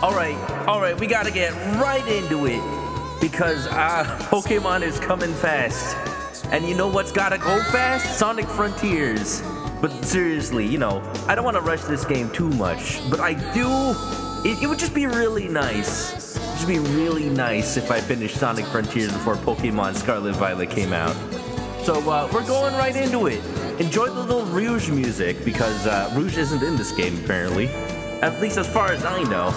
Alright, we gotta get right into it because Pokemon is coming fast. And you know what's gotta go fast? Sonic Frontiers. But seriously, I don't want to rush this game too much, but I do. It would just be really nice. It would just be really nice if I finished Sonic Frontiers before Pokemon Scarlet Violet came out. So we're going right into it. Enjoy the little Rouge music because Rouge isn't in this game apparently, at least as far as I know.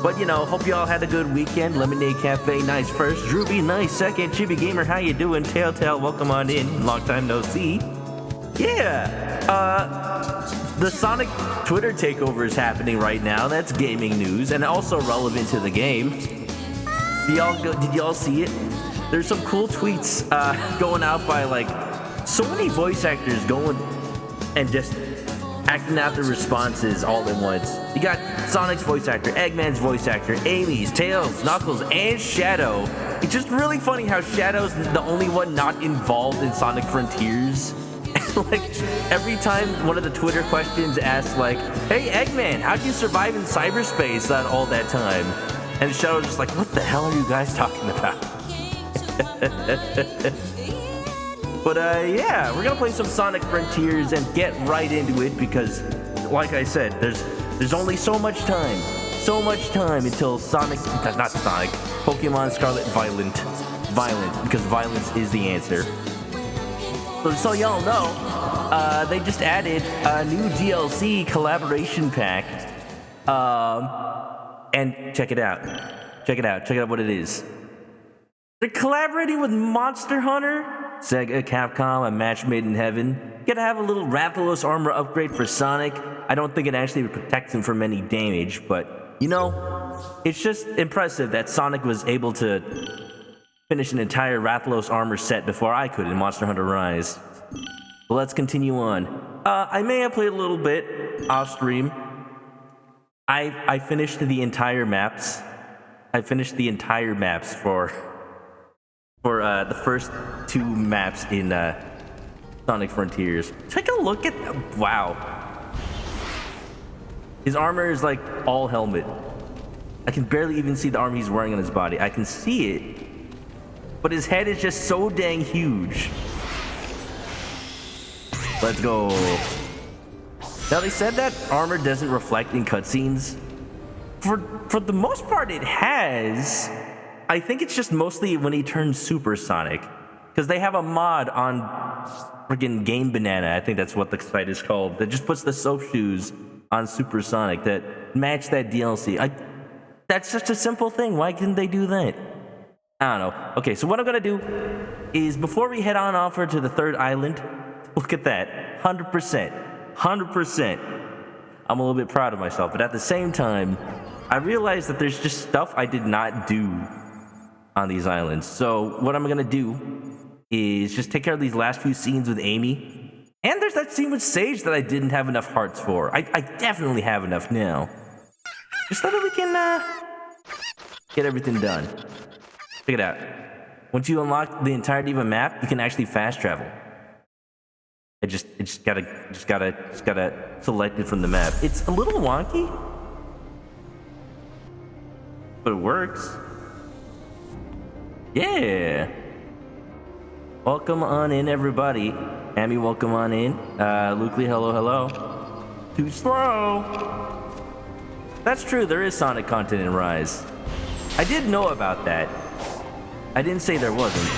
But hope you all had a good weekend. Lemonade Cafe, nice first. Drewby, nice second. Chibi Gamer, how you doing? Telltale, welcome on in. Long time no see. Yeah, the Sonic Twitter takeover is happening right now. That's gaming news and also relevant to the game. Did y'all see it? There's some cool tweets going out by so many voice actors going and just acting out the responses all at once. You got Sonic's voice actor, Eggman's voice actor, Amy's, Tails, Knuckles, and Shadow. It's just really funny how Shadow's the only one not involved in Sonic Frontiers. Every time one of the Twitter questions asks hey Eggman, how'd you survive in cyberspace all that time? And Shadow's just what the hell are you guys talking about? But yeah, we're gonna play some Sonic Frontiers and get right into it because, like I said, there's only so much time until Pokemon Scarlet Violent, because violence is the answer. So y'all know, they just added a new DLC collaboration pack, and check it out what it is. They're collaborating with Monster Hunter, Sega, Capcom, a match made in heaven. You gotta have a little Rathalos armor upgrade for Sonic. I don't think it actually protects him from any damage, but it's just impressive that Sonic was able to finish an entire Rathalos armor set before I could in Monster Hunter Rise. But let's continue on. I may have played a little bit off stream. I finished the entire maps. For the first two maps in Sonic Frontiers. Take a look at wow. His armor is all helmet. I can barely even see the armor he's wearing on his body. I can see it, but his head is just so dang huge. Let's go. Now they said that armor doesn't reflect in cutscenes. For the most part, it has. I think it's just mostly when he turns Super Sonic, because they have a mod on friggin' Game Banana. I think that's what the site is called. That just puts the soap shoes on Super Sonic that match that DLC. That's just a simple thing. Why couldn't they do that? I don't know. Okay, so what I'm gonna do is before we head on over to the third island, look at that, 100%. I'm a little bit proud of myself, but at the same time, I realized that there's just stuff I did not do on these islands. So what I'm gonna do is just take care of these last few scenes with Amy. And there's that scene with Sage that I didn't have enough hearts for. I definitely have enough now. Just so that we can get everything done. Check it out. Once you unlock the entirety of a map, you can actually fast travel. I just gotta select it from the map. It's a little wonky, but it works. Yeah. Welcome on in, everybody. Amy, welcome on in. Lukely, hello. Too slow. That's true, there is Sonic content in Rise. I did know about that. I didn't say there wasn't.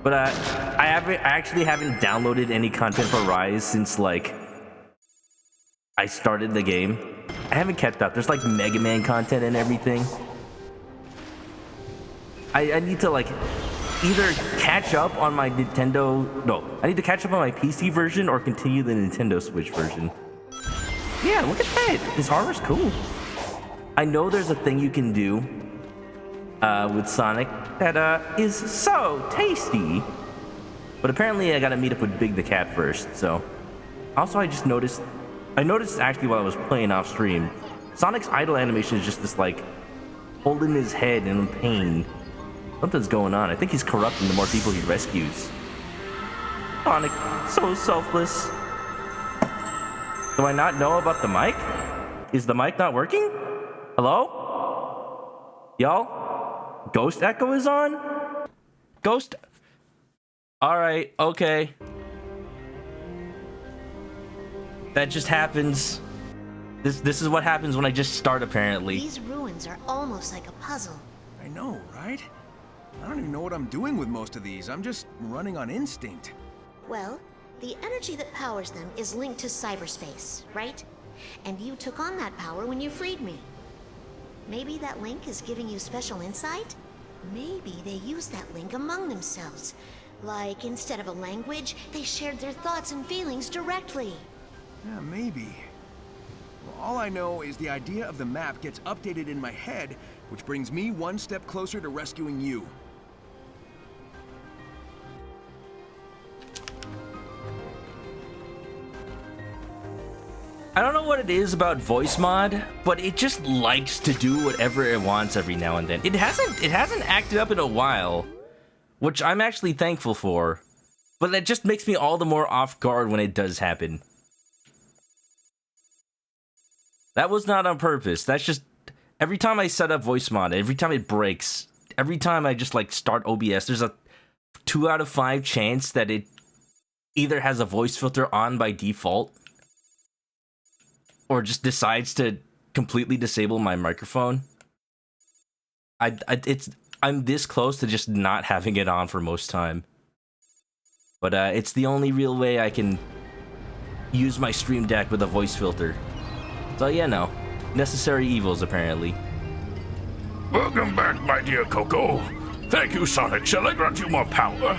But I actually haven't downloaded any content for Rise since I started the game. I haven't kept up. There's Mega Man content and everything. I need to either catch up on my I need to catch up on my PC version or continue the Nintendo Switch version. Yeah, look at that. His armor's cool. I know there's a thing you can do with Sonic that is so tasty. But apparently I gotta meet up with Big the Cat first, so. Also, I noticed actually while I was playing off stream, Sonic's idle animation is just this holding his head in pain. Something's going on. I think he's corrupting the more people he rescues. Sonic, so selfless. Do I not know about the mic? Is the mic not working? Hello? Y'all? Ghost Echo is on? Ghost... Alright, okay. That just happens. This is what happens when I just start, apparently. These ruins are almost like a puzzle. I know, right? I don't even know what I'm doing with most of these. I'm just running on instinct. Well, the energy that powers them is linked to cyberspace, right? And you took on that power when you freed me. Maybe that link is giving you special insight? Maybe they use that link among themselves. Like, instead of a language, they shared their thoughts and feelings directly. Yeah, maybe. Well, all I know is the idea of the map gets updated in my head, which brings me one step closer to rescuing you. I don't know what it is about voice mod, but it just likes to do whatever it wants every now and then. It hasn't acted up in a while, which I'm actually thankful for, but that just makes me all the more off guard when it does happen. That was not on purpose. That's just every time I set up voice mod, every time it breaks, every time I just like start OBS, there's a 2 out of 5 chance that it either has a voice filter on by default or just decides to completely disable my microphone. I'm this close to just not having it on for most time. But it's the only real way I can use my Stream Deck with a voice filter. So yeah, no. Necessary evils, apparently. Welcome back, my dear Coco. Thank you, Sonic. Shall I grant you more power?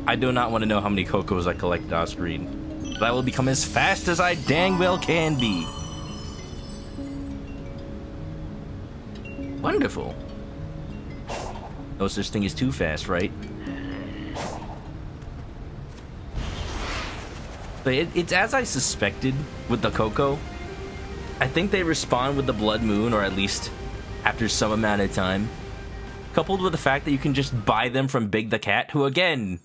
I do not want to know how many Cocos I collected off screen. But I will become as fast as I dang well can be. Wonderful. No such thing as too fast, right? But it's as I suspected with the Coco. I think they respawn with the Blood Moon, or at least after some amount of time. Coupled with the fact that you can just buy them from Big the Cat, who again,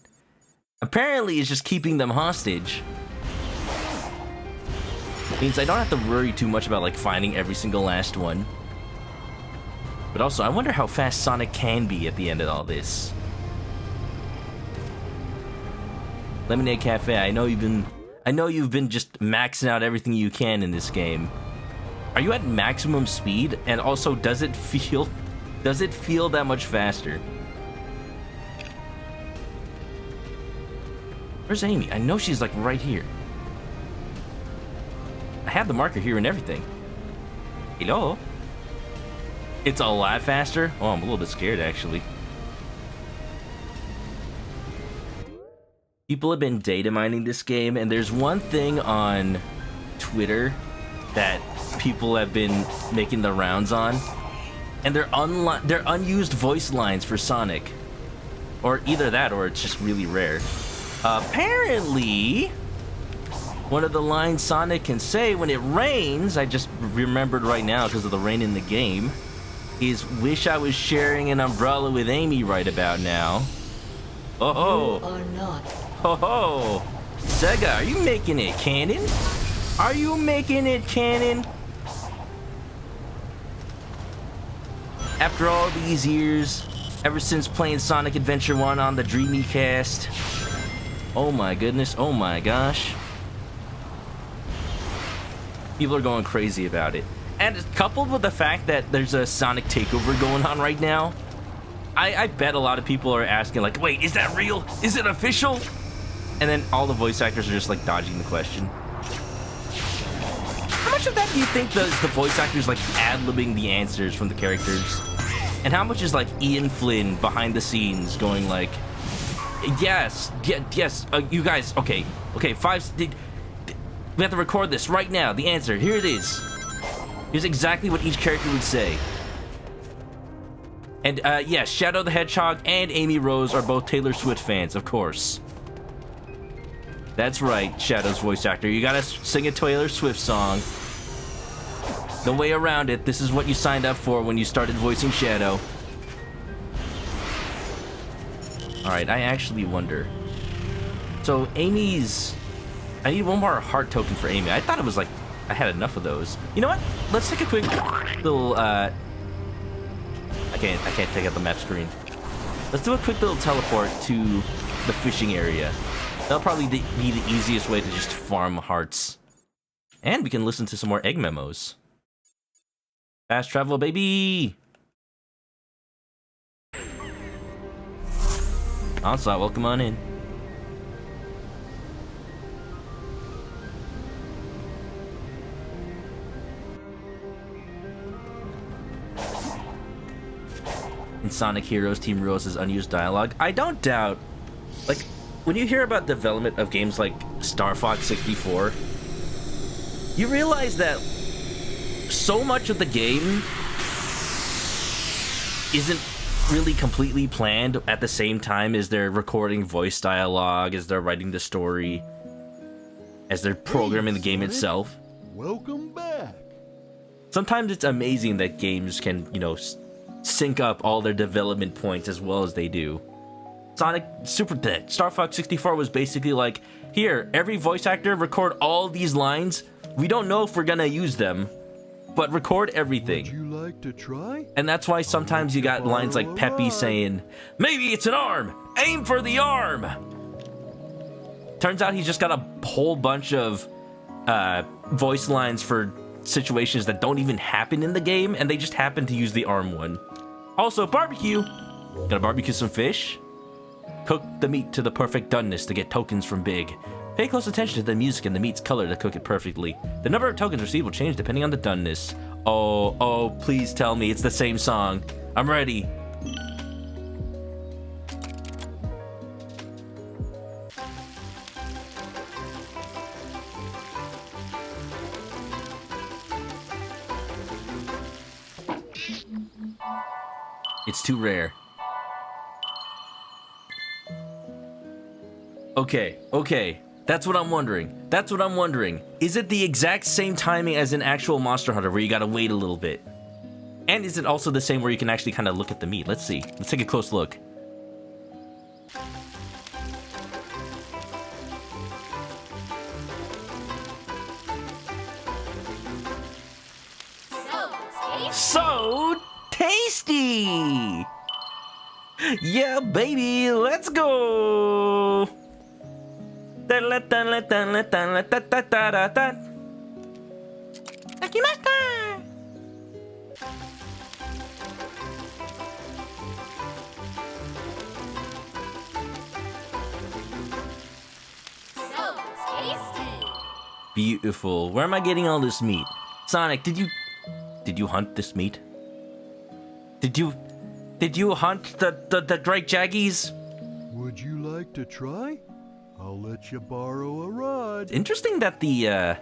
apparently is just keeping them hostage. Means I don't have to worry too much about like finding every single last one. But also, I wonder how fast Sonic can be at the end of all this. Lemonade Cafe, I know you've been just maxing out everything you can in this game. Are you at maximum speed? And also, does it feel that much faster? Where's Amy? I know she's like right here. I have the marker here and everything. Hello? It's a lot faster? Oh, I'm a little bit scared, actually. People have been data mining this game, and there's one thing on Twitter that people have been making the rounds on, and they're unused voice lines for Sonic. Or either that, or it's just really rare. Apparently, one of the lines Sonic can say when it rains, I just remembered right now because of the rain in the game, is "Wish I was sharing an umbrella with Amy right about now." Oh ho! You are not. Ho ho! Sega, are you making it canon? Are you making it canon? After all these years, ever since playing Sonic Adventure 1 on the Dreamcast, oh my goodness, oh my gosh. People are going crazy about it. And coupled with the fact that there's a Sonic takeover going on right now, I bet a lot of people are asking like, wait, is that real? Is it official? And then all the voice actors are just like dodging the question. How much of that do you think the voice actors like ad-libbing the answers from the characters? And how much is like Ian Flynn behind the scenes going like, yes, you guys, okay, we have to record this right now. The answer, here it is. Here's exactly what each character would say. And yes, Shadow the Hedgehog and Amy Rose are both Taylor Swift fans, of course. That's right, Shadow's voice actor. You gotta sing a Taylor Swift song. No way around it. This is what you signed up for when you started voicing Shadow. Alright, I actually wonder. So, Amy's... I need one more heart token for Amy. I thought it was like I had enough of those. You know what? Let's take a quick little, I can't take out the map screen. Let's do a quick little teleport to the fishing area. That'll probably be the easiest way to just farm hearts. And we can listen to some more egg memos. Fast travel, baby! Onslaught, welcome on in. In Sonic Heroes, Team Rose' unused dialogue. I don't doubt, like, when you hear about development of games like Star Fox 64, you realize that so much of the game isn't really completely planned at the same time as they're recording voice dialogue, as they're writing the story, as they're programming the game itself. Welcome back. Sometimes it's amazing that games can, you know, sync up all their development points as well as they do. Star Fox 64 was basically like, here, every voice actor record all these lines. We don't know if we're gonna use them, but record everything. Would you like to try? And that's why sometimes you got lines like Peppy saying, maybe it's an arm! Aim for the arm! Turns out he's just got a whole bunch of voice lines for situations that don't even happen in the game, and they just happen to use the arm one. Also, barbecue! Gotta barbecue some fish? Cook the meat to the perfect doneness to get tokens from Big. Pay close attention to the music and the meat's color to cook it perfectly. The number of tokens received will change depending on the doneness. Oh, please tell me it's the same song. I'm ready. It's too rare. Okay. That's what I'm wondering. Is it the exact same timing as an actual Monster Hunter where you gotta wait a little bit? And is it also the same where you can actually kind of look at the meat? Let's see. Let's take a close look. So tasty! Yeah, baby, let's go! Beautiful. Where am I getting all this meat? Sonic, did you hunt this meat? Did you hunt the great jaggies? Would you like to try? I'll let you borrow a rod. Interesting that the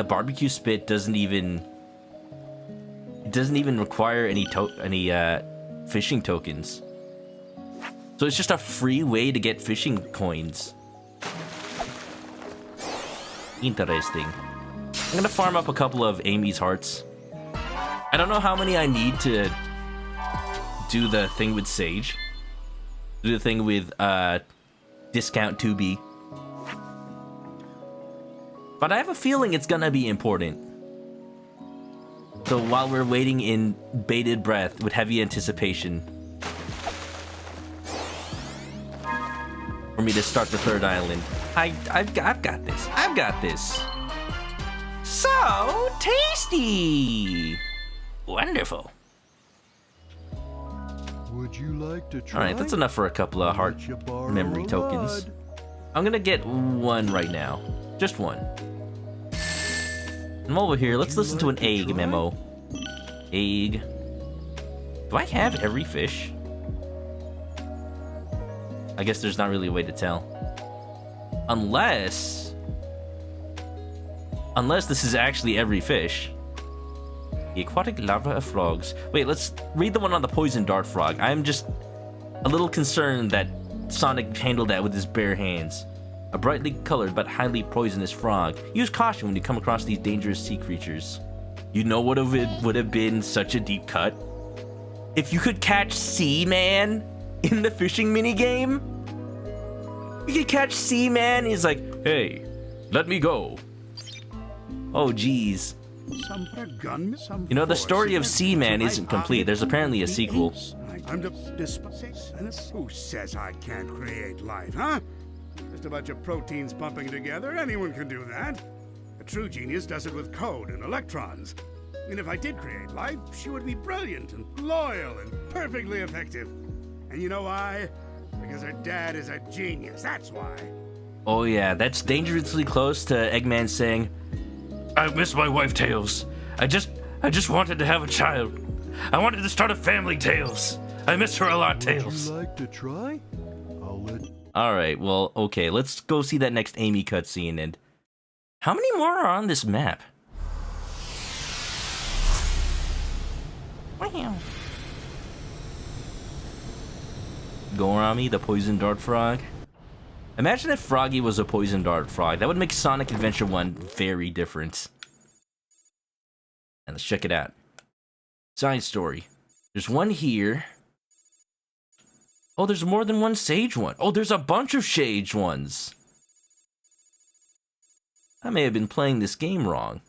barbecue spit doesn't even require any fishing tokens. So it's just a free way to get fishing coins. Interesting. I'm gonna farm up a couple of Amy's hearts. I don't know how many I need to do the thing with Sage. Do the thing with discount 2B. But I have a feeling it's gonna be important. So while we're waiting in bated breath with heavy anticipation for me to start the third island, I've got this. I've got this. So tasty! Wonderful. Would you like to try? Alright, that's enough for a couple of heart memory tokens. I'm gonna get one right now. Just one. And while we're here, let's listen to an egg memo. Egg. Do I have every fish? I guess there's not really a way to tell. Unless this is actually every fish. The aquatic larva of frogs. Wait, let's read the one on the poison dart frog. I'm just a little concerned that Sonic handled that with his bare hands. A brightly colored but highly poisonous frog. Use caution when you come across these dangerous sea creatures. You know what would have been such a deep cut? If you could catch Seaman in the fishing minigame? You could catch Seaman, he's like, hey, let me go. Oh, geez. Some for a gun, some You know, the for story of cigarette. Seaman Tonight, isn't complete. There's apparently a sequel. Who says I can't create life, huh? Just a bunch of proteins pumping together. Anyone can do that. A true genius does it with code and electrons. And if I did create life, she would be brilliant and loyal and perfectly effective. And you know why? Because her dad is a genius. That's why. Oh yeah, that's dangerously close to Eggman saying, I miss my wife, Tails. I just wanted to have a child. I wanted to start a family, Tails. I miss her a lot, Would Tails. you like to try? I'll let. alright, well, okay, let's go see that next Amy cutscene. And how many more are on this map? Wow. Gorami, the poison dart frog. Imagine if Froggy was a poison dart frog. That would make Sonic Adventure 1 very different. And let's check it out. Side story. There's one here. Oh, there's more than one Sage one. Oh, there's a bunch of Sage ones. I may have been playing this game wrong.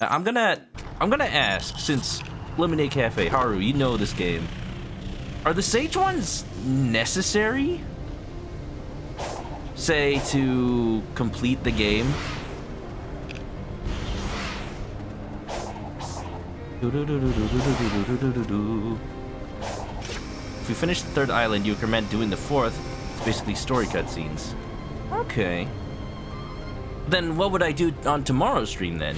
I'm gonna ask, since Lemonade Cafe, Haru, you know this game. Are the Sage ones necessary? Say, to complete the game? If you finish the third island, you recommend doing the fourth. It's basically story cutscenes. Okay. Then what would I do on tomorrow's stream then?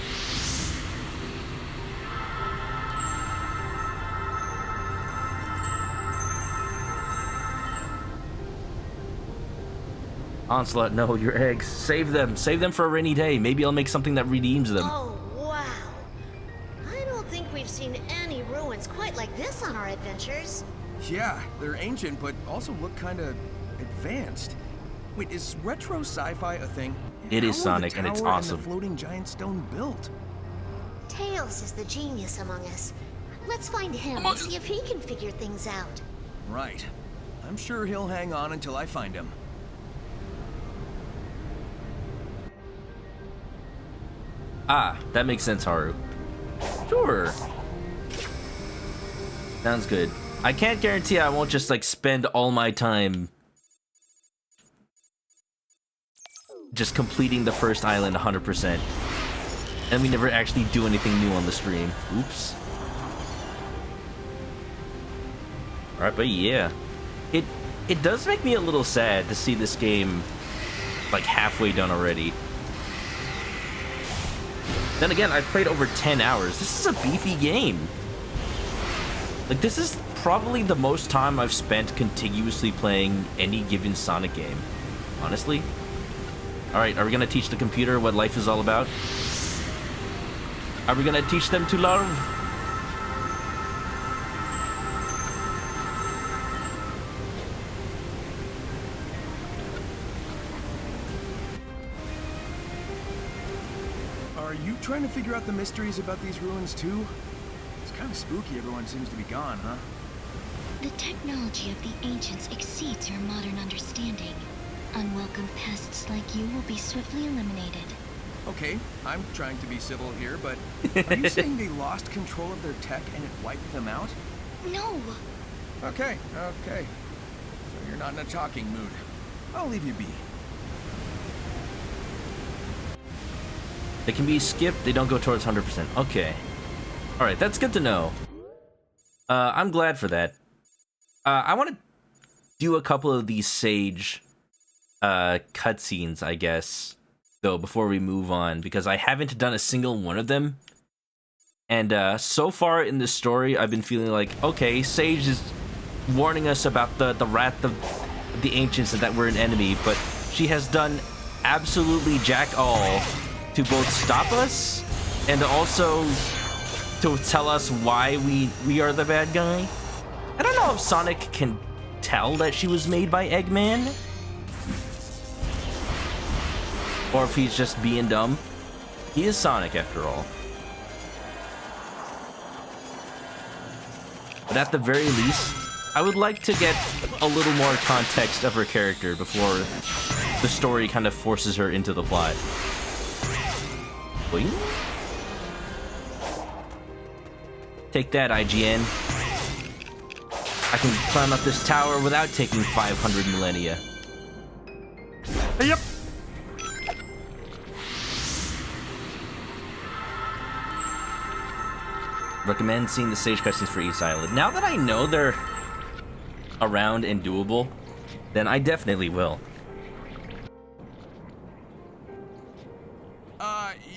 Onslaught, no, your eggs. Save them. Save them for a rainy day. Maybe I'll make something that redeems them. Oh, wow. I don't think we've seen any ruins quite like this on our adventures. Yeah, they're ancient, but also look kind of advanced. Wait, is retro sci-fi a thing? It is, How are the Sonic, and it's tower awesome. And the floating giant stone built. Tails is the genius among us. Let's find him and see if he can figure things out. Right. I'm sure he'll hang on until I find him. Ah, that makes sense, Haru. Sure. Sounds good. I can't guarantee I won't just, like, spend all my time just completing the first island 100%. And we never actually do anything new on the stream. Oops. Alright, but yeah. It does make me a little sad to see this game, like, halfway done already. Then again, I've played over 10 hours. This is a beefy game. Like, this is probably the most time I've spent contiguously playing any given Sonic game. Honestly. Alright, are we gonna teach the computer what life is all about? Are we gonna teach them to love? Are you trying to figure out the mysteries about these ruins too? It's kind of spooky everyone seems to be gone, huh? The technology of the ancients exceeds your modern understanding. Unwelcome pests like you will be swiftly eliminated. Okay, I'm trying to be civil here, but are you saying they lost control of their tech and it wiped them out? No! Okay. So you're not in a talking mood. I'll leave you be. They can be skipped, they don't go towards 100%. Okay. Alright, that's good to know. I'm glad for that. I want to do a couple of these Sage cutscenes, I guess, though, before we move on, because I haven't done a single one of them. And so far in this story, I've been feeling like, okay, Sage is warning us about the wrath of the ancients and that we're an enemy, but she has done absolutely jack all to both stop us and also to tell us why we are the bad guy. I don't know if Sonic can tell that she was made by Eggman, or if he's just being dumb. He is Sonic after all. But at the very least, I would like to get a little more context of her character before the story kind of forces her into the plot. Boing. Take that, IGN. I can climb up this tower without taking 500 millennia. Yep. Recommend seeing the stage cutscenes for each island. Now that I know they're around and doable, then I definitely will.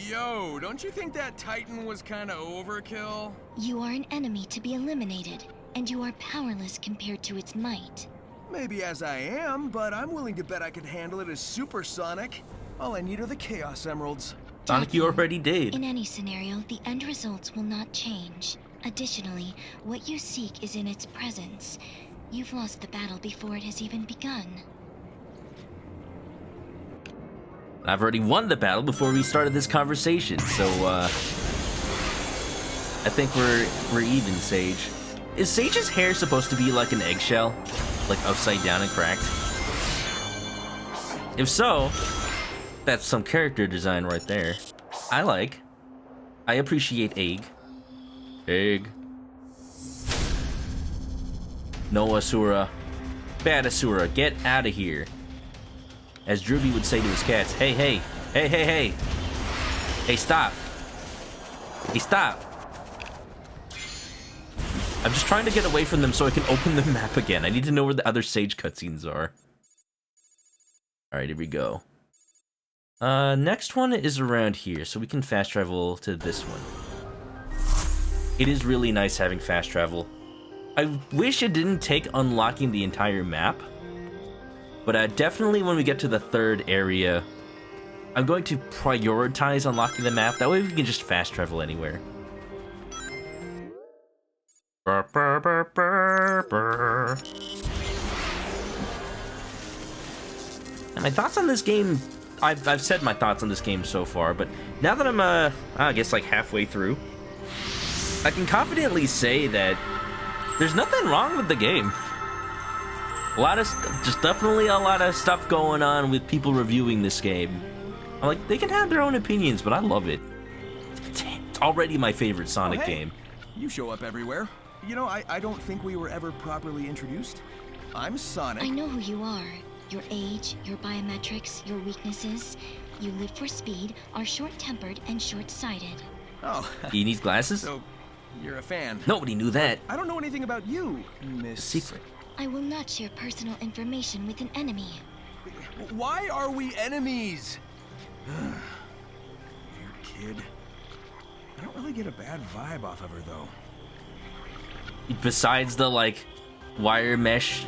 Yo, don't you think that Titan was kinda overkill? You are an enemy to be eliminated, and you are powerless compared to its might. Maybe as I am, but I'm willing to bet I could handle it as Supersonic. All I need are the Chaos Emeralds. Sonic, you already did. In any scenario, the end results will not change. Additionally, what you seek is in its presence. You've lost the battle before it has even begun. I've already won the battle before we started this conversation, so I think we're even, Sage. Is Sage's hair supposed to be like an eggshell? Like upside down and cracked? If so, that's some character design right there. I appreciate egg. Egg. No Asura. Bad Asura, get out of here. As Droopy would say to his cats, hey, hey, hey, hey, hey. Hey, stop. Hey, stop. I'm just trying to get away from them so I can open the map again. I need to know where the other Sage cutscenes are. Alright, here we go. Next one is around here, so we can fast travel to this one. It is really nice having fast travel. I wish it didn't take unlocking the entire map. But definitely when we get to the third area, I'm going to prioritize unlocking the map. That way we can just fast travel anywhere. And my thoughts on this game, I've said my thoughts on this game so far, but now that I'm, I guess like halfway through, I can confidently say that there's nothing wrong with the game. Just definitely a lot of stuff going on with people reviewing this game. I'm like, they can have their own opinions, but I love it. It's already my favorite Sonic game. You show up everywhere. You know, I don't think we were ever properly introduced. I'm Sonic. I know who you are. Your age, your biometrics, your weaknesses. You live for speed, are short-tempered, and short-sighted. Oh. He needs glasses? So, you're a fan. Nobody knew that. I don't know anything about you, Miss... Secret. I will not share personal information with an enemy. Why are we enemies? Weird kid. I don't really get a bad vibe off of her, though. Besides the, like, wire mesh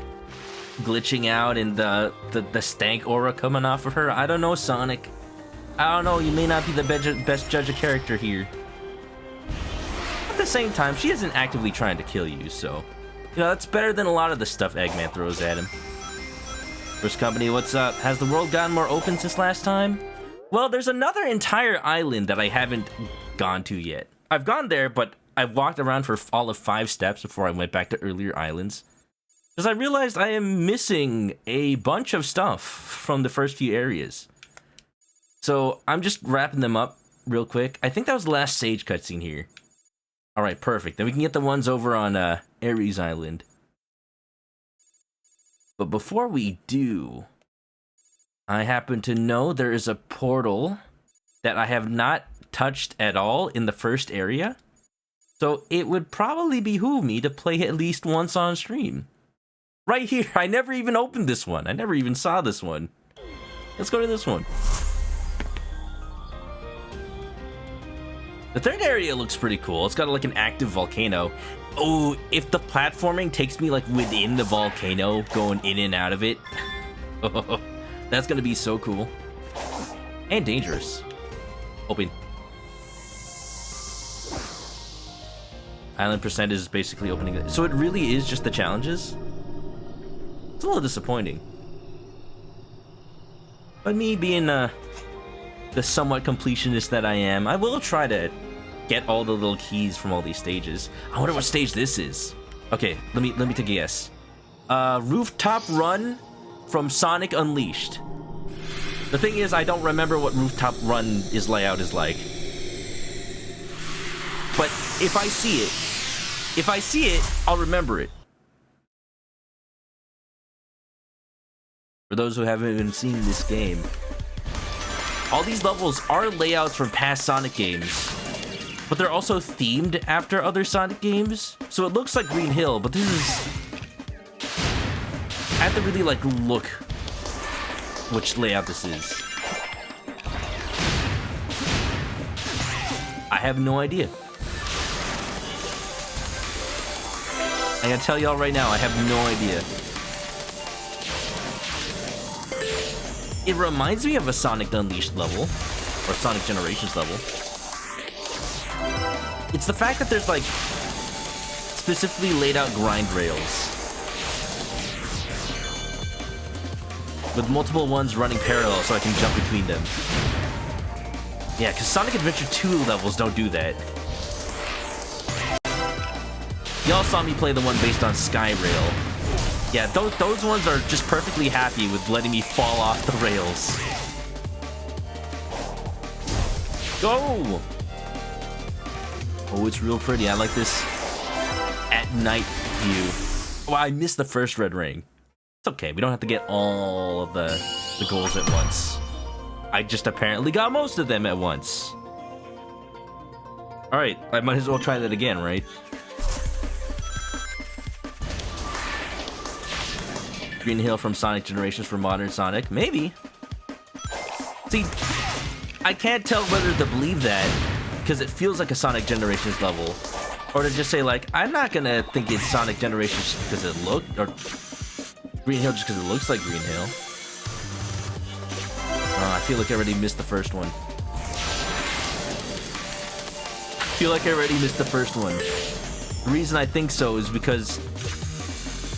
glitching out and the stank aura coming off of her, I don't know, Sonic. I don't know, you may not be the best judge of character here. At the same time, she isn't actively trying to kill you, so... You know, that's better than a lot of the stuff Eggman throws at him. First Company, what's up? Has the world gotten more open since last time? Well, there's another entire island that I haven't gone to yet. I've gone there, but I've walked around for all of 5 steps before I went back to earlier islands. Because I realized I am missing a bunch of stuff from the first few areas. So I'm just wrapping them up real quick. I think that was the last Sage cutscene here. Alright, perfect. Then we can get the ones over on Ares Island. But before we do, I happen to know there is a portal that I have not touched at all in the first area. So it would probably behoove me to play at least once on stream. Right here. I never even opened this one. I never even saw this one. Let's go to this one. The third area looks pretty cool. It's got like an active volcano. Oh, if the platforming takes me like within the volcano, going in and out of it, that's gonna be so cool. And dangerous. Open. Island percentage is basically opening it. So it really is just the challenges? It's a little disappointing. But me being the somewhat completionist that I am, I will try to get all the little keys from all these stages. I wonder what stage this is. Okay, let me take a guess. Rooftop Run from Sonic Unleashed. The thing is, I don't remember what Rooftop Run layout is like. But if I see it, I'll remember it. For those who haven't even seen this game, all these levels are layouts from past Sonic games, but they're also themed after other Sonic games. So it looks like Green Hill, but this is... I have to really, like, look which layout this is. I have no idea. I gotta tell y'all right now, I have no idea. It reminds me of a Sonic Unleashed level, or Sonic Generations level. It's the fact that there's, like, specifically laid out grind rails, with multiple ones running parallel so I can jump between them. Yeah, because Sonic Adventure 2 levels don't do that. Y'all saw me play the one based on Skyrail. Yeah, those ones are just perfectly happy with letting me fall off the rails. Go! Oh, it's real pretty. I like this at night view. Oh, I missed the first red ring. It's okay, we don't have to get all of the goals at once. I just apparently got most of them at once. Alright, I might as well try that again, right? Green Hill from Sonic Generations for modern Sonic? Maybe. See, I can't tell whether to believe that, because it feels like a Sonic Generations level, or to just say, like, I'm not gonna think it's Sonic Generations because it looked, or Green Hill just because it looks like Green Hill. I feel like I already missed the first one. I feel like I already missed the first one. The reason I think so is because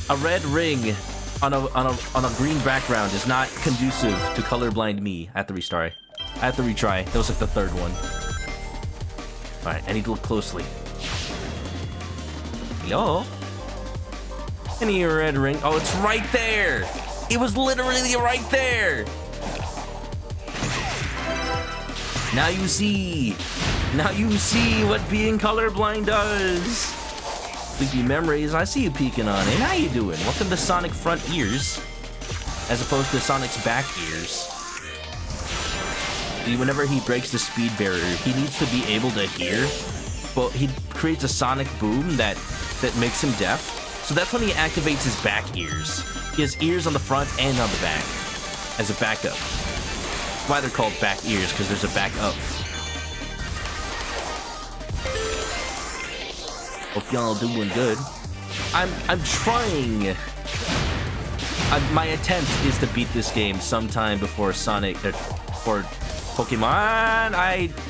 a red ring on a green background is not conducive to colorblind me. I have to restart. I have to retry. That was like the third one. Alright, I need to look closely. Hello? Any red ring? Oh, it's right there! It was literally right there! Now you see! Now you see what being colorblind does! Sleepy Memories, I see you peeking on it. How you doing? Welcome to Sonic front ears, as opposed to Sonic's back ears. See, whenever he breaks the speed barrier, he needs to be able to hear. Well, he creates a sonic boom that makes him deaf. So that's when he activates his back ears. He has ears on the front and on the back, as a backup. That's why they're called back ears, because there's a backup. Hope y'all doing good. I'm trying. My attempt is to beat this game sometime before Sonic or Pokemon.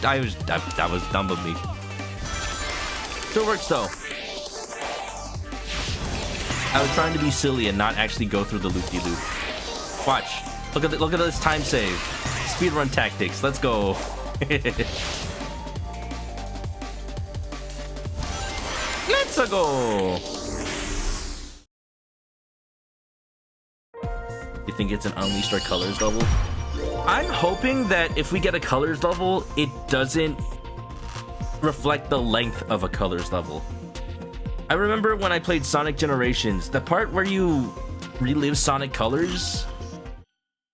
That was dumb of me. Still works though. I was trying to be silly and not actually go through the loop-de-loop. Watch. Look at this time save. Speedrun tactics. Let's go. Let's go. You think it's an Unleashed or Colors level? I'm hoping that if we get a Colors level, it doesn't reflect the length of a Colors level. I remember when I played Sonic Generations, the part where you relive Sonic Colors,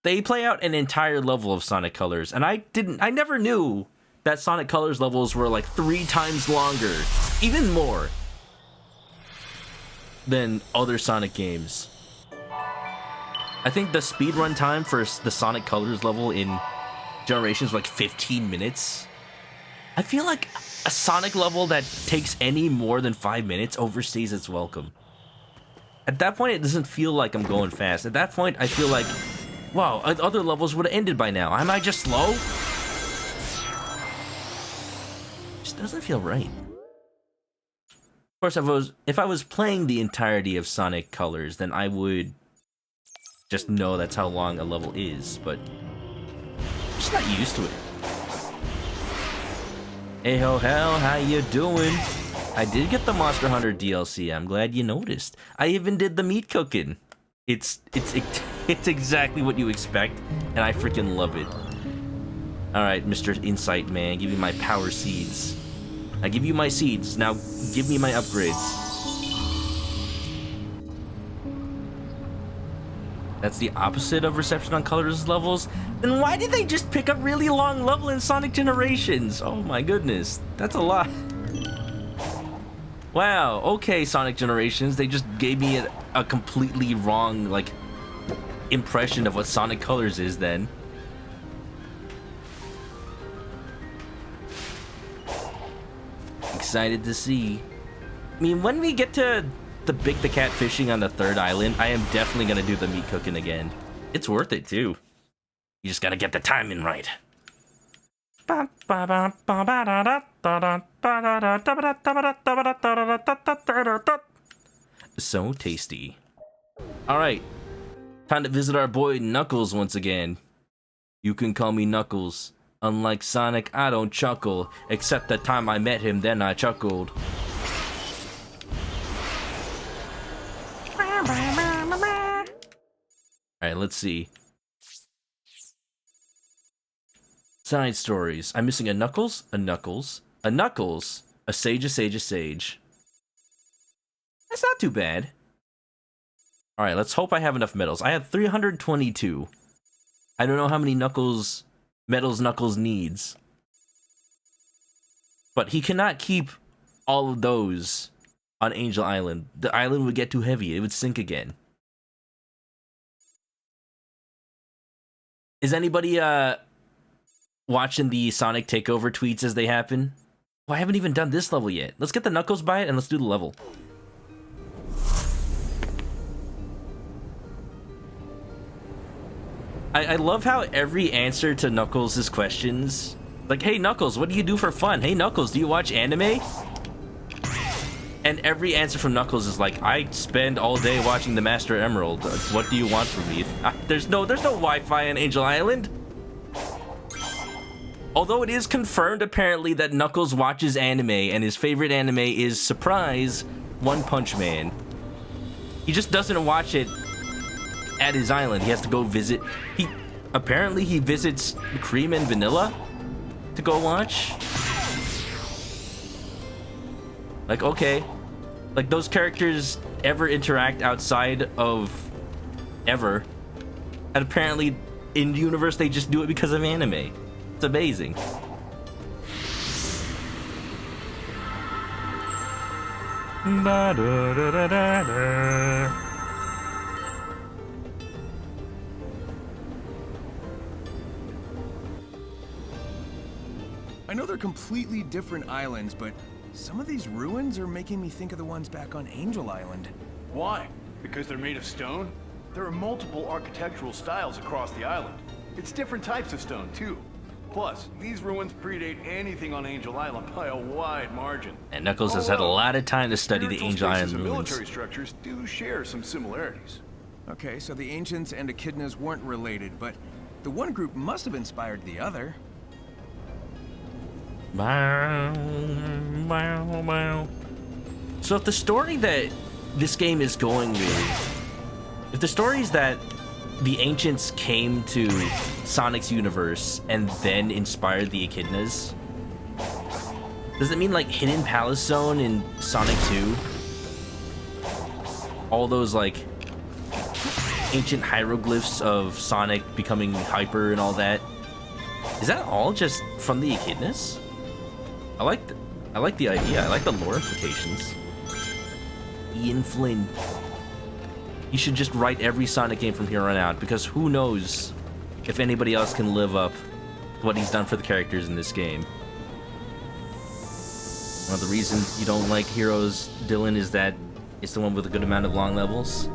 they play out an entire level of Sonic Colors, and I never knew that Sonic Colors levels were like 3 times longer, even more, than other Sonic games. I think the speedrun time for the Sonic Colors level in Generations was like 15 minutes. I feel like a Sonic level that takes any more than 5 minutes overstays its welcome. At that point, it doesn't feel like I'm going fast. At that point, I feel like, wow, other levels would have ended by now. Am I just slow? Just doesn't feel right. Of course, if I was playing the entirety of Sonic Colors, then I would just know that's how long a level is, but I'm just not used to it. Hey ho hell, how you doing? I did get the Monster Hunter DLC. I'm glad you noticed. I even did the meat cooking. It's exactly what you expect, and I freaking love it. All right, Mr. Insight Man, give me my power seeds. I give you my seeds, now give me my upgrades. That's the opposite of reception on colors levels? Then why did they just pick up really long level in Sonic Generations? Oh my goodness, that's a lot. Wow, okay, Sonic Generations, they just gave me a completely wrong, like, impression of what Sonic Colors is then. Excited to see. I mean, when we get to the cat fishing on the 3rd island, I am definitely gonna do the meat cooking again. It's worth it too. You just gotta get the timing right. So tasty. Alright. Time to visit our boy Knuckles once again. You can call me Knuckles. Unlike Sonic, I don't chuckle. Except the time I met him, then I chuckled. Alright, let's see. Side stories. I'm missing a Knuckles, a Knuckles, a Knuckles, a Sage, a Sage, a Sage. That's not too bad. Alright, let's hope I have enough medals. I have 322. I don't know how many medals Knuckles needs. But he cannot keep all of those on Angel Island. The island would get too heavy. It would sink again. Is anybody watching the Sonic Takeover tweets as they happen? Oh, I haven't even done this level yet. Let's get the Knuckles by it and let's do the level. I love how every answer to Knuckles' questions, like, hey Knuckles, what do you do for fun? Hey Knuckles, do you watch anime? And every answer from Knuckles is like, I spend all day watching the Master Emerald. What do you want from me? There's no Wi-Fi on Angel Island. Although it is confirmed apparently that Knuckles watches anime and his favorite anime is, surprise, One Punch Man. He just doesn't watch it at his island. He has to go visit. Apparently he visits Cream and Vanilla to go watch. Like, okay. Like, those characters ever interact outside of ever. And apparently in the universe they just do it because of anime. It's amazing. I know they're completely different islands, but some of these ruins are making me think of the ones back on Angel Island. Why? Because they're made of stone? There are multiple architectural styles across the island. It's different types of stone, too. Plus, these ruins predate anything on Angel Island by a wide margin. And Knuckles has had a lot of time to study the Angel Island and ruins. military structures do share some similarities. Okay, so the ancients and echidnas weren't related, but the one group must have inspired the other. So if the story that this game is going with, if the story is that the ancients came to Sonic's universe and then inspired the echidnas, does it mean like Hidden Palace Zone in Sonic 2? All those like ancient hieroglyphs of Sonic becoming hyper and all that, is that all just from the echidnas? I like the idea. I like the lore implications. Ian Flynn. You should just write every Sonic game from here on out, because who knows if anybody else can live up to what he's done for the characters in this game. One of the reasons you don't like Heroes, Dylan, is that it's the one with a good amount of long levels.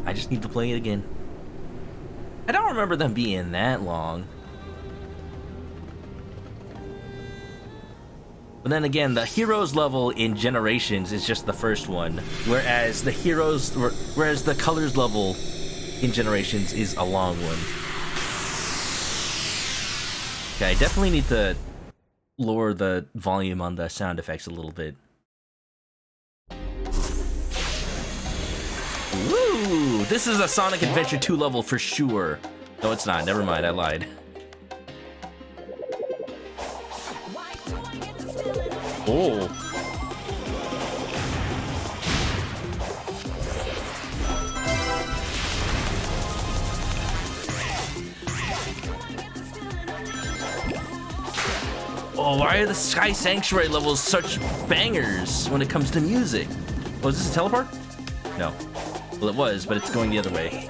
I just need to play it again. I don't remember them being that long. But then again, the Heroes level in Generations is just the first one, whereas the Colors level in Generations is a long one. Okay, I definitely need to lower the volume on the sound effects a little bit. Ooh, this is a Sonic Adventure 2 level for sure. No, it's not. Never mind, I lied. Oh. Oh, why are the Sky Sanctuary levels such bangers when it comes to music? Oh, is this a teleport? No. Well, it was, but it's going the other way.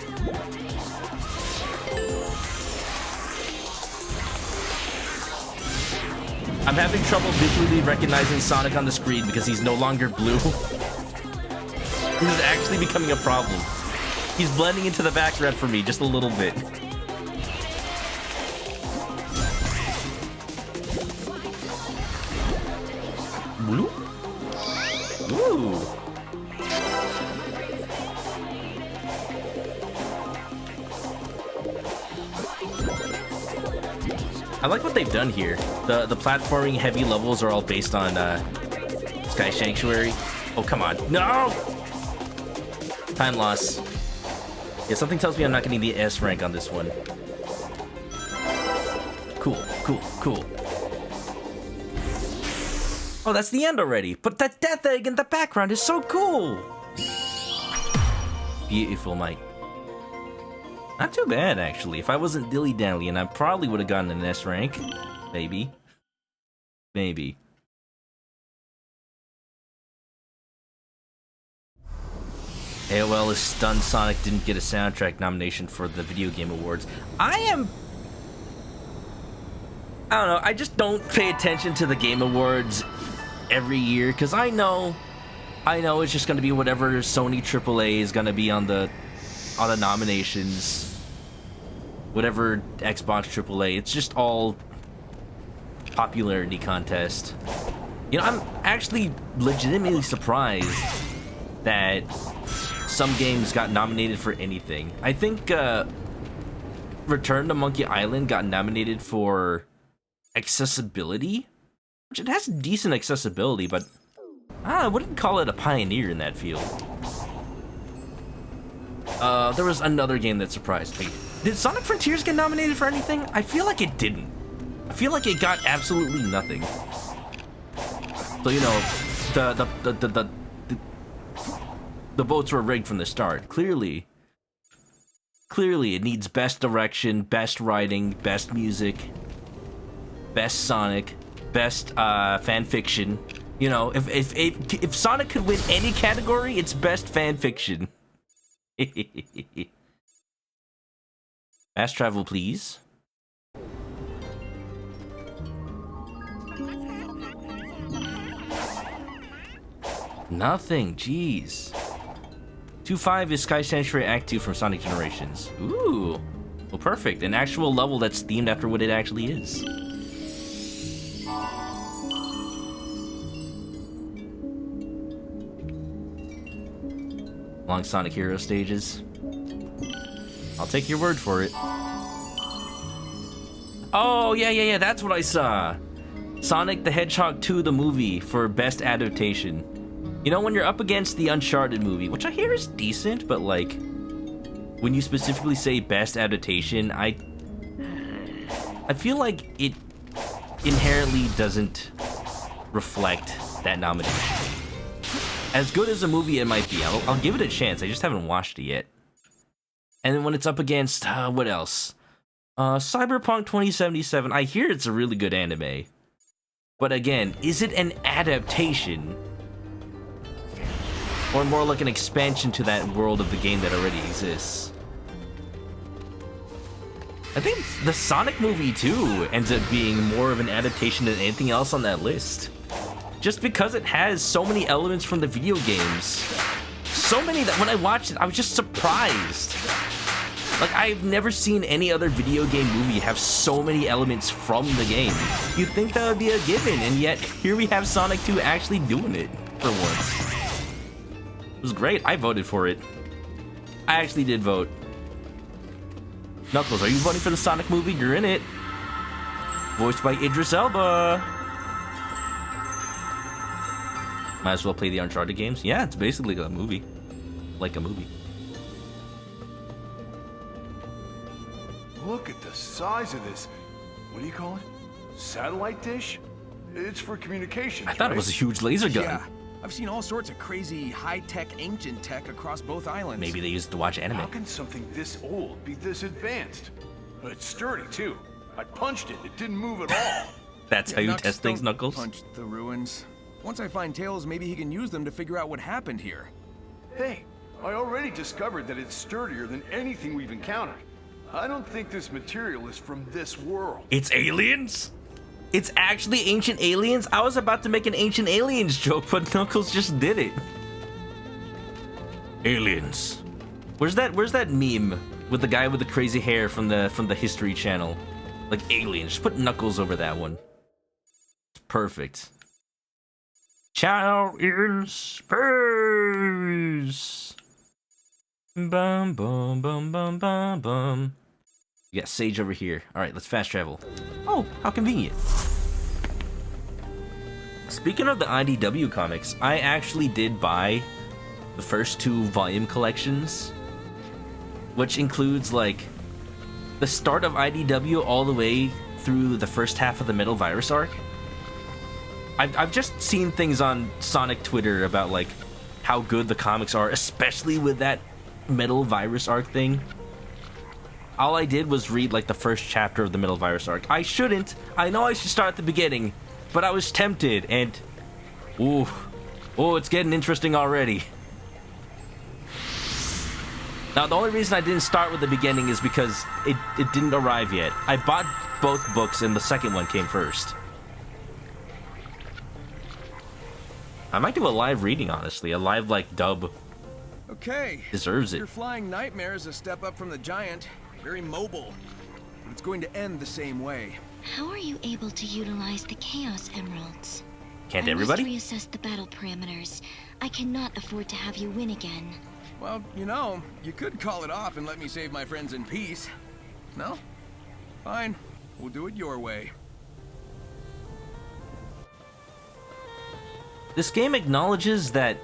I'm having trouble visually recognizing Sonic on the screen because he's no longer blue. This is actually becoming a problem. He's blending into the background for me just a little bit. Blue? Ooh. I like what they've done here. The platforming heavy levels are all based on Sky Sanctuary. Oh, come on. No! Time loss. Yeah, something tells me I'm not getting the S rank on this one. Cool, cool, cool. Oh, that's the end already. But that death egg in the background is so cool. Beautiful, Mike. Not too bad, actually. If I wasn't dilly-dallying, I probably would have gotten an S rank. Maybe. Maybe. AOL is stunned Sonic didn't get a soundtrack nomination for the Video Game Awards. I don't know, I just don't pay attention to the Game Awards every year, because I know it's just going to be whatever Sony AAA is going to be on the nominations. Whatever Xbox AAA, it's just all popularity contest. You know, I'm actually legitimately surprised that some games got nominated for anything. I think Return to Monkey Island got nominated for accessibility, which it has decent accessibility, but I wouldn't call it a pioneer in that field. There was another game that surprised me. Did Sonic Frontiers get nominated for anything? I feel like it didn't. I feel like it got absolutely nothing. So, you know, the votes were rigged from the start. Clearly it needs best direction, best writing, best music, best Sonic, best fan fiction. You know, if Sonic could win any category, it's best fan fiction. Fast travel, please. Nothing, jeez. 2.5 is Sky Sanctuary Act 2 from Sonic Generations. Ooh. Well, perfect. An actual level that's themed after what it actually is. Long Sonic Hero stages. I'll take your word for it. Oh, yeah, that's what I saw. Sonic the Hedgehog 2, the movie, for best adaptation. You know, when you're up against the Uncharted movie, which I hear is decent, but like, when you specifically say best adaptation, I feel like it inherently doesn't reflect that nomination. As good as a movie it might be, I'll give it a chance. I just haven't watched it yet. And then when it's up against, what else? Cyberpunk 2077. I hear it's a really good anime. But again, is it an adaptation? Or more like an expansion to that world of the game that already exists? I think the Sonic movie, too, ends up being more of an adaptation than anything else on that list. Just because it has so many elements from the video games. So many that when I watched it, I was just surprised. Like, I've never seen any other video game movie have so many elements from the game. You'd think that would be a given, and yet here we have Sonic 2 actually doing it for once. It was great. I voted for it. I actually did vote. Knuckles, are you voting for the Sonic movie? You're in it. Voiced by Idris Elba. Might as well play the Uncharted games. Yeah, it's basically a movie. Like a movie. Look at the size of this. What do you call it? Satellite dish? It's for communications. I thought it was a huge laser gun. Yeah, I've seen all sorts of crazy high-tech ancient tech across both islands. Maybe they used it to watch anime. How can something this old be this advanced? It's sturdy, too. I punched it. It didn't move at all. That's how you Knucks, test things, don't Knuckles? punch the ruins. Once I find Tails, maybe he can use them to figure out what happened here. Hey, I already discovered that it's sturdier than anything we've encountered. I don't think this material is from this world. It's aliens? It's actually ancient aliens? I was about to make an ancient aliens joke, but Knuckles just did it. Aliens. Where's that meme with the guy with the crazy hair from the History Channel? Like aliens. Just put Knuckles over that one. It's perfect. Child in space. Bum bum bum bum bum bum. You got Sage over here. Alright, let's fast travel. Oh, how convenient. Speaking of the IDW comics, I actually did buy the first 2 volume collections, which includes like the start of IDW all the way through the first half of the Metal Virus arc. I've just seen things on Sonic Twitter about like how good the comics are, especially with that Metal Virus arc thing. All I did was read like the first chapter of the Metal Virus arc. I shouldn't. I know I should start at the beginning, but I was tempted, and ooh, it's getting interesting already. Now, the only reason I didn't start with the beginning is because it didn't arrive yet. I bought both books, and the second one came first. I might do a live reading, honestly. A live, like, dub. Okay. Deserves it. Your flying nightmare is a step up from the giant. Very mobile. But it's going to end the same way. How are you able to utilize the Chaos Emeralds? Can't I everybody? must reassess the battle parameters. I cannot afford to have you win again. Well, you know, you could call it off and let me save my friends in peace. No? Fine. We'll do it your way. This game acknowledges that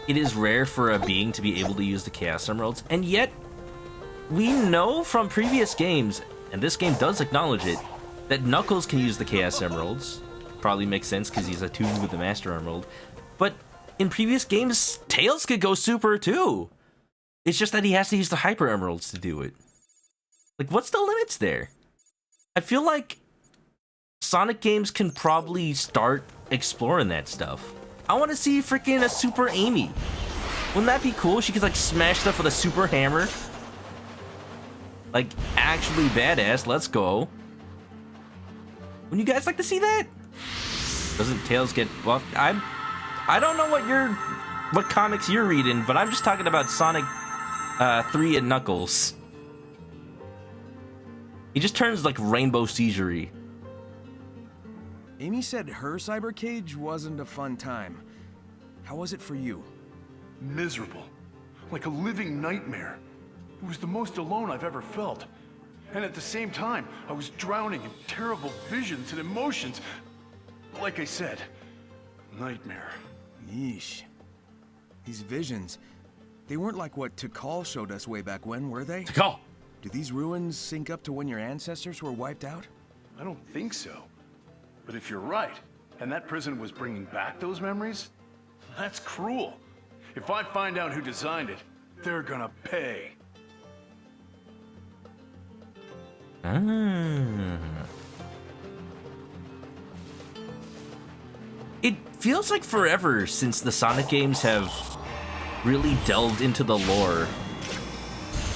it is rare for a being to be able to use the Chaos Emeralds, and yet we know from previous games, and this game does acknowledge it, that Knuckles can use the Chaos Emeralds. Probably makes sense because he's attuned with the Master Emerald. But in previous games, Tails could go super too. It's just that he has to use the Hyper Emeralds to do it. Like, what's the limits there? I feel like Sonic games can probably start exploring that stuff. I want to see freaking a Super Amy. Wouldn't that be cool? She could like smash stuff with a super hammer. Like, actually badass. Let's go. Wouldn't you guys like to see that? Doesn't Tails get buffed? I don't know what comics you're reading, but I'm just talking about Sonic 3 and Knuckles. He just turns like rainbow seizure-y. Amy said her cyber cage wasn't a fun time. How was it for you? Miserable. Like a living nightmare. It was the most alone I've ever felt. And at the same time, I was drowning in terrible visions and emotions. Like I said, nightmare. Yeesh. These visions, they weren't like what Tikal showed us way back when, were they? Tikal! Do these ruins sync up to when your ancestors were wiped out? I don't think so. But if you're right, and that prison was bringing back those memories, that's cruel. If I find out who designed it, they're gonna pay. It feels like forever since the Sonic games have really delved into the lore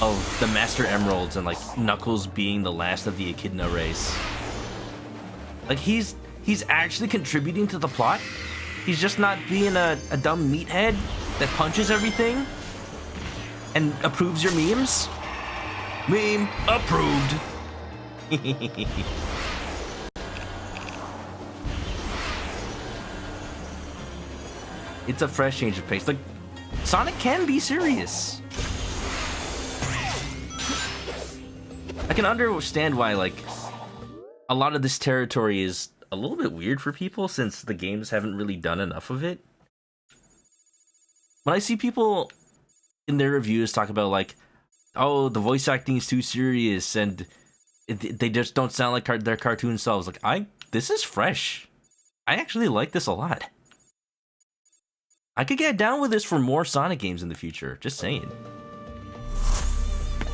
of the Master Emeralds and like Knuckles being the last of the Echidna race. Like he's actually contributing to the plot. He's just not being a dumb meathead that punches everything and approves your memes. Meme approved. It's a fresh change of pace. Like, Sonic can be serious. I can understand why, like, a lot of this territory is a little bit weird for people since the games haven't really done enough of it. When I see people in their reviews talk about, like, oh, the voice acting is too serious and they just don't sound like their cartoon selves, like, this is fresh. I actually like this a lot. I could get down with this for more Sonic games in the future. Just saying.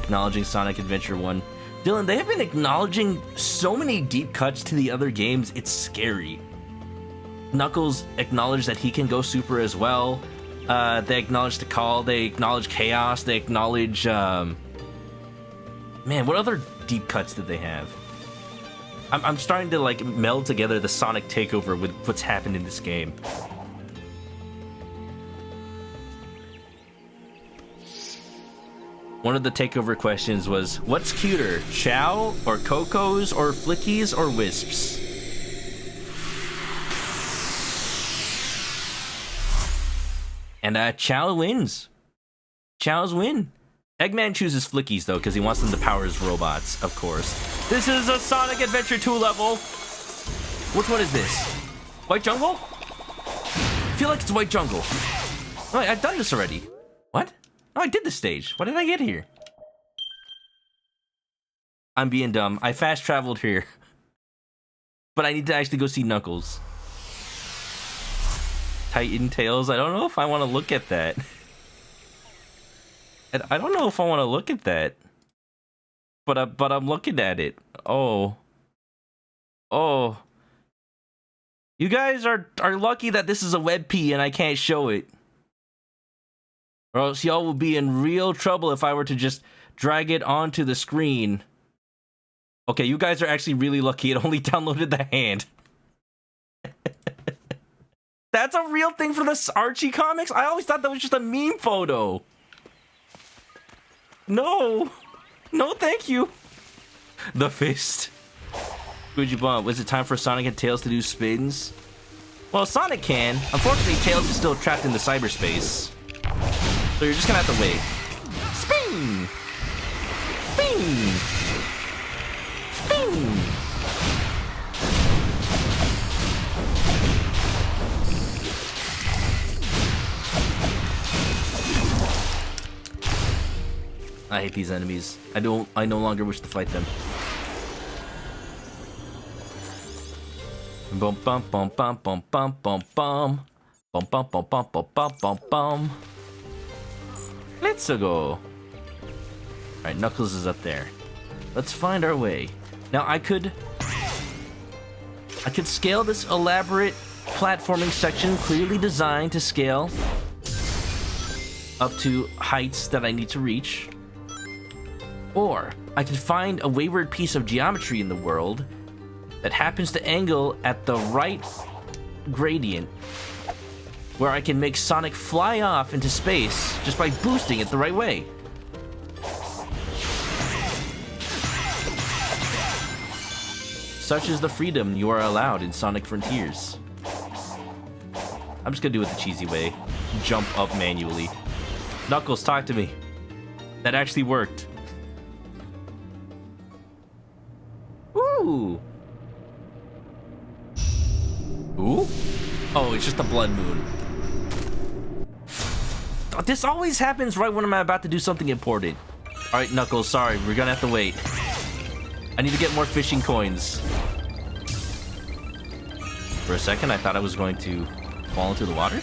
Acknowledging Sonic Adventure 1. Dylan, they have been acknowledging so many deep cuts to the other games, it's scary. Knuckles acknowledged that he can go super as well. They acknowledge the call, they acknowledge Chaos, they acknowledge, man, what other deep cuts did they have? I'm starting to, like, meld together the Sonic takeover with what's happened in this game. One of the takeover questions was, what's cuter, Chow, or Cocos, or Flickies, or Wisps? And Chow wins. Chow's win. Eggman chooses Flickies, though, because he wants them to power his robots, of course. This is a Sonic Adventure 2 level. Which one is this? White Jungle? I feel like it's White Jungle. Oh, I've done this already. What? Oh, I did the stage. What did I get here? I'm being dumb. I fast traveled here. But I need to actually go see Knuckles. Titan Tails. I don't know if I want to look at that. I don't know if I want to look at that. But I'm looking at it. Oh. Oh. You guys are lucky that this is a WebP and I can't show it. Or else y'all will be in real trouble if I were to just drag it onto the screen. Okay, you guys are actually really lucky. It only downloaded the hand. That's a real thing for the Archie comics? I always thought that was just a meme photo. No. No, thank you. The fist. Who'd you bump? Was it time for Sonic and Tails to do spins? Well, Sonic can. Unfortunately, Tails is still trapped in the cyberspace. So you're just gonna have to wait. Spin! Spin! Spin! I hate these enemies. I no longer wish to fight them. Bum bum bum bum bum bum bum bum. Bum bum bum bum bum bum bum bum. Let's go. Alright, Knuckles is up there. Let's find our way. Now I could scale this elaborate platforming section, clearly designed to scale up to heights that I need to reach. Or I could find a wayward piece of geometry in the world that happens to angle at the right gradient, where I can make Sonic fly off into space just by boosting it the right way. Such is the freedom you are allowed in Sonic Frontiers. I'm just gonna do it the cheesy way. Jump up manually. Knuckles, talk to me. That actually worked. Ooh. Ooh? Oh, it's just a blood moon. This always happens right when I'm about to do something important. Alright, Knuckles, sorry, we're gonna have to wait. I need to get more fishing coins. For a second, I thought I was going to fall into the water.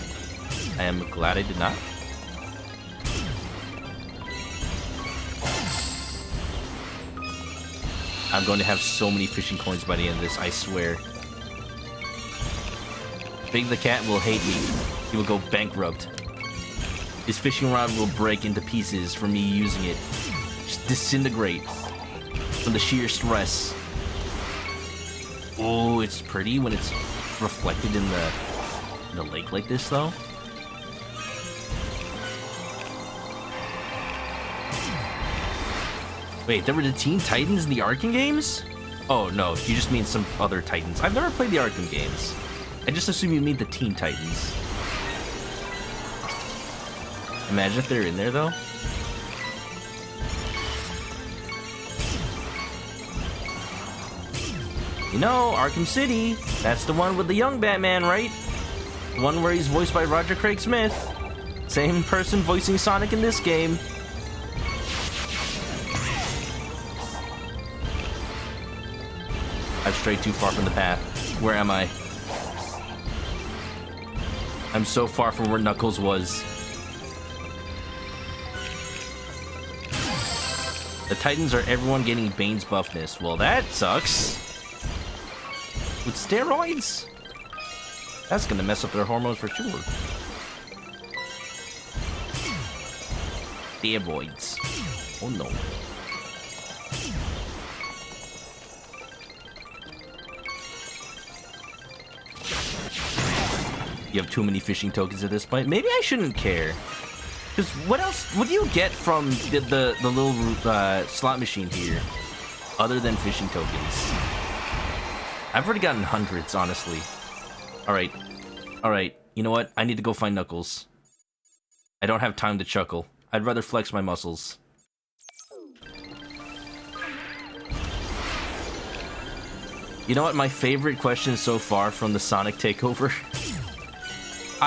I am glad I did not. I'm going to have so many fishing coins by the end of this, I swear. Big the Cat will hate me. He will go bankrupt. His fishing rod will break into pieces from me using it. Just disintegrate from the sheer stress. Oh, it's pretty when it's reflected in the lake like this, though. Wait, there were the Teen Titans in the Arkham games? Oh, no, you just mean some other Titans. I've never played the Arkham games. I just assume you mean the Teen Titans. Imagine if they're in there, though. You know, Arkham City, that's the one with the young Batman, right? The one where he's voiced by Roger Craig Smith. Same person voicing Sonic in this game. I've strayed too far from the path. Where am I? I'm so far from where Knuckles was. The Titans are everyone getting Bane's buffness. Well, that sucks. With steroids? That's gonna mess up their hormones for sure. Steroids. Oh no. You have too many fishing tokens at this point. Maybe I shouldn't care. Because what else? What do you get from the little slot machine here, other than fishing tokens? I've already gotten hundreds, honestly. All right. You know what? I need to go find Knuckles. I don't have time to chuckle. I'd rather flex my muscles. You know what? My favorite question so far from the Sonic takeover.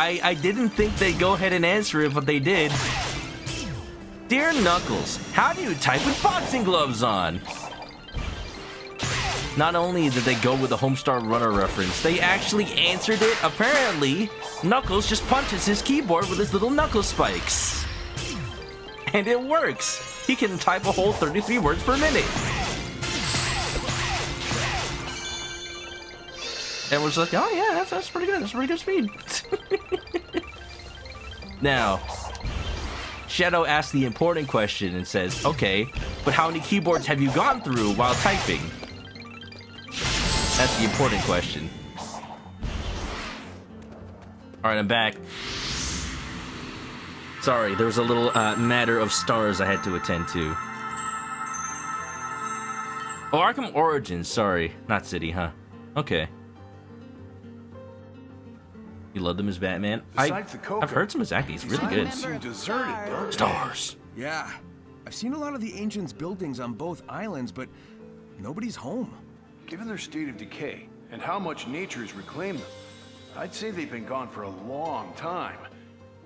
I didn't think they'd go ahead and answer it, but they did. Dear Knuckles, how do you type with boxing gloves on? Not only did they go with the Homestar Runner reference, they actually answered it. Apparently, Knuckles just punches his keyboard with his little knuckle spikes. And it works. He can type a whole 33 words per minute. And we're just like, oh yeah, that's pretty good. That's pretty good speed. Now, Shadow asks the important question and says, okay, but how many keyboards have you gone through while typing? That's the important question. Alright, I'm back. Sorry, there was a little matter of stars I had to attend to. Oh, Arkham Origins, sorry. Not City, huh? Okay. You love them as Batman? I've heard some of his acting. He's really good. Seem deserted, don't they? Stars. Yeah. I've seen a lot of the Ancients' buildings on both islands, but nobody's home. Given their state of decay and how much nature has reclaimed them, I'd say they've been gone for a long time.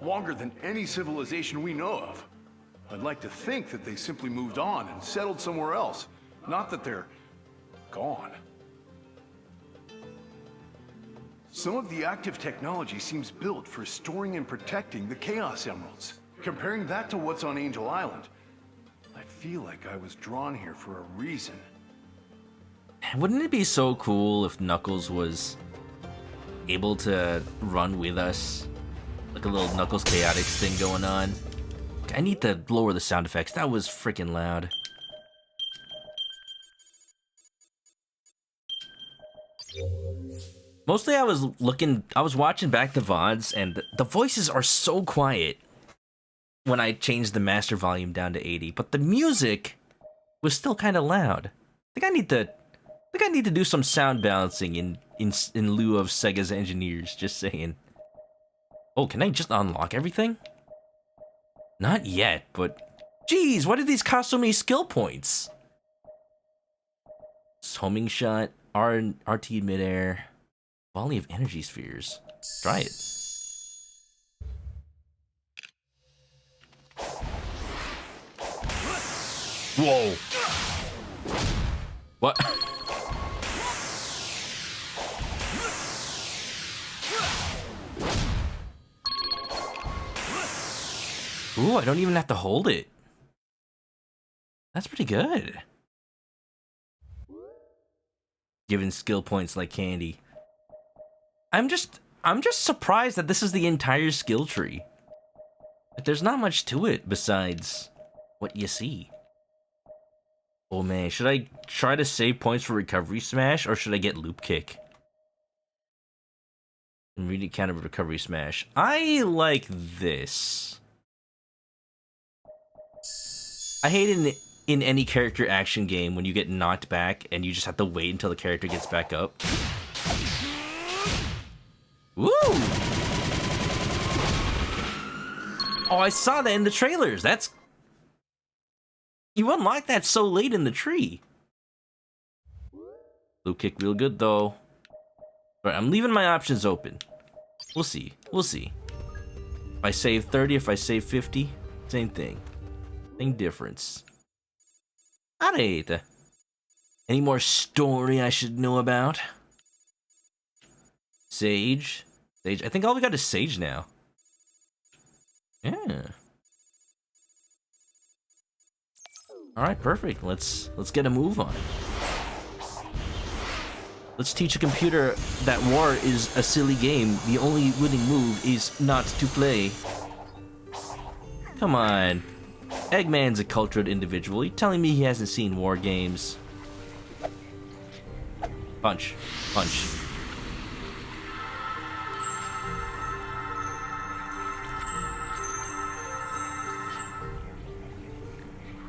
Longer than any civilization we know of. I'd like to think that they simply moved on and settled somewhere else. Not that they're gone. Some of the active technology seems built for storing and protecting the Chaos Emeralds. Comparing that to what's on Angel Island, I feel like I was drawn here for a reason. Wouldn't it be so cool if Knuckles was able to run with us? Like a little Knuckles Chaotix thing going on. I need to lower the sound effects. That was freaking loud. Mostly I was watching back the VODs, and the voices are so quiet when I changed the master volume down to 80, but the music was still kind of loud. I think I need to do some sound balancing in lieu of Sega's engineers, just saying. Oh, can I just unlock everything? Not yet, but geez, why did these cost so many skill points? Homing shot, RT midair. Volley of energy spheres. Try it. Whoa. What? Ooh, I don't even have to hold it. That's pretty good. Giving skill points like candy. I'm just surprised that this is the entire skill tree. Like, there's not much to it besides what you see. Oh man, should I try to save points for recovery smash or should I get loop kick? And really counter recovery smash. I like this. I hate in any character action game when you get knocked back and you just have to wait until the character gets back up. Woo! Oh, I saw that in the trailers. You unlock that so late in the tree. Loop kick real good though. Alright, I'm leaving my options open. We'll see. We'll see. If I save 30, if I save 50, same thing. Same difference. Alright. Any more story I should know about? Sage. Sage. I think all we got is Sage now. Yeah. All right, perfect. Let's get a move on. Let's teach a computer that war is a silly game. The only winning move is not to play. Come on. Eggman's a cultured individual. You telling me he hasn't seen war games? Punch. Punch.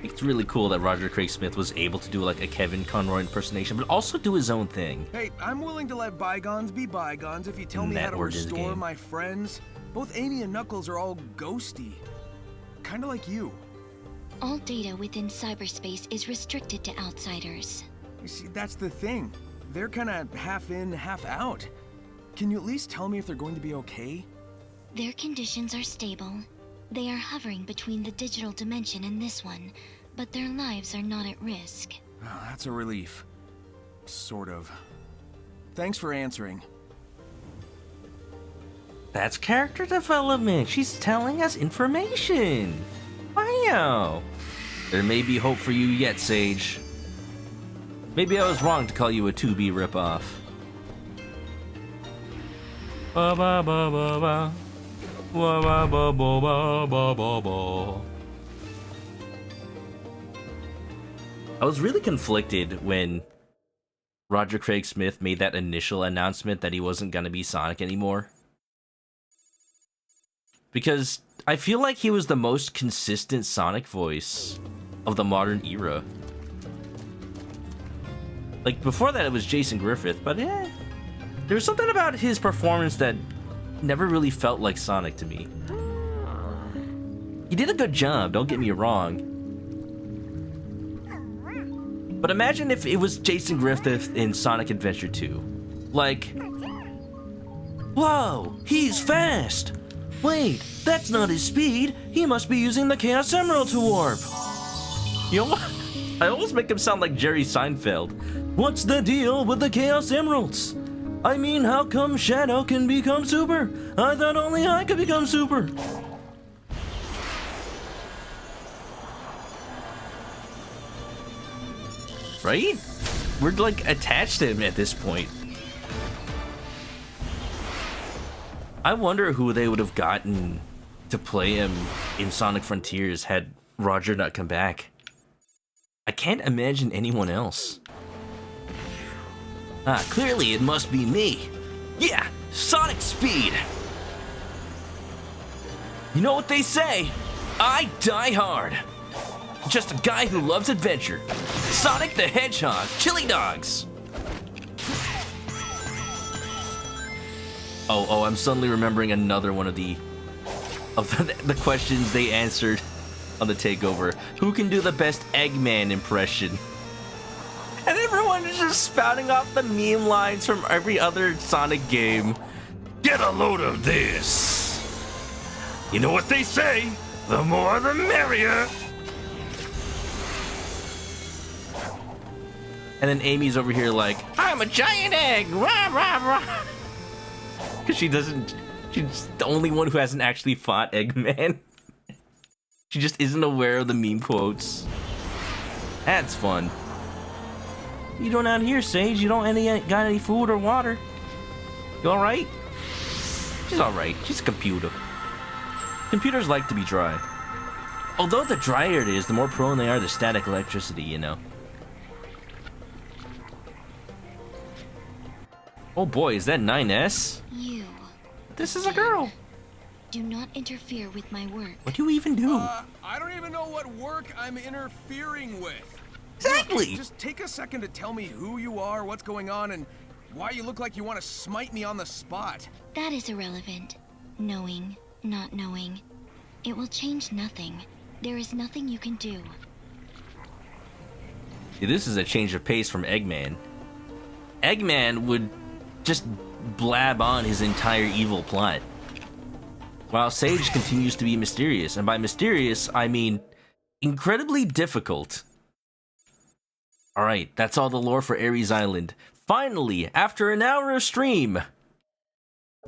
It's really cool that Roger Craig Smith was able to do like a Kevin Conroy impersonation, but also do his own thing. Hey, I'm willing to let bygones be bygones if you tell me how to restore my friends. Both Amy and Knuckles are all ghosty. Kinda like you. All data within cyberspace is restricted to outsiders. You see, that's the thing. They're kinda half in, half out. Can you at least tell me if they're going to be okay? Their conditions are stable. They are hovering between the digital dimension and this one, but their lives are not at risk. Oh, that's a relief. Sort of. Thanks for answering. That's character development. She's telling us information. Wow. There may be hope for you yet, Sage. Maybe I was wrong to call you a 2B ripoff. Ba ba ba ba ba. Ba ba ba ba ba ba ba. I was really conflicted when Roger Craig Smith made that initial announcement that he wasn't gonna be Sonic anymore. Because I feel like he was the most consistent Sonic voice of the modern era. Like, before that it was Jason Griffith, but there was something about his performance that never really felt like Sonic to me. He did a good job, don't get me wrong. But imagine if it was Jason Griffith in Sonic Adventure 2. Like, whoa, he's fast! Wait, that's not his speed. He must be using the Chaos Emerald to warp. You know what? I always make him sound like Jerry Seinfeld. What's the deal with the Chaos Emeralds? I mean, how come Shadow can become super? I thought only I could become super. Right? We're like attached to him at this point. I wonder who they would have gotten to play him in Sonic Frontiers had Roger not come back. I can't imagine anyone else. Ah, clearly it must be me. Yeah, Sonic Speed. You know what they say? I die hard. Just a guy who loves adventure. Sonic the Hedgehog, Chili Dogs. Oh, I'm suddenly remembering another one of the questions they answered on the takeover. Who can do the best Eggman impression? And everyone is just spouting off the meme lines from every other Sonic game. Get a load of this. You know what they say? The more the merrier. And then Amy's over here like, I'm a giant egg! Rah, rah, rah! Because she's the only one who hasn't actually fought Eggman. She just isn't aware of the meme quotes. That's fun. You doing out here, Sage? You don't got any food or water? You alright? She's alright. She's a computer. Computers like to be dry. Although the drier it is, the more prone they are to static electricity, you know. Oh boy, is that 9S? You. This is a girl. Do not interfere with my work. What do you even do? I don't even know what work I'm interfering with. Exactly. Look, just take a second to tell me who you are, what's going on, and why you look like you want to smite me on the spot. That is irrelevant. Knowing, not knowing. It will change nothing. There is nothing you can do. See, this is a change of pace from Eggman. Eggman would just blab on his entire evil plot, while Sage continues to be mysterious, and by mysterious, I mean incredibly difficult. Alright, that's all the lore for Ares Island. Finally, after an hour of stream,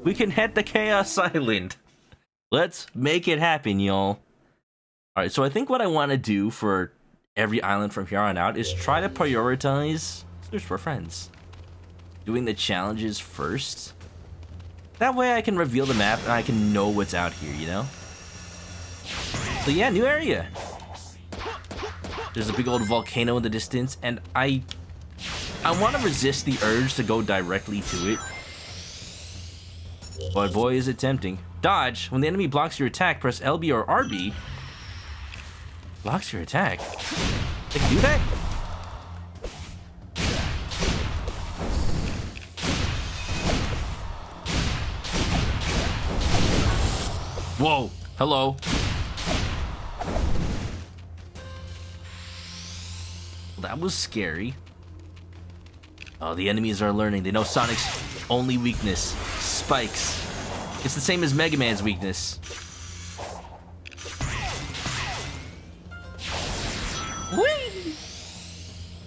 We can head to Chaos Island. Let's make it happen, y'all. Alright, so I think what I want to do for every island from here on out is try to prioritize Search for Friends. Doing the challenges first. That way I can reveal the map and I can know what's out here, you know? So yeah, new area. There's a big old volcano in the distance, and I want to resist the urge to go directly to it. But boy, is it tempting. Dodge. When the enemy blocks your attack, press LB or RB. Blocks your attack? They can do that? Whoa. Hello. That was scary. Oh, the enemies are learning. They know Sonic's only weakness. Spikes. It's the same as Mega Man's weakness. Whee!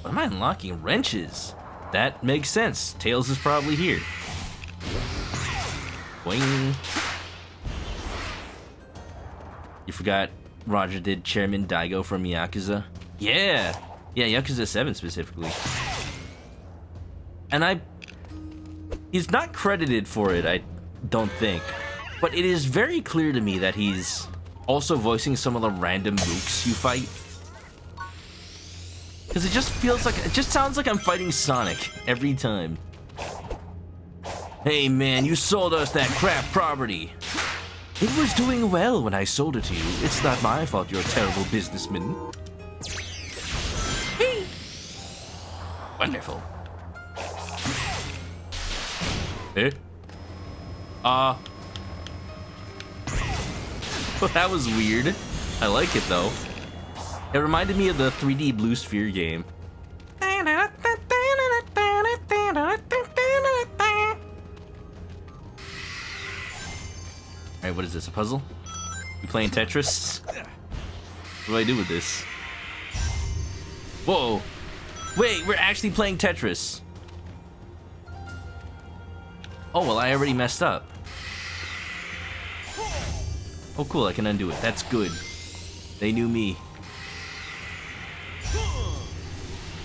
What am I unlocking? Wrenches. That makes sense. Tails is probably here. Boing. You forgot Roger did Chairman Daigo from Yakuza? Yeah! Yeah, Yakuza 7 specifically. And he's not credited for it, I don't think. But it is very clear to me that he's also voicing some of the random mooks you fight. Because it just sounds like I'm fighting Sonic every time. Hey man, you sold us that crap property. It was doing well when I sold it to you. It's not my fault you're a terrible businessman. Wonderful. Eh? Well, that was weird. I like it though. It reminded me of the 3D Blue Sphere game. Alright, what is this? A puzzle? You playing Tetris? What do I do with this? Whoa! Wait, we're actually playing Tetris. Oh, well, I already messed up. Oh, cool, I can undo it. That's good. They knew me.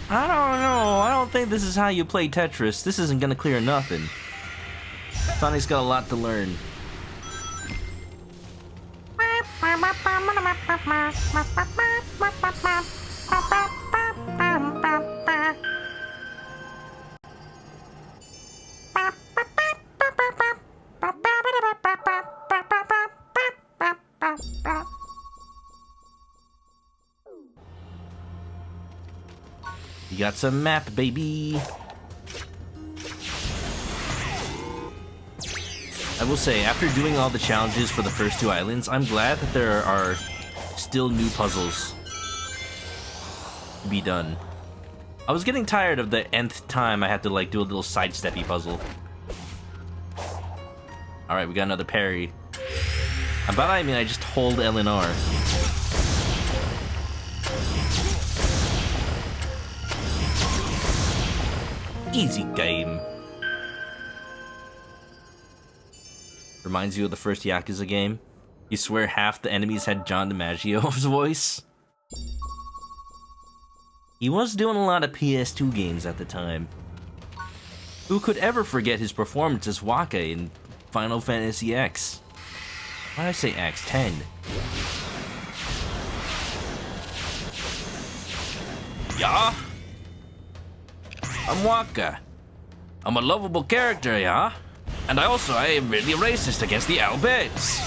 I don't know. I don't think this is how you play Tetris. This isn't gonna clear nothing. Sonic's got a lot to learn. You got some map, baby. I will say, after doing all the challenges for the first two islands, I'm glad that there are still new puzzles to be done. I was getting tired of the nth time I had to like do a little sidesteppy puzzle. Alright, we got another parry. And by that I mean I just hold L and R. Easy game. Reminds you of the first Yakuza game? You swear half the enemies had John DiMaggio's voice? He was doing a lot of PS2 games at the time. Who could ever forget his performance as Waka in Final Fantasy X? Why did I say X? 10. Yeah? I'm Waka. I'm a lovable character, yeah? And I am really racist against the Albeds.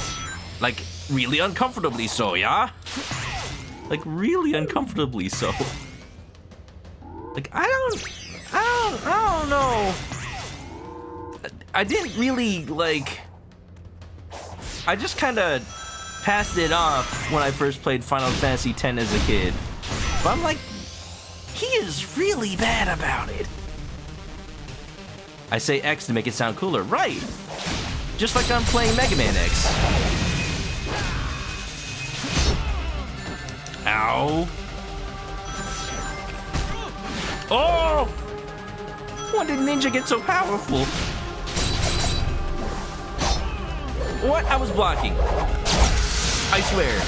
Like, really uncomfortably so, yeah? Like, really uncomfortably so. Like, I don't know. I didn't really, like... I just kinda passed it off when I first played Final Fantasy X as a kid. But I'm like, he is really bad about it. I say X to make it sound cooler. Right! Just like I'm playing Mega Man X. Ow. Oh! When did Ninja get so powerful? What? I was blocking. I swear.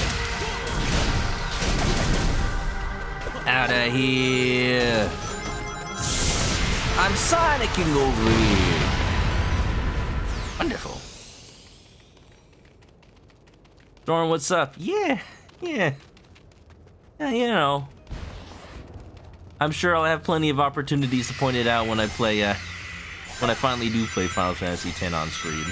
Outta here. I'm Sonicking over here. Wonderful. Dorn, what's up? Yeah. You know. I'm sure I'll have plenty of opportunities to point it out when I play, when I finally do play Final Fantasy X on stream.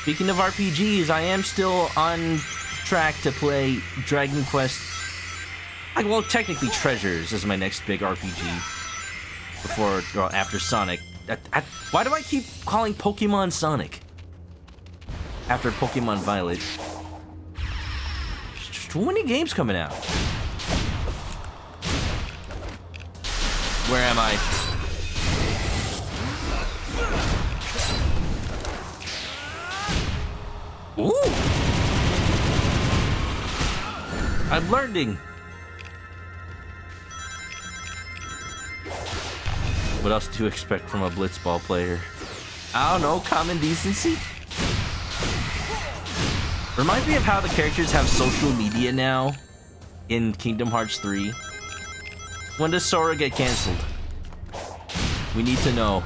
Speaking of RPGs, I am still on track to play Dragon Quest. Well, technically Treasures is my next big RPG. After Sonic. Why do I keep calling Pokemon Sonic? After Pokemon Violet. Too many games coming out. Where am I? Ooh! I'm learning. What else do you expect from a blitzball player? I don't know, common decency? Reminds me of how the characters have social media now in Kingdom Hearts 3. When does Sora get cancelled? We need to know.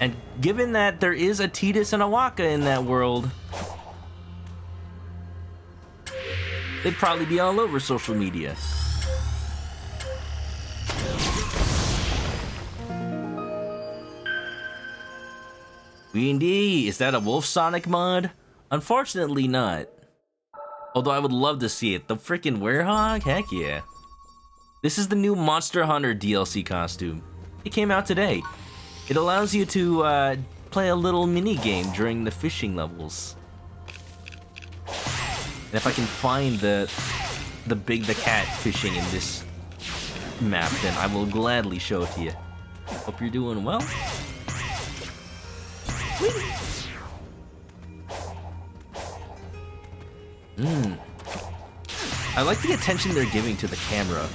And given that there is a Tidus and a Waka in that world, they'd probably be all over social media. Indeed, is that a Wolf Sonic mod? Unfortunately not. Although I would love to see it. The freaking Werehog? Heck yeah. This is the new Monster Hunter DLC costume. It came out today. It allows you to play a little mini game during the fishing levels. And if I can find the cat fishing in this map, then I will gladly show it to you. Hope you're doing well. I like the attention they're giving to the camera.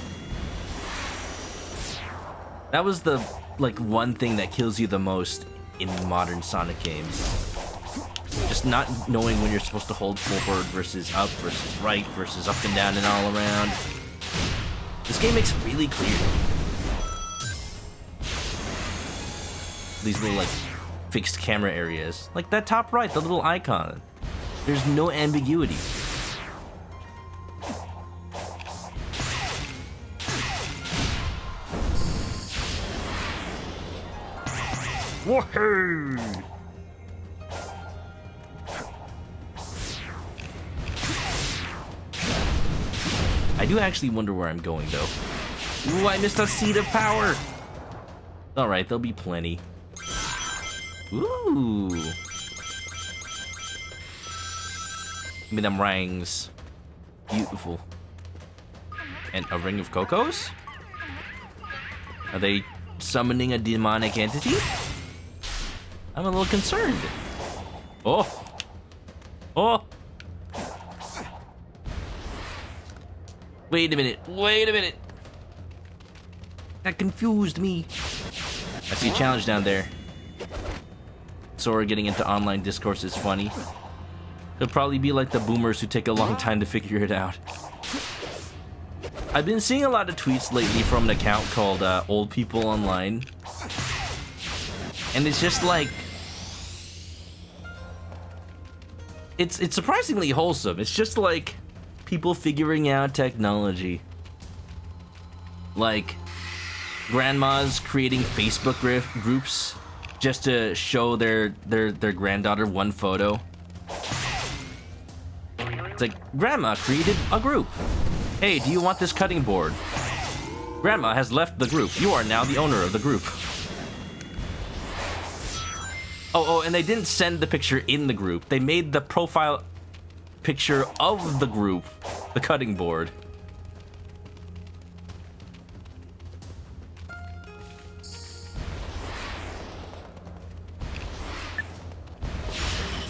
That was the, one thing that kills you the most in modern Sonic games. Just not knowing when you're supposed to hold forward versus up versus right versus up and down and all around. This game makes it really clear. These little, fixed camera areas. Like that top right, the little icon. There's no ambiguity. Woohoo! I do actually wonder where I'm going, though. Ooh, I missed a seed of power! Alright, there'll be plenty. Ooh! Give me them rings. Beautiful. And a ring of Cocos? Are they summoning a demonic entity? I'm a little concerned. Oh! Oh! Wait a minute. Wait a minute. That confused me. I see a challenge down there. Sora getting into online discourse is funny. He'll probably be like the boomers who take a long time to figure it out. I've been seeing a lot of tweets lately from an account called Old People Online. And it's just like... It's surprisingly wholesome. It's just like people figuring out technology. Like grandmas creating Facebook groups just to show their granddaughter one photo. It's like, Grandma created a group. Hey, do you want this cutting board? Grandma has left the group. You are now the owner of the group. Oh, and they didn't send the picture in the group. They made the profile picture of the group the cutting board.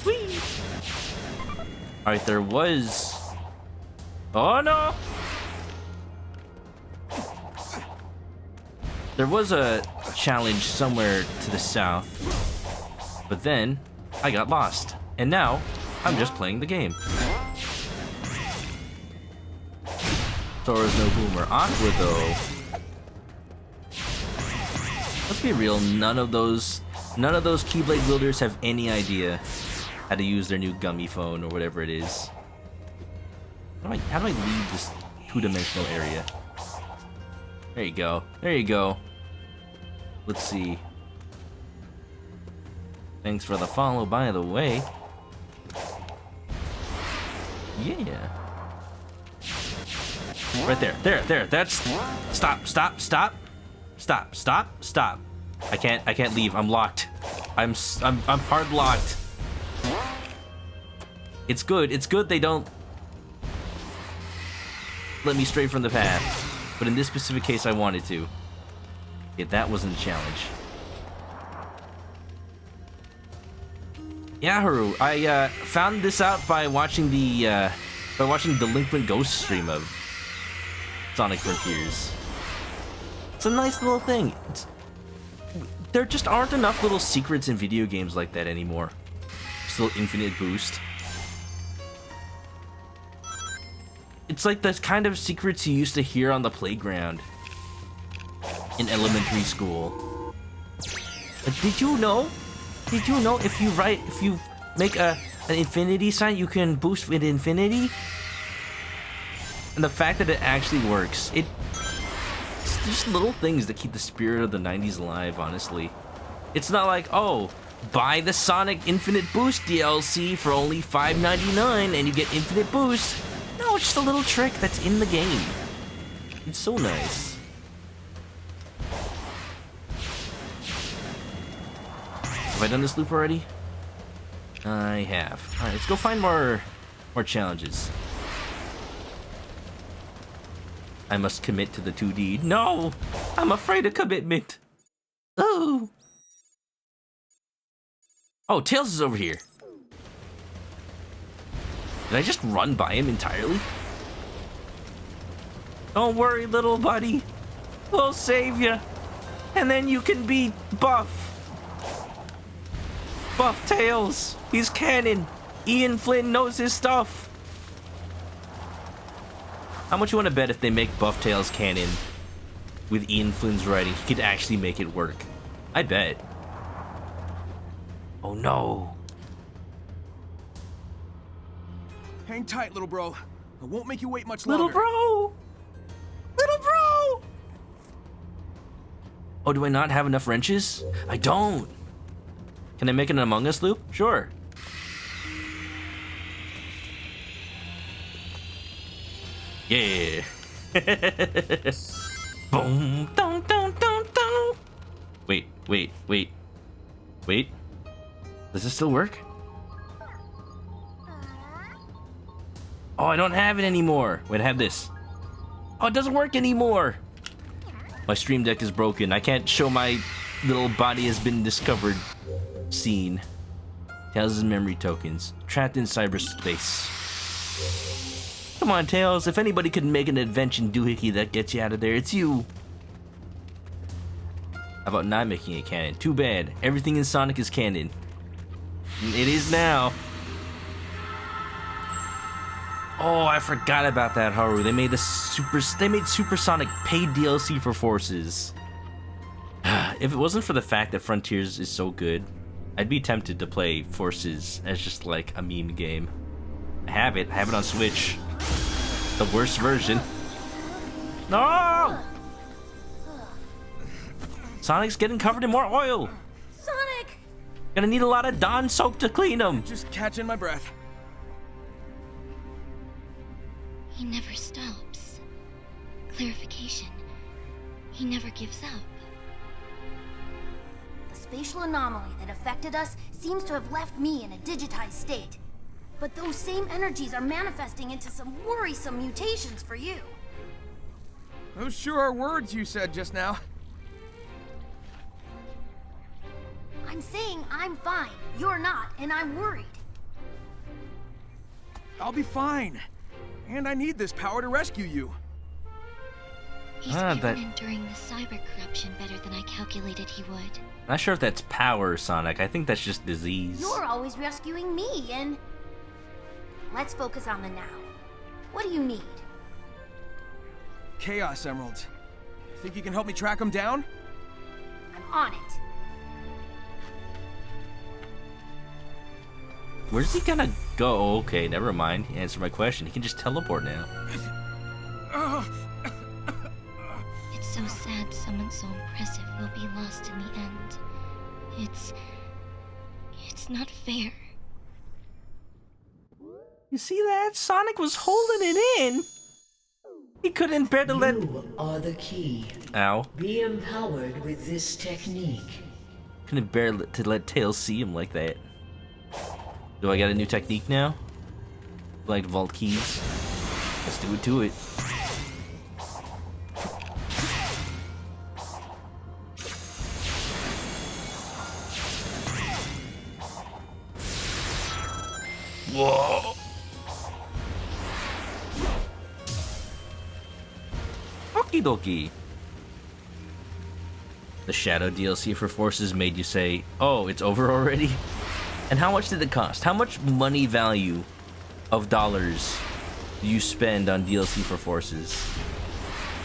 Whee! Alright, there was... Oh no! There was a challenge somewhere to the south, but then I got lost, and now I'm just playing the game. Sora's no boomer. Aqua, though. Let's be real, none of those Keyblade wielders have any idea how to use their new gummy phone or whatever it is. How do I leave this two-dimensional area? There you go. There you go. Let's see. Thanks for the follow, by the way. Yeah. Right there. There. That's... Stop. I can't leave. I'm locked. I'm hard locked. It's good they don't let me stray from the path. But in this specific case, I wanted to. Yeah, that wasn't a challenge. Yeah, Haru, I found this out by watching the Delinquent Ghost stream of Sonic Frontiers. It's a nice little thing. There just aren't enough little secrets in video games like that anymore. Still infinite boost. It's like the kind of secrets you used to hear on the playground in elementary school. Like, did you know if you make an infinity sign, you can boost with infinity? And the fact that it actually works, it's just little things that keep the spirit of the 90s alive, honestly. It's not like, oh, buy the Sonic Infinite Boost DLC for only $5.99 and you get infinite boost. No, it's just a little trick that's in the game. It's so nice. Have I done this loop already? I have. Alright, let's go find more challenges. I must commit to the 2D. No! I'm afraid of commitment. Oh! Oh, Tails is over here. Did I just run by him entirely? Don't worry, little buddy. We'll save you. And then you can be Buff. Buff Tails. He's canon. Ian Flynn knows his stuff. How much you want to bet if they make Buff Tails canon with Ian Flynn's writing, he could actually make it work? I bet. Oh no. Hang tight, little bro. I won't make you wait much longer. Little bro! Little bro! Oh, do I not have enough wrenches? I don't. Can I make an Among Us loop? Sure. Yeah. Boom. Dun, dun, dun, dun. Wait. Does this still work? Oh, I don't have it anymore. Wait, I have this. Oh, it doesn't work anymore. My stream deck is broken. I can't show my little body has been discovered scene. Tails' memory tokens. Trapped in cyberspace. Come on, Tails. If anybody could make an invention doohickey that gets you out of there, it's you. How about not making it canon? Too bad. Everything in Sonic is canon. It is now. Oh, I forgot about that, Haru. They made Supersonic paid DLC for Forces. If it wasn't for the fact that Frontiers is so good, I'd be tempted to play Forces as just like a meme game. I have it on Switch. The worst version. No! Sonic's getting covered in more oil. Sonic! Gonna need a lot of Dawn soap to clean him. Just catching my breath. He never stops. Clarification. He never gives up. The spatial anomaly that affected us seems to have left me in a digitized state. But those same energies are manifesting into some worrisome mutations for you. Those sure are words you said just now. I'm saying I'm fine. You're not, and I'm worried. I'll be fine. And I need this power to rescue you. He's been enduring the cyber corruption better than I calculated he would. Not sure if that's power, Sonic. I think that's just disease. You're always rescuing me, and... Let's focus on the now. What do you need? Chaos Emeralds. Think you can help me track them down? I'm on it. Where's he gonna go? Oh, okay, never mind. He answered my question. He can just teleport now. It's so sad someone so impressive will be lost in the end. It's not fair. You see that? Sonic was holding it in. He couldn't bear to let... You are the key. Ow. Be empowered with this technique. Couldn't bear to let Tails see him like that. Do I got a new technique now? Like vault keys? Let's do it to it. Whoa! Okie dokie. The Shadow DLC for Forces made you say, oh, it's over already? And how much did it cost? How much money value of dollars do you spend on DLC for Forces?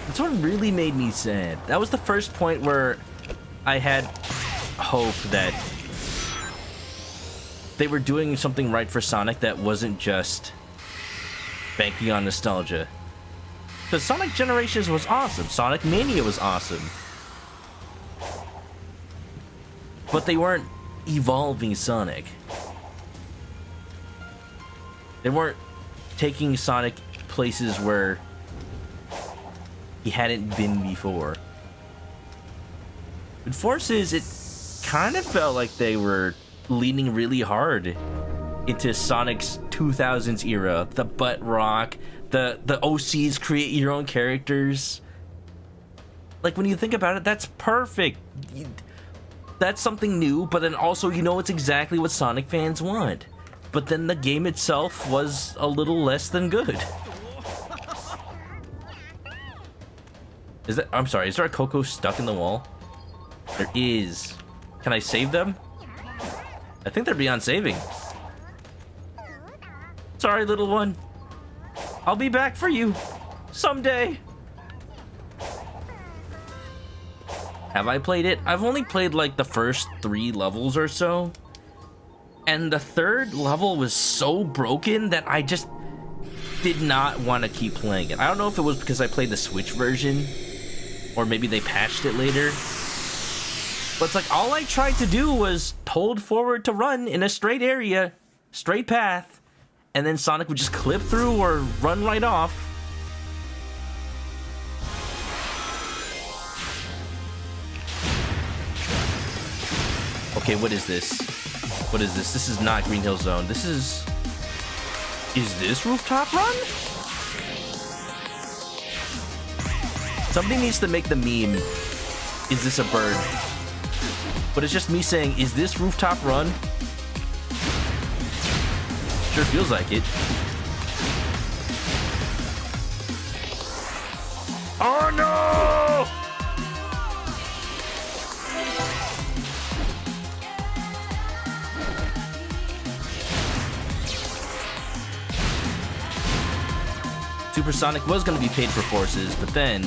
That's what really made me sad. That was the first point where I had hope that they were doing something right for Sonic that wasn't just banking on nostalgia. Because Sonic Generations was awesome. Sonic Mania was awesome. But they weren't evolving Sonic. They weren't taking Sonic places where he hadn't been before. With Forces, it kind of felt like they were leaning really hard into Sonic's 2000s era. The butt rock, the OCs create your own characters. Like, when you think about it, that's perfect. That's something new, but then also you know it's exactly what Sonic fans want. But then the game itself was a little less than good. I'm sorry, is there a Coco stuck in the wall? There is. Can I save them? I think they're beyond saving. Sorry, little one. I'll be back for you someday. Have I played it? I've only played like the first 3 levels or so. And the 3rd level was so broken that I just did not want to keep playing it. I don't know if it was because I played the Switch version, or maybe they patched it later. But it's like all I tried to do was hold forward to run in a straight area, straight path, and then Sonic would just clip through or run right off. Okay, what is this? What is this? This is not Green Hill Zone. This is... Is this Rooftop Run? Somebody needs to make the meme, is this a bird? But it's just me saying, is this Rooftop Run? Sure feels like it. Oh no! Supersonic was going to be paid for Forces, but then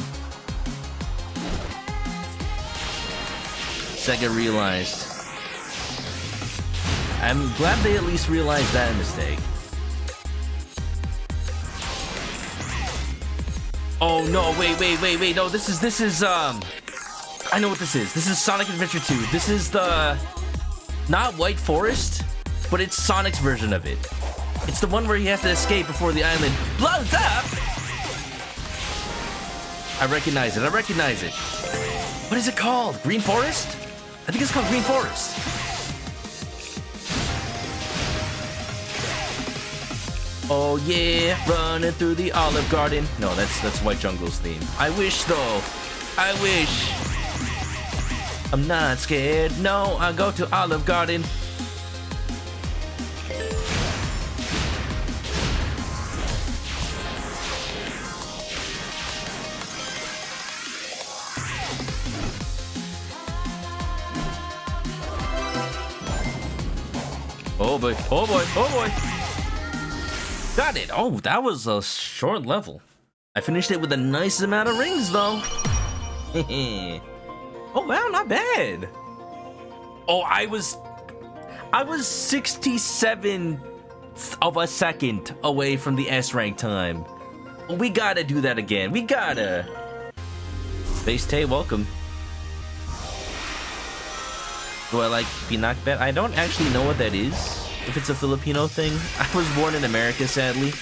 Sega realized. I'm glad they at least realized that mistake. Oh no, wait, no, this is, I know what this is. This is Sonic Adventure 2. This is the, not White Forest, but it's Sonic's version of it. It's the one where he has to escape before the island blows up! I recognize it. What is it called? Green Forest? I think it's called Green Forest. Oh yeah, running through the Olive Garden. No, that's White Jungle's theme. I wish though. I wish. I'm not scared. No, I go to Olive Garden. Oh boy, oh boy, oh boy. Got it. Oh, that was a short level. I finished it with a nice amount of rings though. Oh wow, not bad. Oh, I was 67 of a second away from the S rank time. We gotta do that again. We gotta. Base Tay, welcome. Do I like pinakbet? I don't actually know what that is. If it's a Filipino thing. I was born in America, sadly.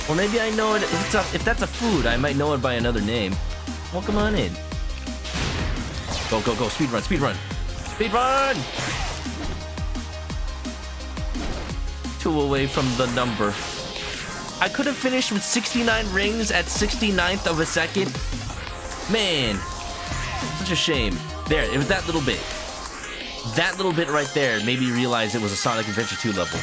Or maybe I know it. If that's a food, I might know it by another name. Welcome on in. Go, go, go. Speed run, speed run. Speed run! 2 away from the number. I could have finished with 69 rings at 69th of a second. Man, such a shame. There, it was that little bit. That little bit right there made me realize it was a Sonic Adventure 2 level.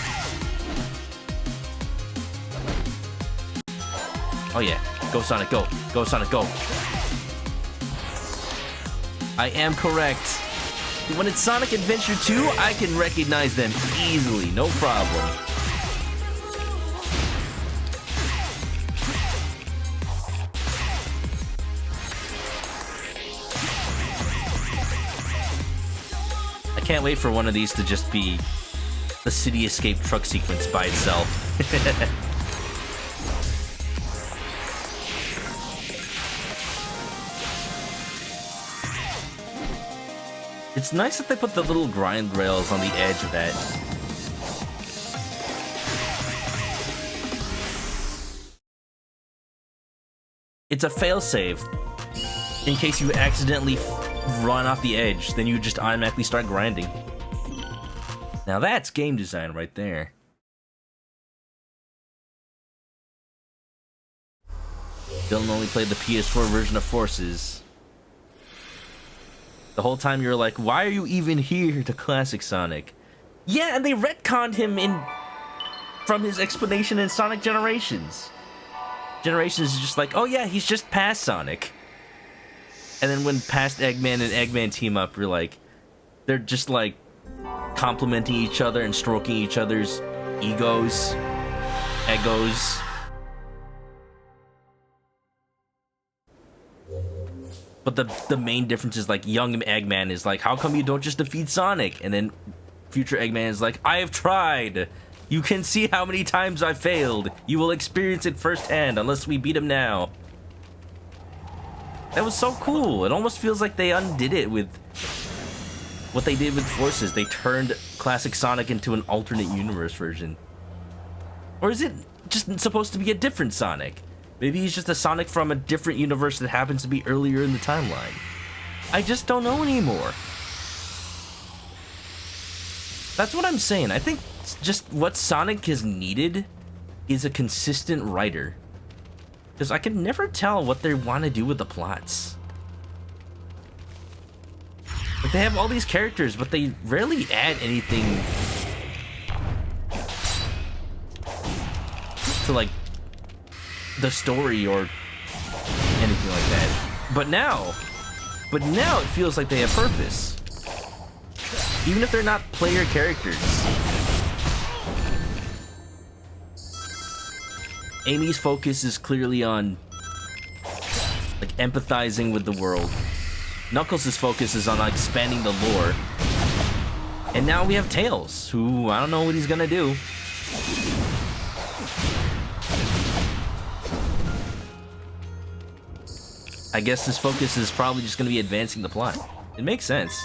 Oh yeah, go Sonic, go. Go Sonic, go. I am correct. When it's Sonic Adventure 2, I can recognize them easily, no problem. I can't wait for one of these to just be the City Escape truck sequence by itself. It's nice that they put the little grind rails on the edge of that. It's a failsafe. In case you accidentally run off the edge, then you just automatically start grinding. Now that's game design right there. Dylan only played the PS4 version of Forces. The whole time you're like, why are you even here to Classic Sonic? Yeah, and they retconned him from his explanation in Sonic Generations. Generations is just like, oh yeah, he's just past Sonic. And then when past Eggman and Eggman team up, you're like, they're just like complimenting each other and stroking each other's egos. But the main difference is like young Eggman is like, how come you don't just defeat Sonic? And then future Eggman is like, I have tried. You can see how many times I failed. You will experience it firsthand unless we beat him now. That was so cool. It almost feels like they undid it with what they did with Forces. They turned Classic Sonic into an alternate universe version. Or is it just supposed to be a different Sonic? Maybe he's just a Sonic from a different universe that happens to be earlier in the timeline. I just don't know anymore. That's what I'm saying. I think just what Sonic has needed is a consistent writer. Because I can never tell what they want to do with the plots. Like, they have all these characters, but they rarely add anything to, like, the story or anything like that. But now it feels like they have purpose. Even if they're not player characters. Amy's focus is clearly on like empathizing with the world. Knuckles' focus is on expanding the lore. And now we have Tails, who I don't know what he's gonna do. I guess his focus is probably just gonna be advancing the plot. It makes sense.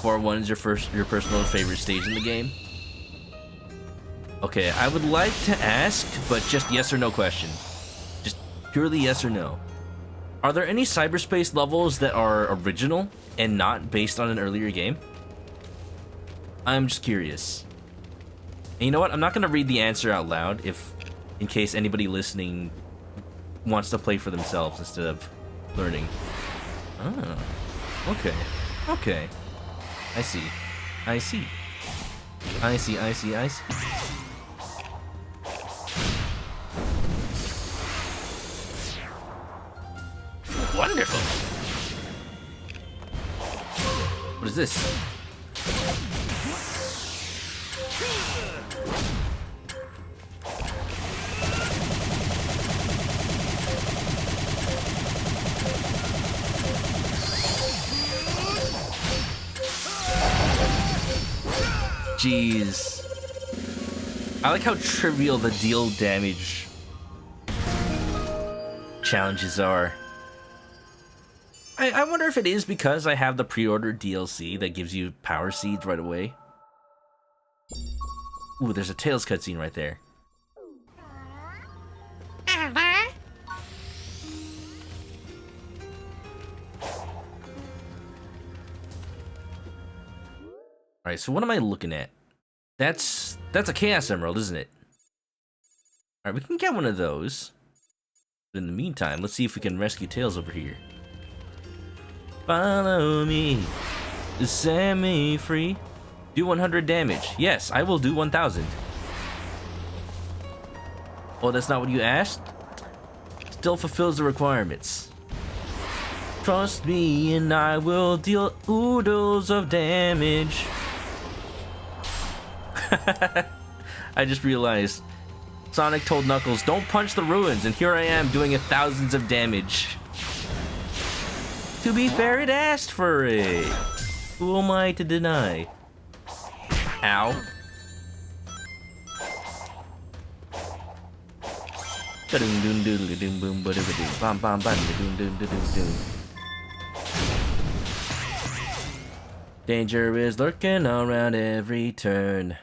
One is your personal favorite stage in the game? Okay, I would like to ask, but just yes or no question. Just purely yes or no. Are there any cyberspace levels that are original and not based on an earlier game? I'm just curious. And you know what? I'm not gonna read the answer out loud in case anybody listening wants to play for themselves instead of learning. Oh, okay. Okay. I see. I see. I see, I see, I see. is this? Jeez. I like how trivial the deal damage challenges are. I wonder if it is because I have the pre-order DLC that gives you power seeds right away. Ooh, there's a Tails cutscene right there. Alright, so what am I looking at? That's a Chaos Emerald, isn't it? Alright, we can get one of those. But in the meantime, let's see if we can rescue Tails over here. Follow me, set me free. Do 100 damage. Yes, I will do 1,000. Oh, that's not what you asked? Still fulfills the requirements. Trust me and I will deal oodles of damage. I just realized Sonic told Knuckles, don't punch the ruins, and here I am doing thousands of damage. To be fair, it asked for it. Who am I to deny? Ow. Danger is lurking around every turn.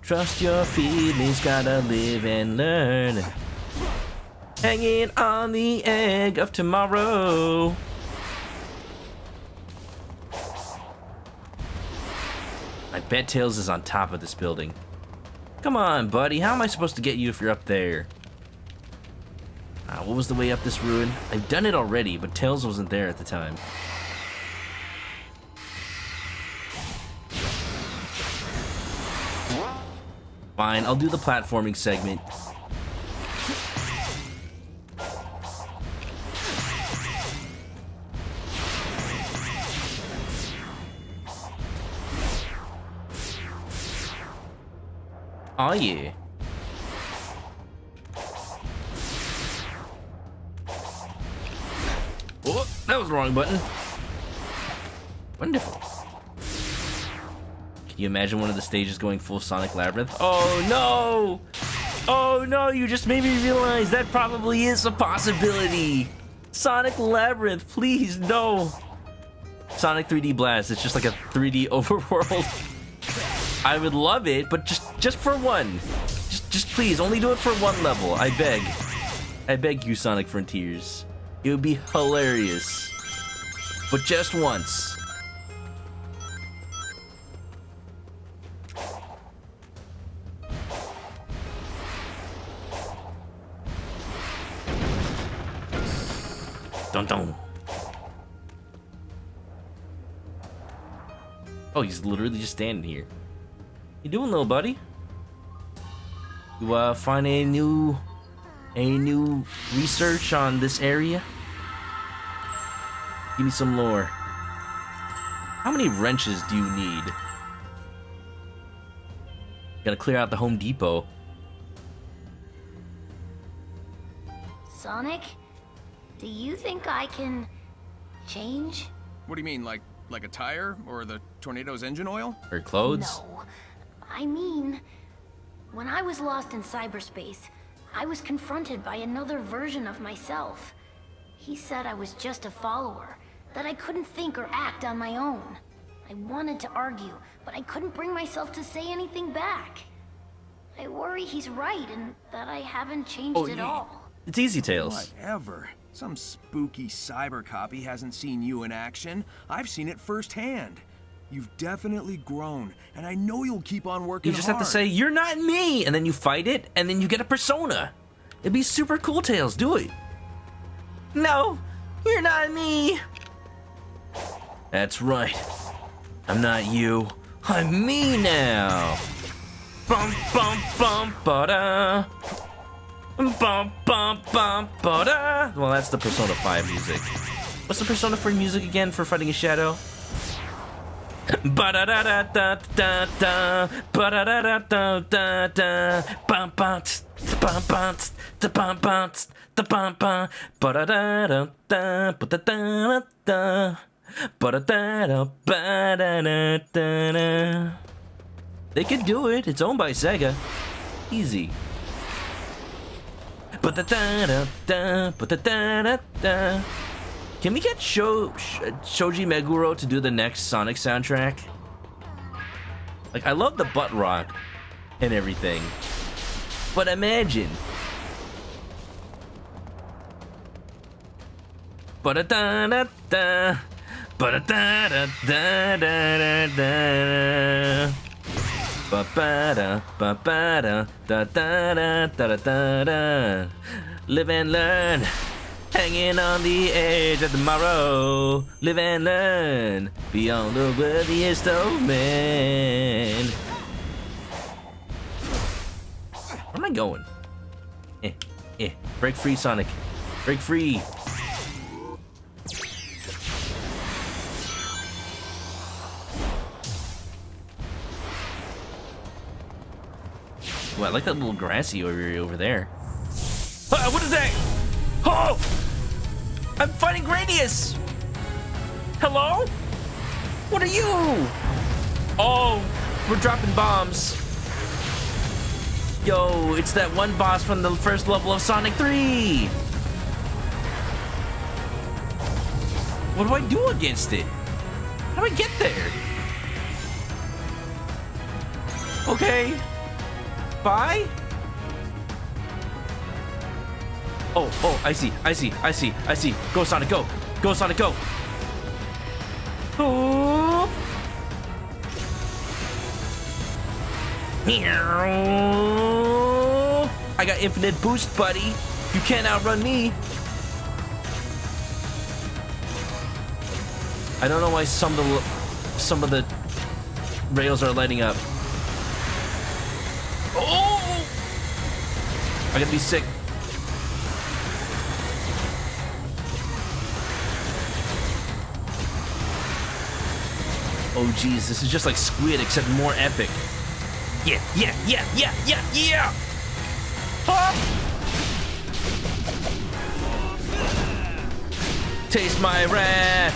Trust your feelings, gotta live and learn. Hanging on the egg of tomorrow. I bet Tails is on top of this building. Come on, buddy. How am I supposed to get you if you're up there? What was the way up this ruin? I've done it already, but Tails wasn't there at the time. Fine, I'll do the platforming segment. Oh yeah. Oh, that was the wrong button. Wonderful. Can you imagine one of the stages going full Sonic Labyrinth? Oh no! Oh no, you just made me realize that probably is a possibility. Sonic Labyrinth, please, no. Sonic 3D Blast, it's just like a 3D overworld. I would love it, but just for one. Just please, only do it for one level, I beg. I beg you, Sonic Frontiers. It would be hilarious. But just once. Dun dun. Oh, he's literally just standing here. You doing, little buddy? You find any new research on this area? Give me some lore. How many wrenches do you need? Gotta clear out the Home Depot. Sonic, do you think I can change? What do you mean, like a tire or the tornado's engine oil? Or clothes? No. I mean, when I was lost in cyberspace, I was confronted by another version of myself. He said I was just a follower, that I couldn't think or act on my own. I wanted to argue, but I couldn't bring myself to say anything back. I worry he's right and that I haven't changed at all. It's easy, Tails. Whatever. Some spooky cyber copy hasn't seen you in action. I've seen it firsthand. You've definitely grown, and I know you'll keep on working You just hard. have to say, you're not me, and then you fight it, and then you get a persona. It'd be super cool, Tails. Do it. No, you're not me. That's right. I'm not you. I'm me now. Bum bum bum ba-da. Bum bum bum ba-da. Well, that's the Persona 5 music. What's the Persona 4 music again for fighting a shadow? Ba-da-da-da-da-da-da. Ba-da-da-da-da-da-da. Bum-bum-ts, bum-bum-ts, da-bum-bum-ts, da-bum-bum. Ba-da-da-da-da, ba-da-da-da-da. Ba-da-da-da, ba-da-da-da-da. They can do it. It's owned by Sega. Easy. Ba-da-da-da-da, ba-da-da-da-da. Can we get Shoji Meguro to do the next Sonic soundtrack? Like, I love the butt rock and everything, but imagine. Ba-da-da-da-da, ba-da-da-da-da-da-da-da. Ba-ba-da, ba-ba-da, da-da-da-da-da-da-da. Live and learn. Hanging on the edge of tomorrow. Live and learn. Beyond the worthiest of men. Where am I going? Break free, Sonic. Break free. Well, I like that little grassy area over there. What is that? Oh! I'm fighting Gradius! Hello? What are you? Oh, we're dropping bombs. Yo, it's that one boss from the first level of Sonic 3. What do I do against it? How do I get there? Okay. Bye? Oh, I see. Go, Sonic, go. Go, Sonic, go. Oh. I got infinite boost, buddy. You can't outrun me. I don't know why some of the rails are lighting up. Oh! I gotta be sick. Oh geez, this is just like Squid except more epic. Yeah. Ah! Taste my wrath.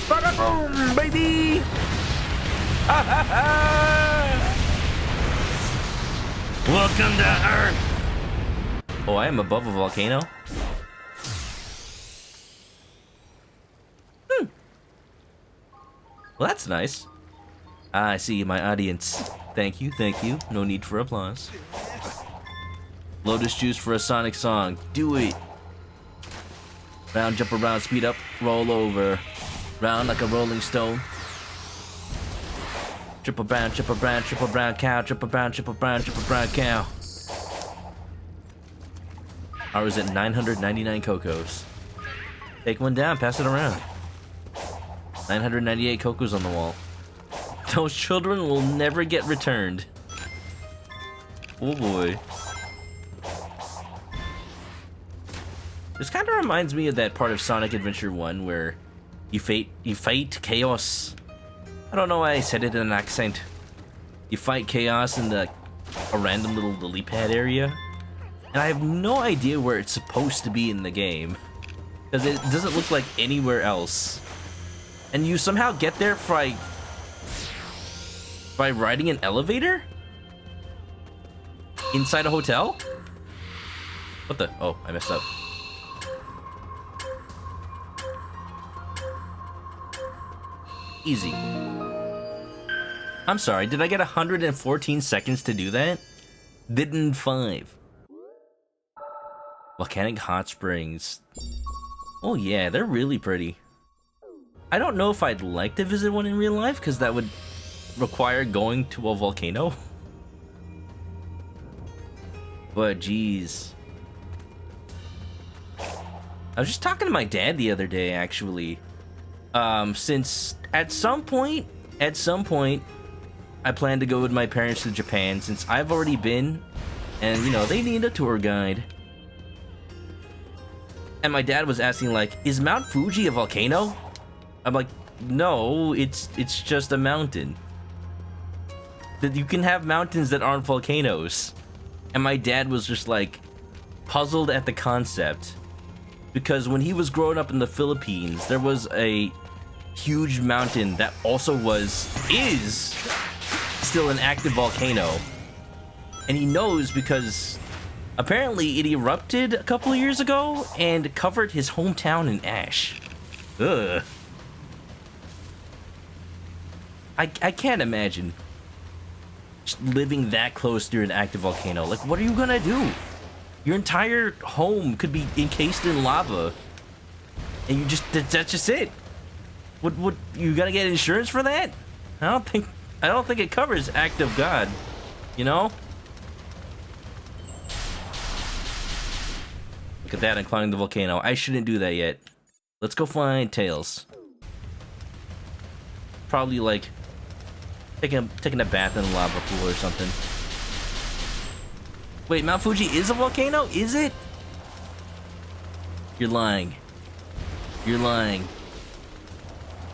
Bada boom, baby. Ha ha ha. Welcome to Earth. Oh, I am above a volcano. Well, that's nice. I see my audience. Thank you. No need for applause. Lotus juice for a Sonic song. Do it. Round, jump around, speed up, roll over. Round like a rolling stone. Triple brown cow. Triple brown cow. Or is it 999 Cocos? Take one down, pass it around. 998 Cocos on the wall. Those children will never get returned. Oh boy. This kind of reminds me of that part of Sonic Adventure 1 where you fight chaos. I don't know why I said it in an accent. You fight chaos in a random little lily pad area. And I have no idea where it's supposed to be in the game. Because it doesn't look like anywhere else. And you somehow get there by riding an elevator? Inside a hotel? What the? Oh, I messed up. Easy. I'm sorry, did I get 114 seconds to do that? Didn't 5. Volcanic hot springs. Oh yeah, they're really pretty. I don't know if I'd like to visit one in real life, because that would require going to a volcano. But geez. I was just talking to my dad the other day, actually. Since at some point, I plan to go with my parents to Japan, since I've already been, and you know, they need a tour guide. And my dad was asking, like, is Mount Fuji a volcano? I'm like, no, it's just a mountain. That you can have mountains that aren't volcanoes. And my dad was just like puzzled at the concept, because when he was growing up in the Philippines, there was a huge mountain that also is still an active volcano. And he knows because apparently it erupted a couple of years ago and covered his hometown in ash. Ugh. I can't imagine just living that close to an active volcano. Like, what are you gonna do? Your entire home could be encased in lava, and you just that's just it. What you gotta get insurance for that? I don't think it covers act of God, you know? Look at that, I'm climbing the volcano. I shouldn't do that yet. Let's go find Tails. Probably like taking a bath in a lava pool or something. Wait, Mount Fuji is a volcano? Is it? You're lying. You're lying.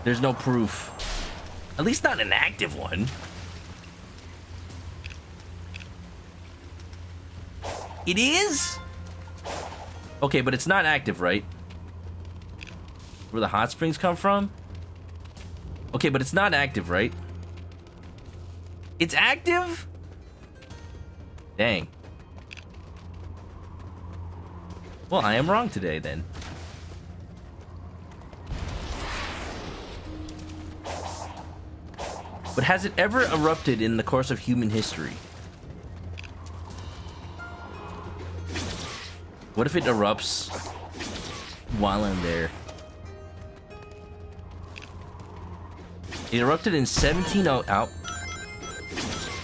There's no proof. At least not an active one. It is? Okay, but it's not active, right? Where the hot springs come from? Okay, but it's not active, right? It's active? Dang. Well, I am wrong today, then. But has it ever erupted in the course of human history? What if it erupts while I'm there? It erupted in 170... Out.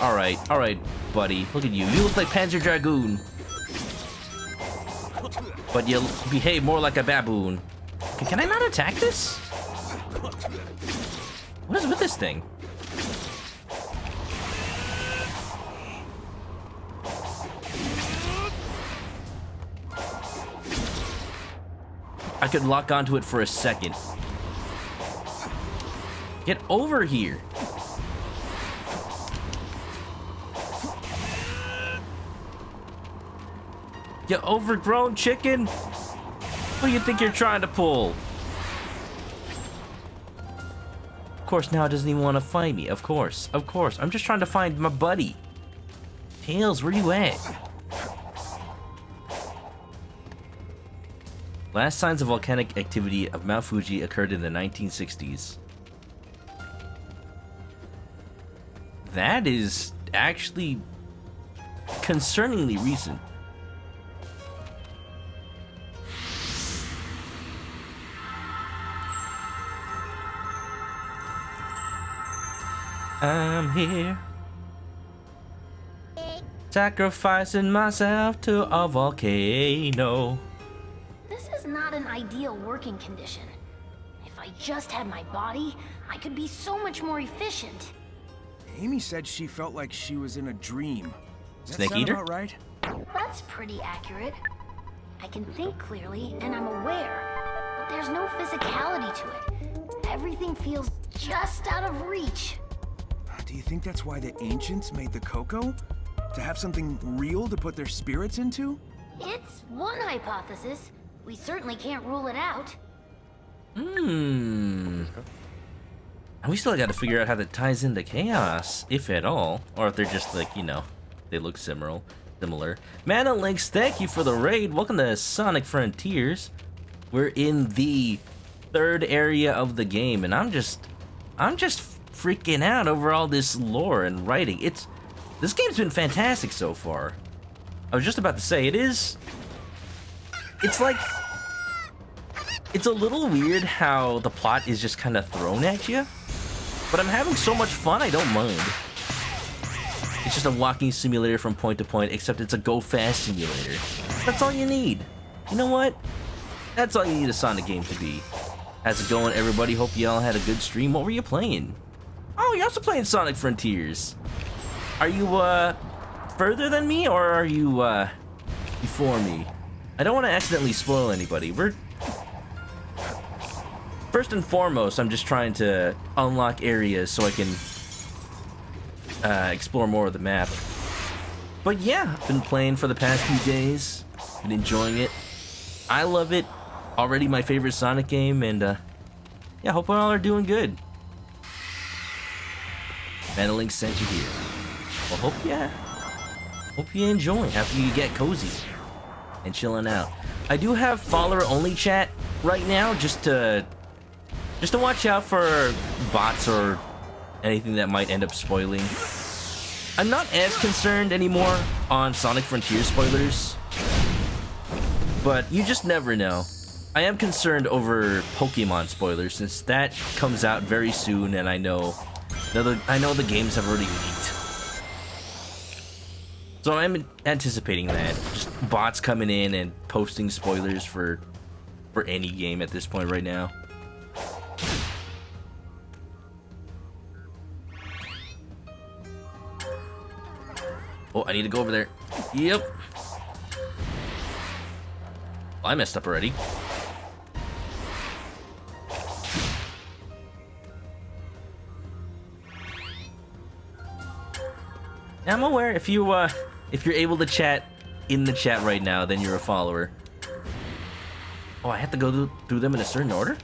Alright, buddy. Look at you. You look like Panzer Dragoon. But you behave more like a baboon. Okay, can I not attack this? What is with this thing? I could lock onto it for a second. Get over here. You overgrown chicken? What do you think you're trying to pull? Of course, now it doesn't even want to find me. Of course. I'm just trying to find my buddy. Tails, where you at? Last signs of volcanic activity of Mount Fuji occurred in the 1960s. That is actually concerningly recent. I'm here, sacrificing myself to a volcano. This is not an ideal working condition. If I just had my body, I could be so much more efficient. Amy said she felt like she was in a dream. Does Snake that sound eater? about right? That's pretty accurate. I can think clearly, and I'm aware, but there's no physicality to it. Everything feels just out of reach. Do you think that's why the ancients made the cocoa? To have something real to put their spirits into? It's one hypothesis. We certainly can't rule it out. And we still got to figure out how that ties into chaos, if at all. Or if they're just like, you know, they look similar. Mana Links, thank you for the raid. Welcome to Sonic Frontiers. We're in the third area of the game, and I'm just freaking out over all this lore and writing. This game's been fantastic so far. I was just about to say, it's like, it's a little weird how the plot is just kind of thrown at you, but I'm having so much fun, I don't mind. It's just a walking simulator from point to point, except it's a go-fast simulator. That's all you need. You know what? That's all you need a Sonic game to be. How's it going, everybody? Hope you all had a good stream. What were you playing? Oh, you're also playing Sonic Frontiers. Are you, further than me, or are you, before me? I don't want to accidentally spoil anybody. First and foremost, I'm just trying to unlock areas so I can explore more of the map. But yeah, I've been playing for the past few days. Been enjoying it. I love it. Already my favorite Sonic game, and yeah, hope all are doing good. ManokAdobo sent you here. Well, hope you enjoy. After you get cozy and chilling out. I do have follower only chat right now, just to watch out for bots or anything that might end up spoiling. I'm not as concerned anymore on Sonic Frontiers spoilers, but you just never know. I am concerned over Pokemon spoilers, since that comes out very soon, and I know the games have already leaked. So I'm anticipating that. Just bots coming in and posting spoilers for any game at this point right now. Oh, I need to go over there. Yep. I messed up already. I'm aware if you're able to chat in the chat right now, then you're a follower. Oh, I have to go through them in a certain order?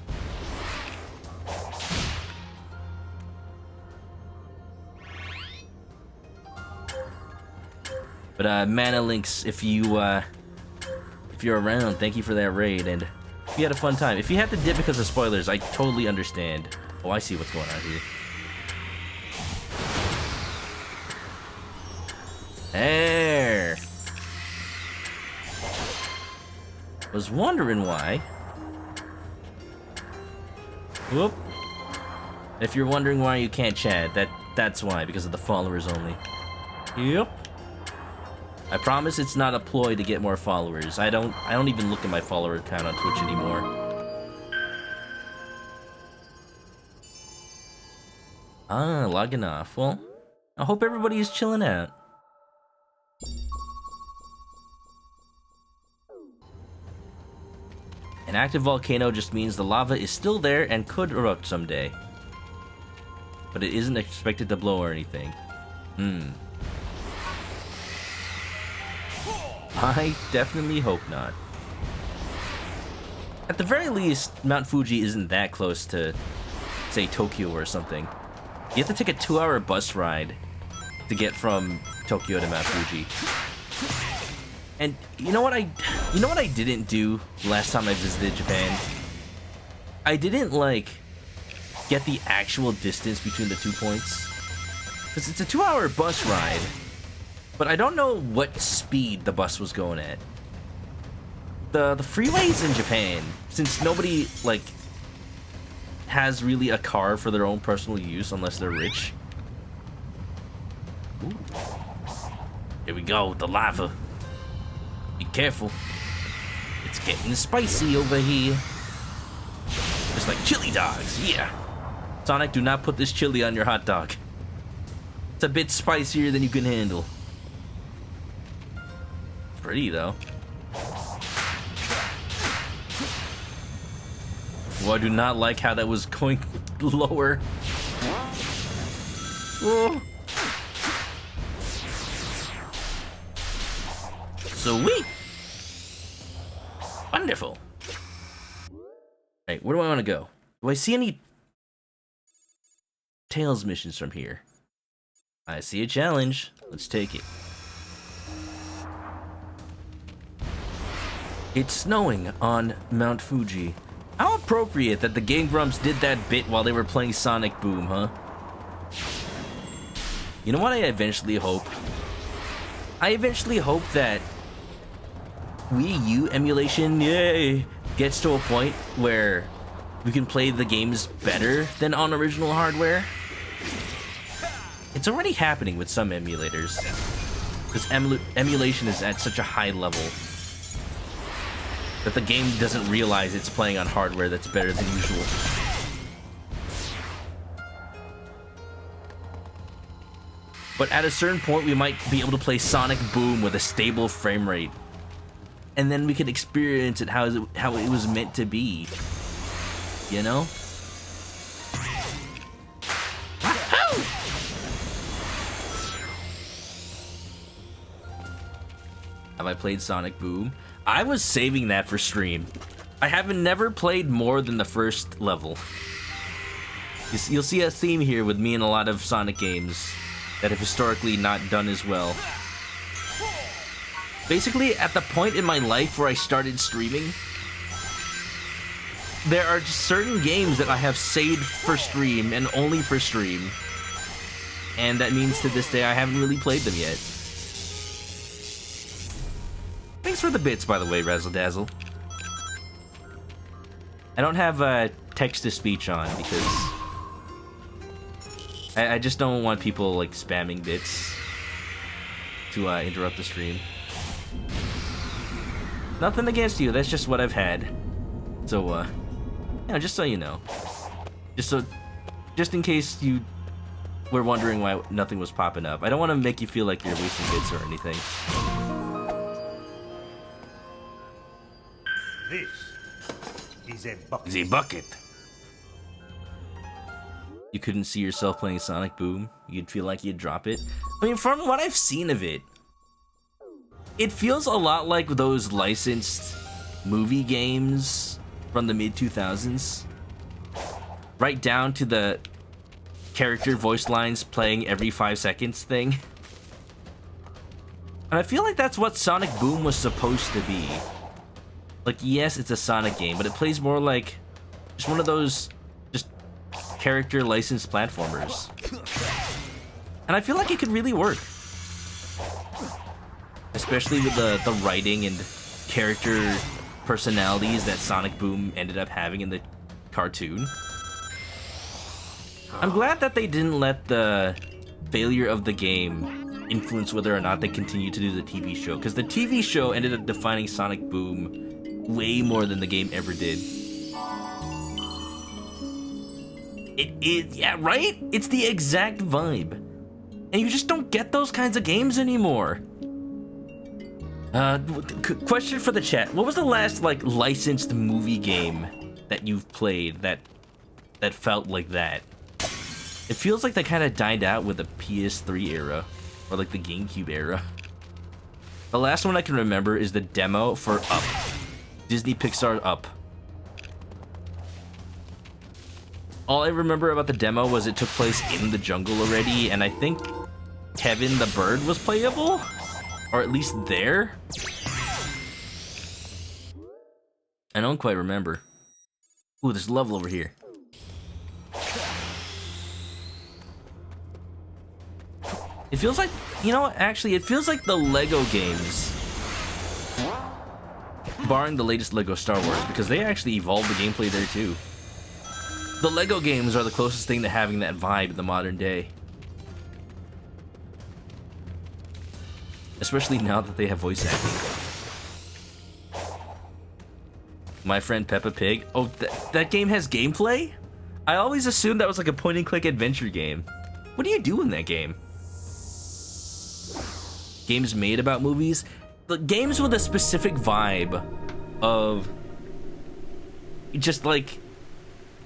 But ManokAdobo, if you're around, thank you for that raid, and if you had a fun time. If you had to dip because of spoilers, I totally understand. Oh, I see what's going on here. There. Was wondering why. Whoop. If you're wondering why you can't chat, that's why, because of the followers only. Yep. I promise it's not a ploy to get more followers. I don't even look at my follower count on Twitch anymore. Ah, logging off. Well, I hope everybody is chilling out. An active volcano just means the lava is still there and could erupt someday. But it isn't expected to blow or anything. I definitely hope not. At the very least, Mount Fuji isn't that close to, say, Tokyo or something. You have to take a 2-hour bus ride to get from Tokyo to Mount Fuji. And you know what I didn't do last time I visited Japan? I didn't get the actual distance between the 2 points. Because it's a 2-hour bus ride. But I don't know what speed the bus was going at. The freeways in Japan, since nobody has really a car for their own personal use unless they're rich. Ooh. Here we go, the lava. Be careful. It's getting spicy over here. Just like chili dogs, yeah. Sonic, do not put this chili on your hot dog. It's a bit spicier than you can handle. Pretty though. Well, I do not like how that was going lower. Oh. Sweet. Wonderful. Right, where do I want to go? Do I see any Tails missions from here? I see a challenge. Let's take it. It's snowing on Mount Fuji. How appropriate that the Game Grumps did that bit while they were playing Sonic Boom, huh? You know what I eventually hope? I eventually hope that Wii U emulation, yay, gets to a point where we can play the games better than on original hardware. It's already happening with some emulators, because emulation is at such a high level that the game doesn't realize it's playing on hardware that's better than usual. But at a certain point, we might be able to play Sonic Boom with a stable frame rate, and then we can experience it how it was meant to be. You know? Have I played Sonic Boom? I was saving that for stream. I haven't never played more than the first level. You'll see a theme here with me in a lot of Sonic games that have historically not done as well. Basically, at the point in my life where I started streaming, there are just certain games that I have saved for stream and only for stream. And that means to this day I haven't really played them yet. Thanks for the bits, by the way, Razzle Dazzle. I don't have text-to-speech on because I just don't want people like spamming bits to interrupt the stream. Nothing against you, that's just what I've had. So, just so you know. Just in case you were wondering why nothing was popping up. I don't want to make you feel like you're wasting bits or anything. This is a bucket. The bucket. You couldn't see yourself playing Sonic Boom? You'd feel like you'd drop it? I mean, from what I've seen of it, it feels a lot like those licensed movie games from the mid-2000s. Right down to the character voice lines playing every 5 seconds thing. And I feel like that's what Sonic Boom was supposed to be. Like, yes, it's a Sonic game, but it plays more like just one of those just character licensed platformers. And I feel like it could really work. Especially with the writing and character personalities that Sonic Boom ended up having in the cartoon. I'm glad that they didn't let the failure of the game influence whether or not they continue to do the TV show, because the TV show ended up defining Sonic Boom way more than the game ever did. Yeah, right? It's the exact vibe. And you just don't get those kinds of games anymore. Question for the chat. What was the last, like, licensed movie game that you've played that felt like that? It feels like they kind of died out with the PS3 era, or like the GameCube era. The last one I can remember is the demo for Up. Disney Pixar Up. All I remember about the demo was it took place in the jungle already, and I think Kevin the bird was playable? Or at least there? I don't quite remember. Ooh, there's a level over here. It feels like, you know what, actually, it feels like the Lego games. Barring the latest Lego Star Wars, because they actually evolved the gameplay there too. The Lego games are the closest thing to having that vibe in the modern day. Especially now that they have voice acting. My friend Peppa Pig. Oh, that game has gameplay? I always assumed that was like a point-and-click adventure game. What do you do in that game? Games made about movies? The games with a specific vibe of just like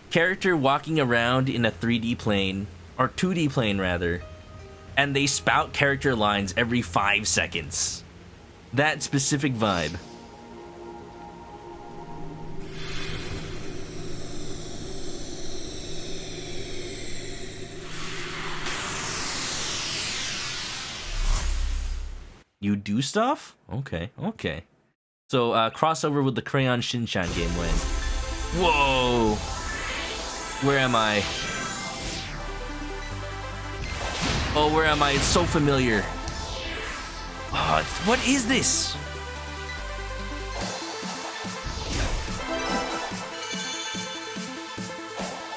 character walking around in a 3D plane, or 2D plane rather, and they spout character lines every 5 seconds. That specific vibe. You do stuff? Okay, okay. So, crossover with the Crayon Shin-chan game when... Whoa! Where am I? Oh, where am I? It's so familiar. Oh, what is this?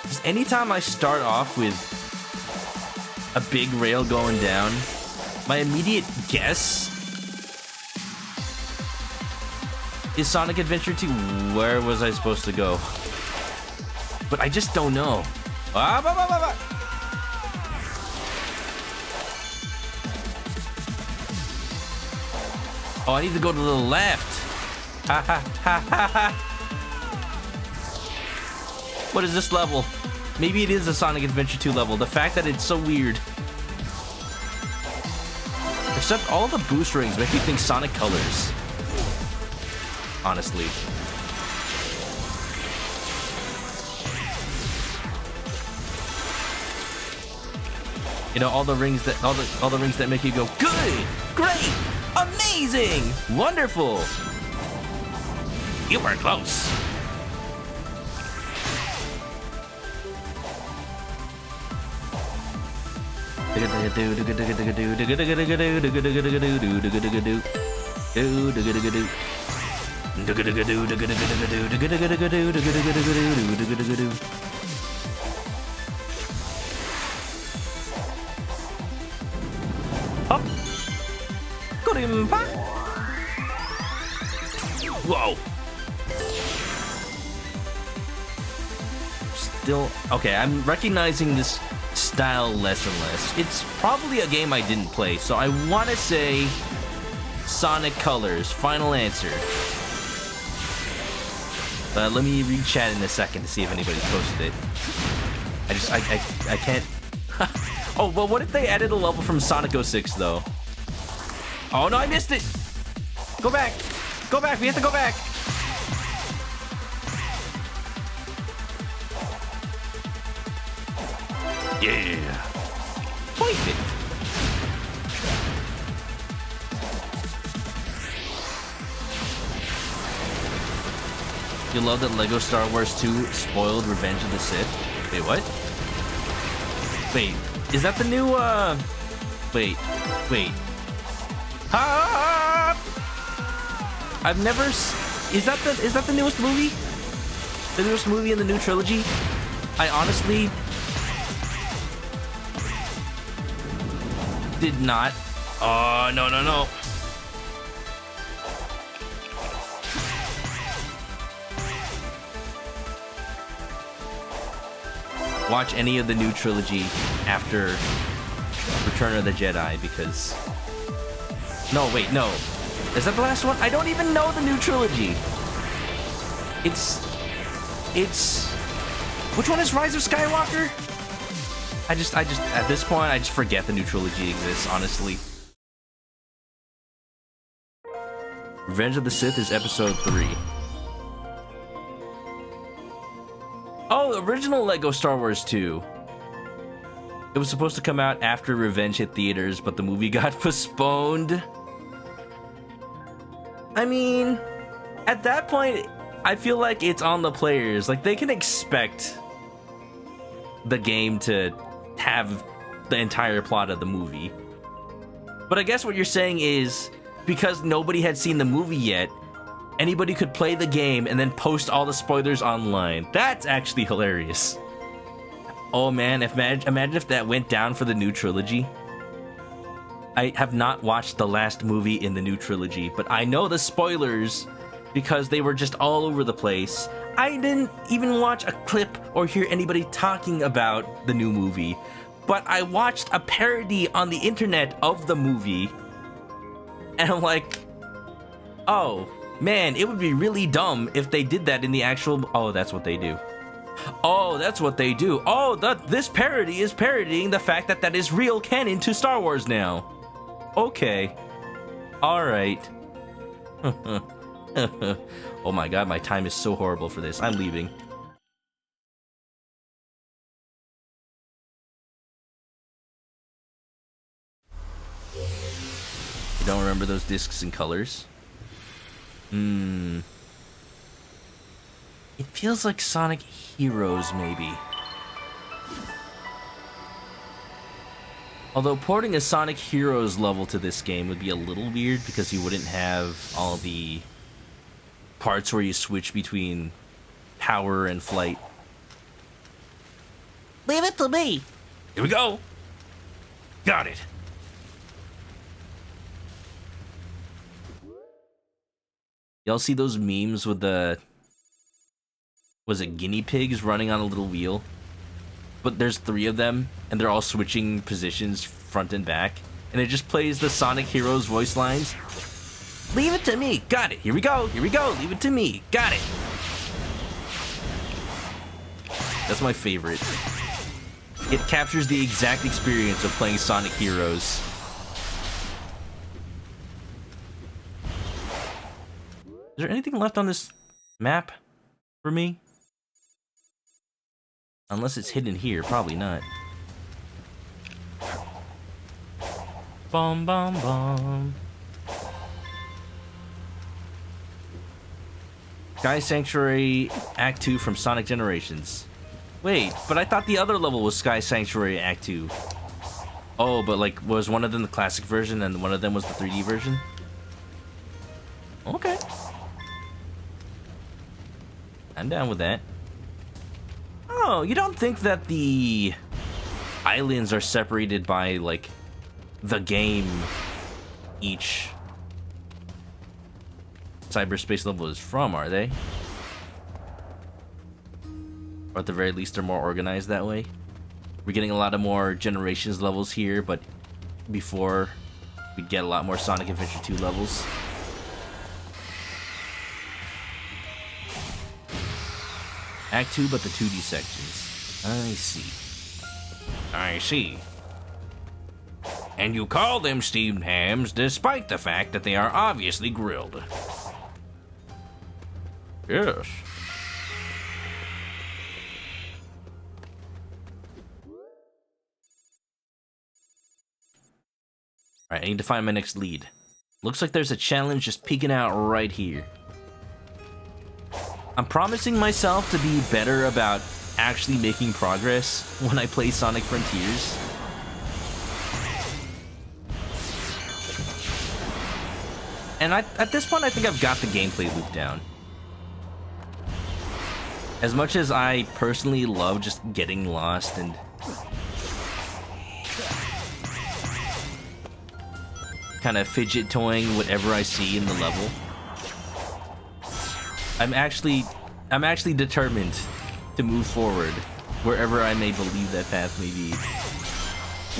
Just anytime I start off with a big rail going down, my immediate guess is Sonic Adventure 2. Where was I supposed to go? But I just don't know. Oh, I need to go to the left. Ha ha ha ha ha. What is this level? Maybe it is a Sonic Adventure 2 level. The fact that it's so weird. Except all the boost rings make me think Sonic Colors. Honestly. You know, all the rings that make you go good, great, amazing, wonderful. You were close. Up. Whoa. Still okay. I'm recognizing this style less and less. It's probably a game I didn't play, so I want to say Sonic Colors. Final answer. Let me read chat in a second to see if anybody's posted it. I can't. Oh, well, what if they added a level from Sonic 06 though? Oh no, I missed it. Go back. Go back. We have to go back. Yeah. Perfect. You love that Lego Star Wars 2 spoiled Revenge of the Sith? Wait, what? Wait, is that the new, Wait. Ah! I've never... Is that the newest movie? The newest movie in the new trilogy? I honestly... did not. Oh, no. Watch any of the new trilogy after Return of the Jedi, because... No, wait, no. Is that the last one? I don't even know the new trilogy. It's... Which one is Rise of Skywalker? I just, at this point, I just forget the new trilogy exists, honestly. Revenge of the Sith is episode 3. Oh, original Lego Star Wars 2. It was supposed to come out after Revenge hit theaters, but the movie got postponed. I mean, at that point, I feel like it's on the players. Like, they can expect the game to have the entire plot of the movie. But I guess what you're saying is, because nobody had seen the movie yet, anybody could play the game and then post all the spoilers online. That's actually hilarious. Oh man, imagine if that went down for the new trilogy. I have not watched the last movie in the new trilogy, but I know the spoilers because they were just all over the place. I didn't even watch a clip or hear anybody talking about the new movie, but I watched a parody on the internet of the movie, and I'm like, oh man, it would be really dumb if they did that in the actual... Oh, that's what they do. Oh, that's what they do. Oh, this parody is parodying the fact that is real canon to Star Wars now. Okay. Alright. Oh my god, my time is so horrible for this. I'm leaving. You don't remember those discs and colors? It feels like Sonic Heroes, maybe. Although porting a Sonic Heroes level to this game would be a little weird because you wouldn't have all the parts where you switch between power and flight. Leave it to me. Here we go. Got it. Y'all see those memes with the... Was it guinea pigs running on a little wheel? But there's 3 of them, and they're all switching positions front and back. And it just plays the Sonic Heroes voice lines. Leave it to me. Got it. Here we go. Here we go. Leave it to me. Got it. That's my favorite. It captures the exact experience of playing Sonic Heroes. Is there anything left on this map for me? Unless it's hidden here, probably not. Bum bum bum. Sky Sanctuary Act 2 from Sonic Generations. Wait, but I thought the other level was Sky Sanctuary Act 2. Oh, but like, was one of them the classic version and one of them was the 3D version? Okay. I'm down with that. Oh, you don't think that the islands are separated by, like, the game each cyberspace level is from, are they? Or at the very least, they're more organized that way. We're getting a lot of more Generations levels here, but before, we'd get a lot more Sonic Adventure 2 levels. Act 2, but the 2D sections. I see. I see. And you call them steamed hams despite the fact that they are obviously grilled. Yes. Alright, I need to find my next lead. Looks like there's a challenge just peeking out right here. I'm promising myself to be better about actually making progress when I play Sonic Frontiers. And at this point, I think I've got the gameplay loop down. As much as I personally love just getting lost and kind of fidget toying whatever I see in the level, I'm actually determined to move forward wherever I may believe that path may be.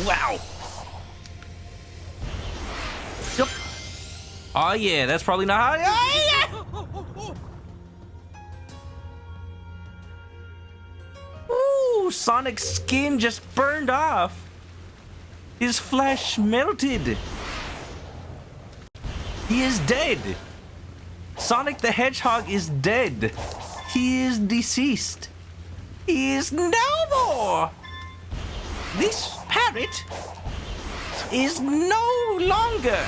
Wow! Yep. Oh yeah, that's probably not how. Oh, yeah. Ooh, Sonic's skin just burned off. His flesh melted. He is dead. Sonic the Hedgehog is dead. He is deceased. He is no more. This parrot is no longer.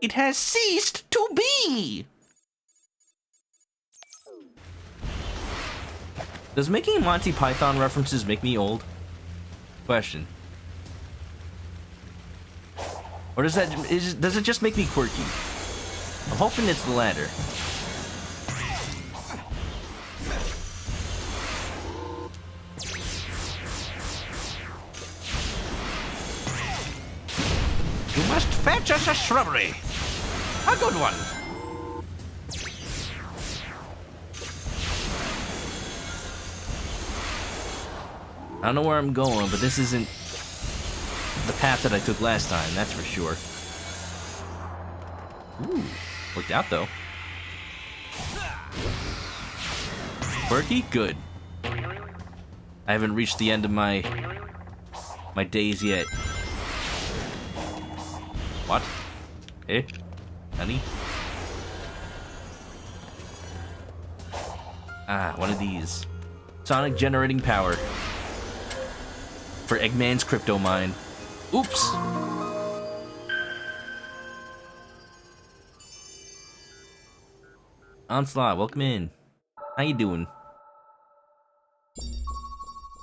It has ceased to be. Does making Monty Python references make me old? Question. Or does it just make me quirky? I'm hoping it's the latter. You must fetch us a shrubbery. A good one. I don't know where I'm going, but this isn't the path that I took last time, that's for sure. Ooh, worked out though. Quirky? Good. I haven't reached the end of my days yet. What? Hey? Honey? Ah, one of these. Sonic generating power. For Eggman's crypto mine. Oops! Onslaught, welcome in. How you doing?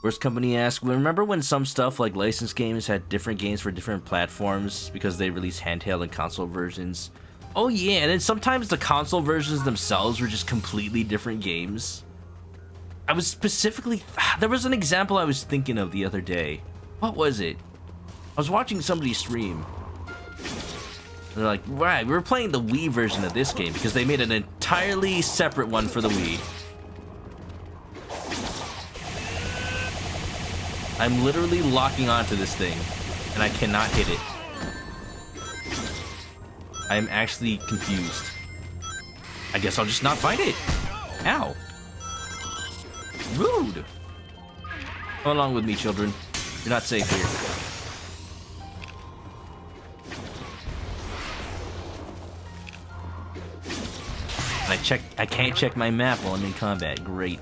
Worst Company asks, remember when some stuff like licensed games had different games for different platforms because they released handheld and console versions? Oh yeah, and then sometimes the console versions themselves were just completely different games. I was specifically... There was an example I was thinking of the other day. What was it? I was watching somebody stream. They're like, right, we were playing the Wii version of this game because they made an entirely separate one for the Wii. I'm literally locking onto this thing, and I cannot hit it. I'm actually confused. I guess I'll just not fight it. Ow. Rude. Come along with me, children. You're not safe here. And I can't check my map while I'm in combat. Great.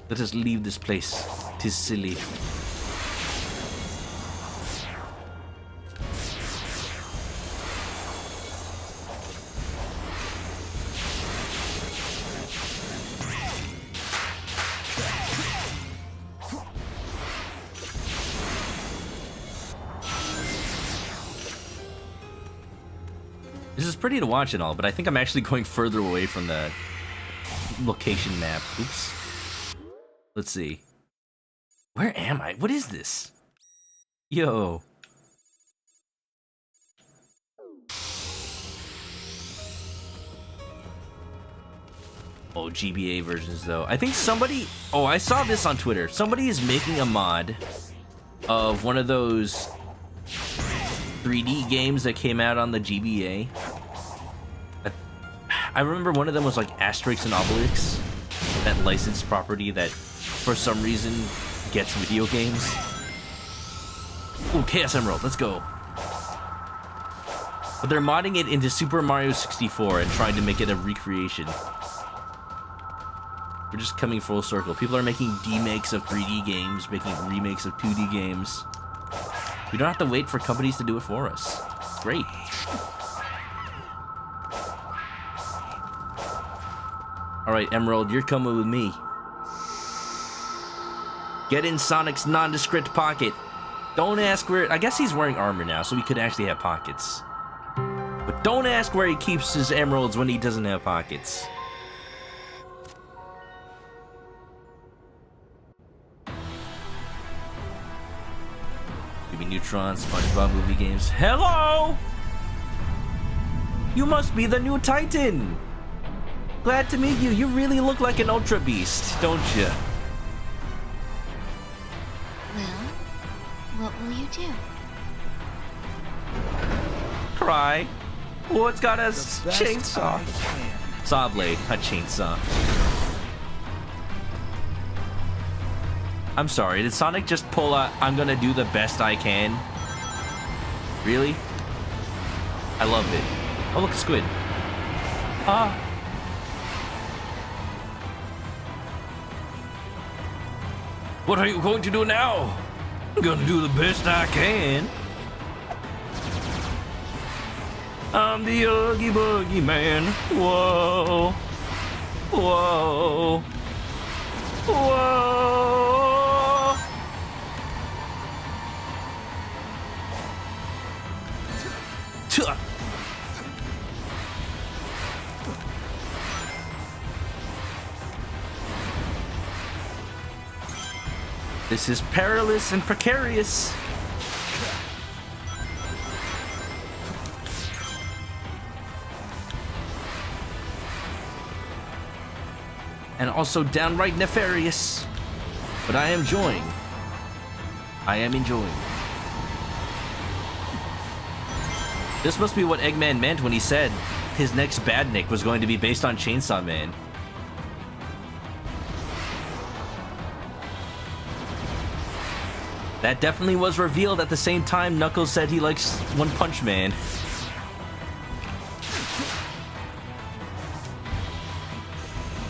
Let us leave this place. 'Tis silly. This is pretty to watch and all, but I think I'm actually going further away from the location map. Oops. Let's see. Where am I? What is this? Yo. Oh, GBA versions though. I think somebody... Oh, I saw this on Twitter. Somebody is making a mod of one of those 3D games that came out on the GBA. I remember one of them was like Asterix and Obelix, that licensed property that for some reason gets video games. Ooh, Chaos Emerald, let's go. But they're modding it into Super Mario 64 and trying to make it a recreation. We're just coming full circle. People are making demakes of 3D games, making remakes of 2D games. We don't have to wait for companies to do it for us. Great. Alright, Emerald, you're coming with me. Get in Sonic's nondescript pocket. Don't ask where... I guess he's wearing armor now, so he could actually have pockets. But don't ask where he keeps his emeralds when he doesn't have pockets. Maybe Neutron, SpongeBob movie games. Hello! You must be the new Titan! Glad to meet you. You really look like an Ultra Beast, don't you? Well, what will you do? Cry. Oh, it's got a chainsaw. Saw blade, not chainsaw. I'm sorry, did Sonic just pull a I'm gonna do the best I can? Really? I love it. Oh, look, a squid. Ah. What are you going to do now? I'm gonna do the best I can. I'm the Oogie Boogie Man. Whoa. Whoa. Whoa. Tuh. This is perilous and precarious. And also downright nefarious. But I am enjoying. I am enjoying. This must be what Eggman meant when he said his next Badnik was going to be based on Chainsaw Man. That definitely was revealed at the same time Knuckles said he likes One Punch Man.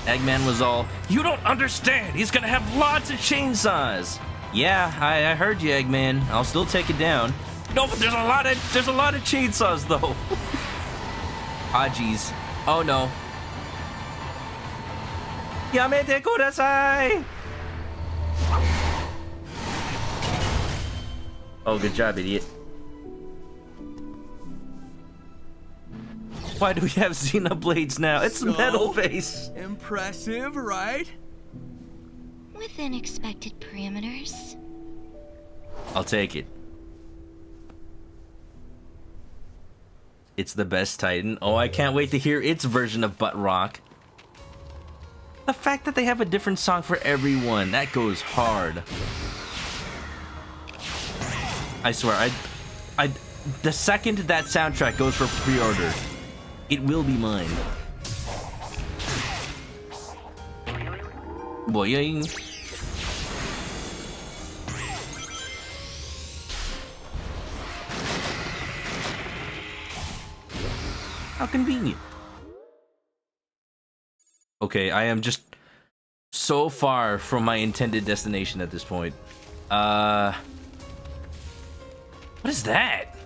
Eggman was all, "You don't understand, he's gonna have lots of chainsaws." Yeah, I heard you, Eggman. I'll still take it down. No, but there's a lot of chainsaws though. Ah, jeez. Oh no. Yamete kudasai! Oh, good job, idiot. Why do we have Xenoblades now? It's So Metal Face. Impressive, right? Within expected parameters. I'll take it. It's the best Titan. Oh, I can't wait to hear its version of Butt Rock. The fact that they have a different song for everyone, that goes hard. I swear, the second that soundtrack goes for pre-order, it will be mine. boing. How convenient. Okay, I am just so far from my intended destination at this point. What is that?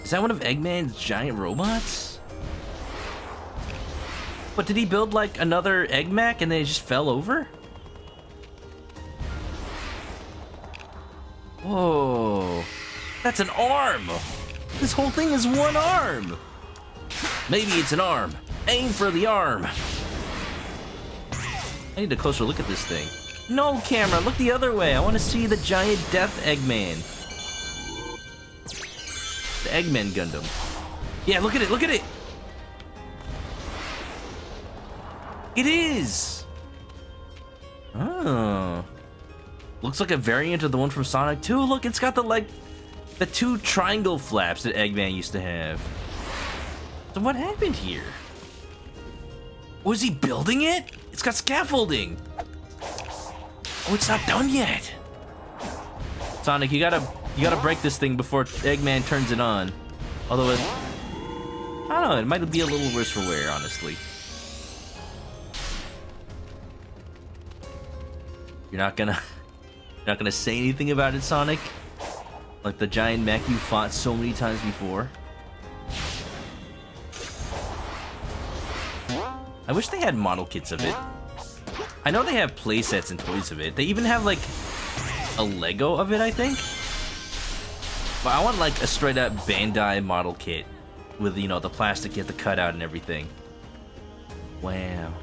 Is that one of Eggman's giant robots? What, did he build like another Egg Mac and then it just fell over? Whoa. That's an arm! This whole thing is one arm! Maybe it's an arm. Aim for the arm. I need a closer look at this thing. No, camera, look the other way. I want to see the giant death Eggman. The Eggman Gundam. Yeah, look at it, look at it! It is! Oh. Looks like a variant of the one from Sonic 2. Look, it's got the two triangle flaps that Eggman used to have. So what happened here? Was he building it? It's got scaffolding. Oh, it's not done yet. Sonic, you gotta break this thing before Eggman turns it on. Although it, I don't know, it might be a little worse for wear, honestly. You're not gonna say anything about it, Sonic? Like the giant mech you fought so many times before? I wish they had model kits of it. I know they have playsets and toys of it. They even have like a Lego of it, I think. But I want like a straight up Bandai model kit with, you know, the plastic you have to cut out and everything. Wow.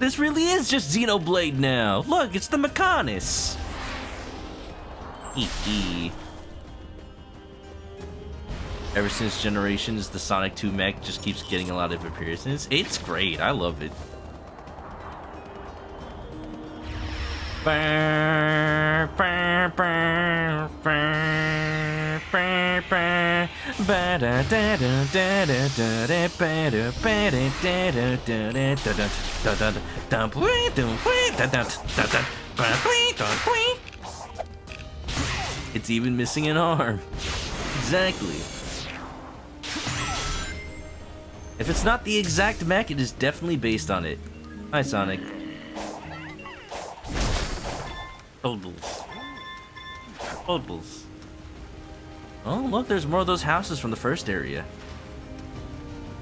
This really is just Xenoblade now. Look, it's the Mechanis. Ever since Generations, the Sonic 2 mech just keeps getting a lot of appearances. It's great. I love it. It's even missing an arm. Exactly. If it's not the exact mech, it is definitely based on it. Hi, Sonic. Oddbles. Oddbles. Oh, look, there's more of those houses from the first area.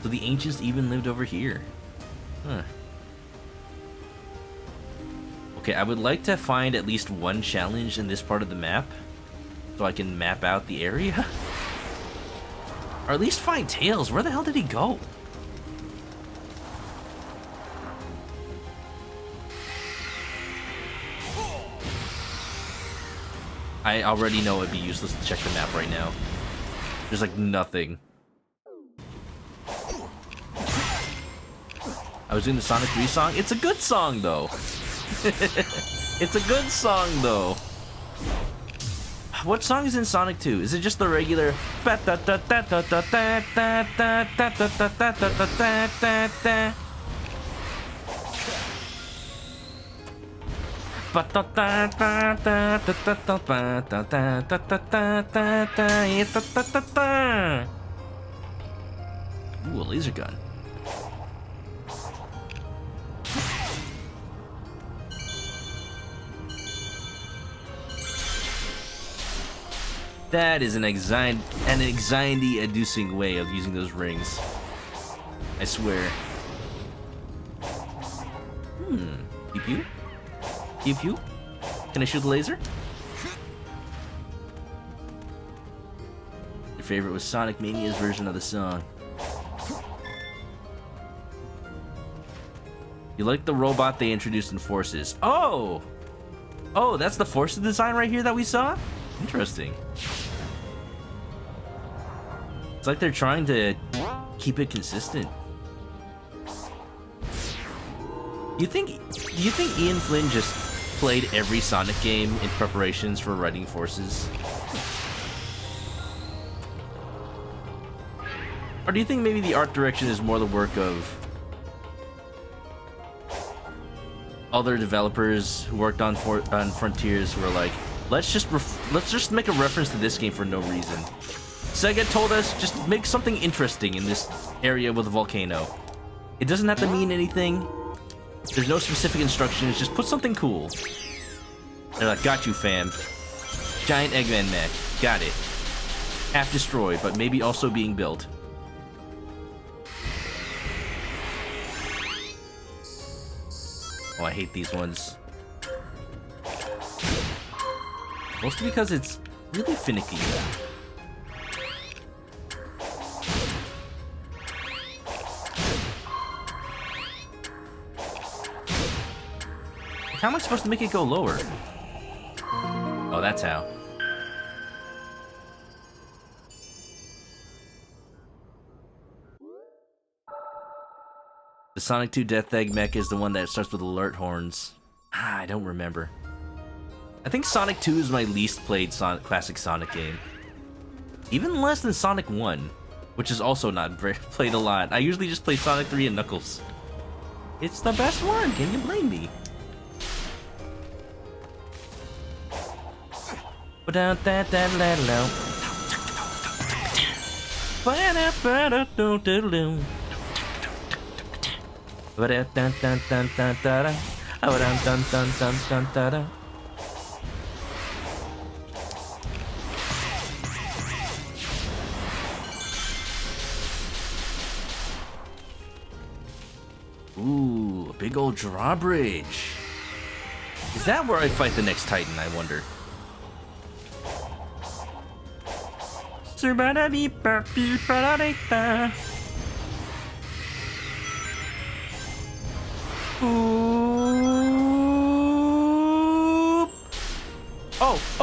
So the ancients even lived over here. Huh. Okay, I would like to find at least one challenge in this part of the map, so I can map out the area. Or at least find Tails. Where the hell did he go? I already know it'd be useless to check the map right now. There's like nothing. I was doing the Sonic 3 song. It's a good song though. It's a good song though. What song is in Sonic 2? Is it just the regular? Ooh, a laser gun. That is an anxiety-inducing way of using those rings. I swear. Pew pew? Pew pew? Can I shoot the laser? Your favorite was Sonic Mania's version of the song. You like the robot they introduced in Forces. Oh! Oh, that's the Forces design right here that we saw? Interesting. It's like they're trying to keep it consistent. Do you think Ian Flynn just played every Sonic game in preparations for writing Forces? Or do you think maybe the art direction is more the work of other developers who worked on Frontiers who are like, let's just make a reference to this game for no reason. Sega told us just make something interesting in this area with a volcano. It doesn't have to mean anything. There's no specific instructions. Just put something cool. They're like, got you, fam. Giant Eggman mech. Got it. Half destroyed, but maybe also being built. Oh, I hate these ones. Mostly because it's really finicky. How am I supposed to make it go lower? Oh, that's how. The Sonic 2 Death Egg mech is the one that starts with alert horns. I don't remember. I think Sonic 2 is my least played classic Sonic game. Even less than Sonic 1, which is also not very played a lot. I usually just play Sonic 3 and Knuckles. It's the best one, can you blame me? Ooh, a big old drawbridge. Is that where I fight the next Titan, I wonder?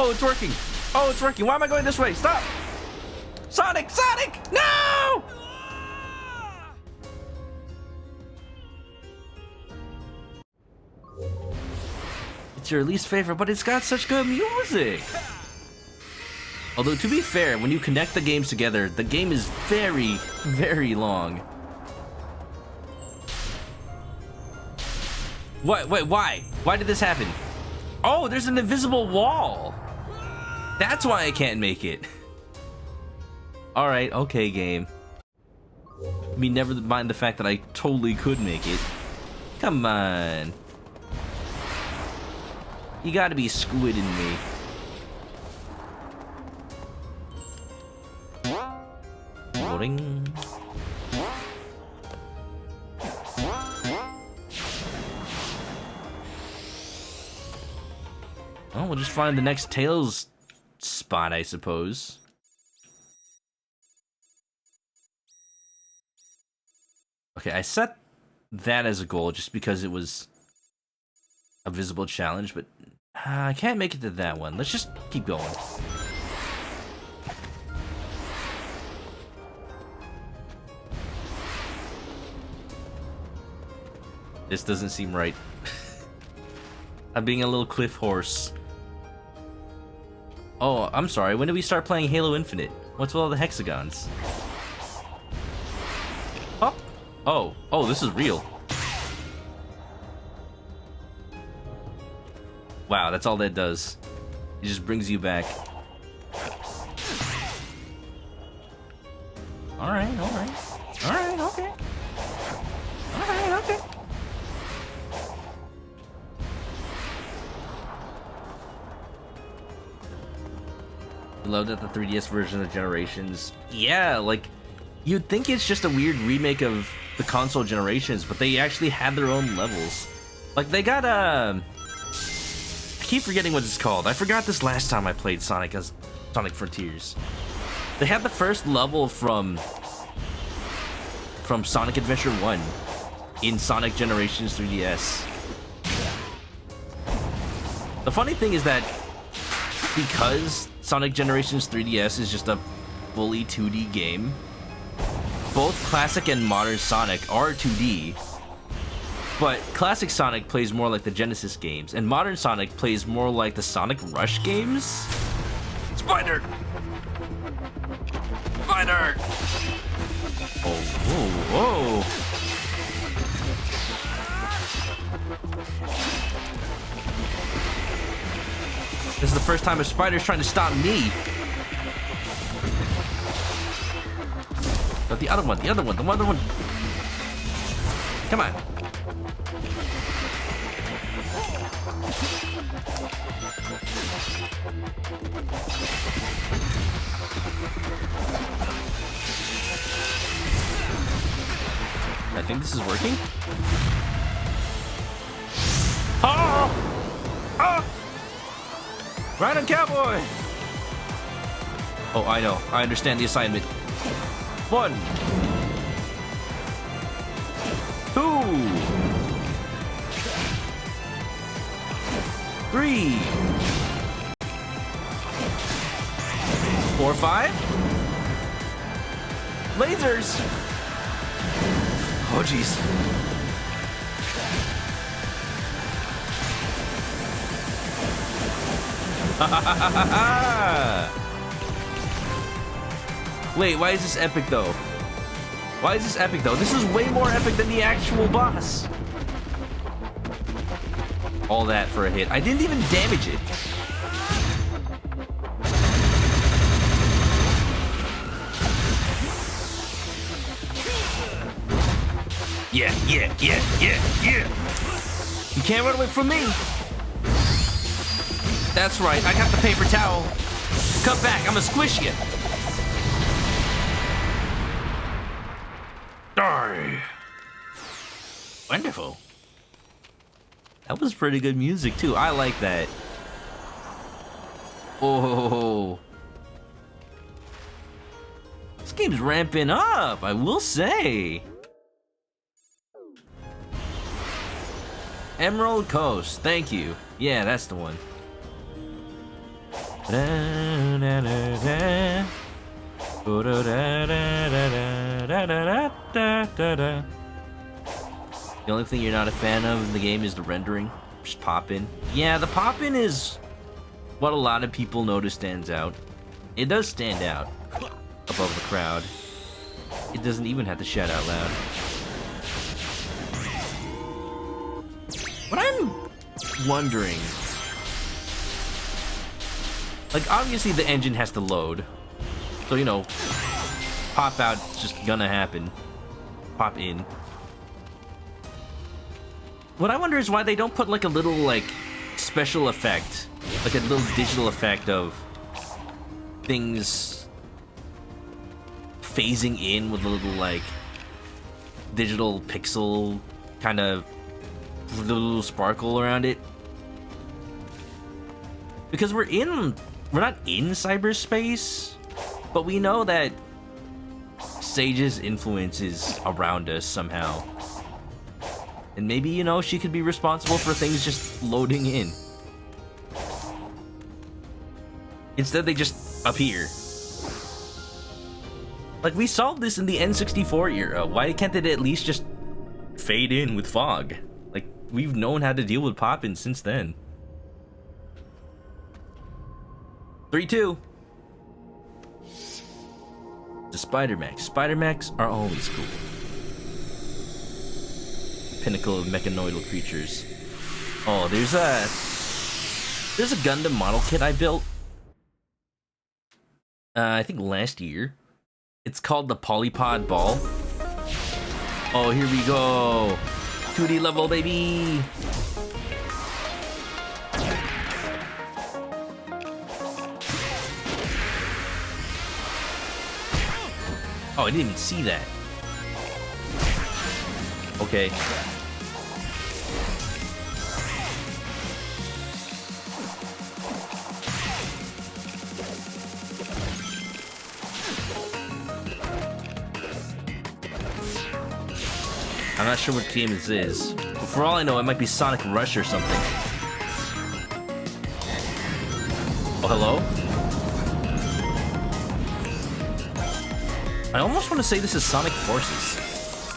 Oh, it's working. Oh, it's working. Why am I going this way? Stop! Sonic! Sonic! No! It's your least favorite, but it's got such good music. Although, to be fair, when you connect the games together, the game is very, very long. What? Wait, why? Why did this happen? Oh, there's an invisible wall. That's why I can't make it. Alright, okay, game. I mean, never mind the fact that I totally could make it. Come on. You gotta be squidding me. Loading. Oh, we'll just find the next Tails spot, I suppose. Okay, I set that as a goal just because it was a visible challenge, but I can't make it to that one. Let's just keep going. This doesn't seem right. I'm being a little cliff horse. Oh, I'm sorry. When did we start playing Halo Infinite? What's with all the hexagons? Oh, oh, this is real. Wow, that's all that does. It just brings you back. Alright, alright. Alright, okay. Alright, okay. Love that the 3DS version of Generations. Yeah, like, you'd think it's just a weird remake of the console generations, but they actually had their own levels. Like, they got, I keep forgetting what it's called. I forgot this last time I played Sonic as Sonic Frontiers. They had the first level from Sonic Adventure 1 in Sonic Generations 3DS. The funny thing is that because Sonic Generations 3DS is just a fully 2D game, both classic and modern Sonic are 2D, but classic Sonic plays more like the Genesis games, and modern Sonic plays more like the Sonic Rush games. Spider! Spider! Whoa. This is the first time a spider's trying to stop me. But the other one. Come on. I think this is working. Oh! Oh! Ride on, cowboy! Oh, I know. I understand the assignment. 1, 2, 3, 4, 5. Lasers! Oh, jeez. Wait, why is this epic though? Why is this epic though? This is way more epic than the actual boss. All that for a hit. I didn't even damage it. Yeah. You can't run away from me. That's right, I got the paper towel. Come back, I'm gonna squish you. Die. Wonderful. That was pretty good music too. I like that. Oh. This game's ramping up, I will say. Emerald Coast, thank you. Yeah, that's the one. The only thing you're not a fan of in the game is the rendering. Just pop-in. Yeah, the pop-in is what a lot of people notice stands out. It does stand out above the crowd. It doesn't even have to shout out loud. What I'm wondering, like, obviously the engine has to load, so, you know, pop out's just gonna happen. Pop in. What I wonder is why they don't put like a little like special effect, like a little digital effect of things phasing in with a little like digital pixel kind of little sparkle around it. Because we're not in cyberspace, but we know that Sage's influence is around us somehow. And maybe, you know, she could be responsible for things just loading in. Instead, they just appear. Like, we solved this in the N64 era. Why can't it at least just fade in with fog? Like, we've known how to deal with pop-in since then. 3-2. The Spider-Mechs. Spider-Mechs are always cool. Pinnacle of mechanoidal creatures. Oh, there's a Gundam model kit I built. I think last year. It's called the Polypod Ball. Oh, here we go. 2D level, baby. Oh, I didn't even see that. Okay. I'm not sure what game this is. But for all I know, it might be Sonic Rush or something. Oh, hello? I almost want to say this is Sonic Forces.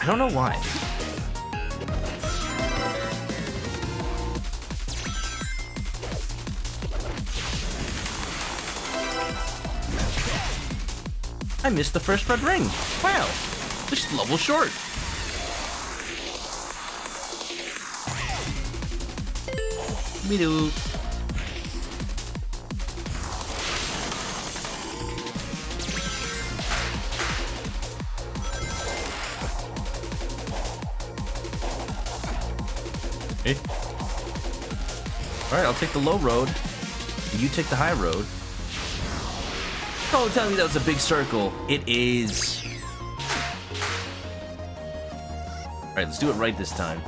I don't know why. I missed the first red ring. Wow, this level's short. Me too. Hey. Alright, I'll take the low road. You take the high road. Don't tell me that was a big circle. It is. Alright, let's do it right this time.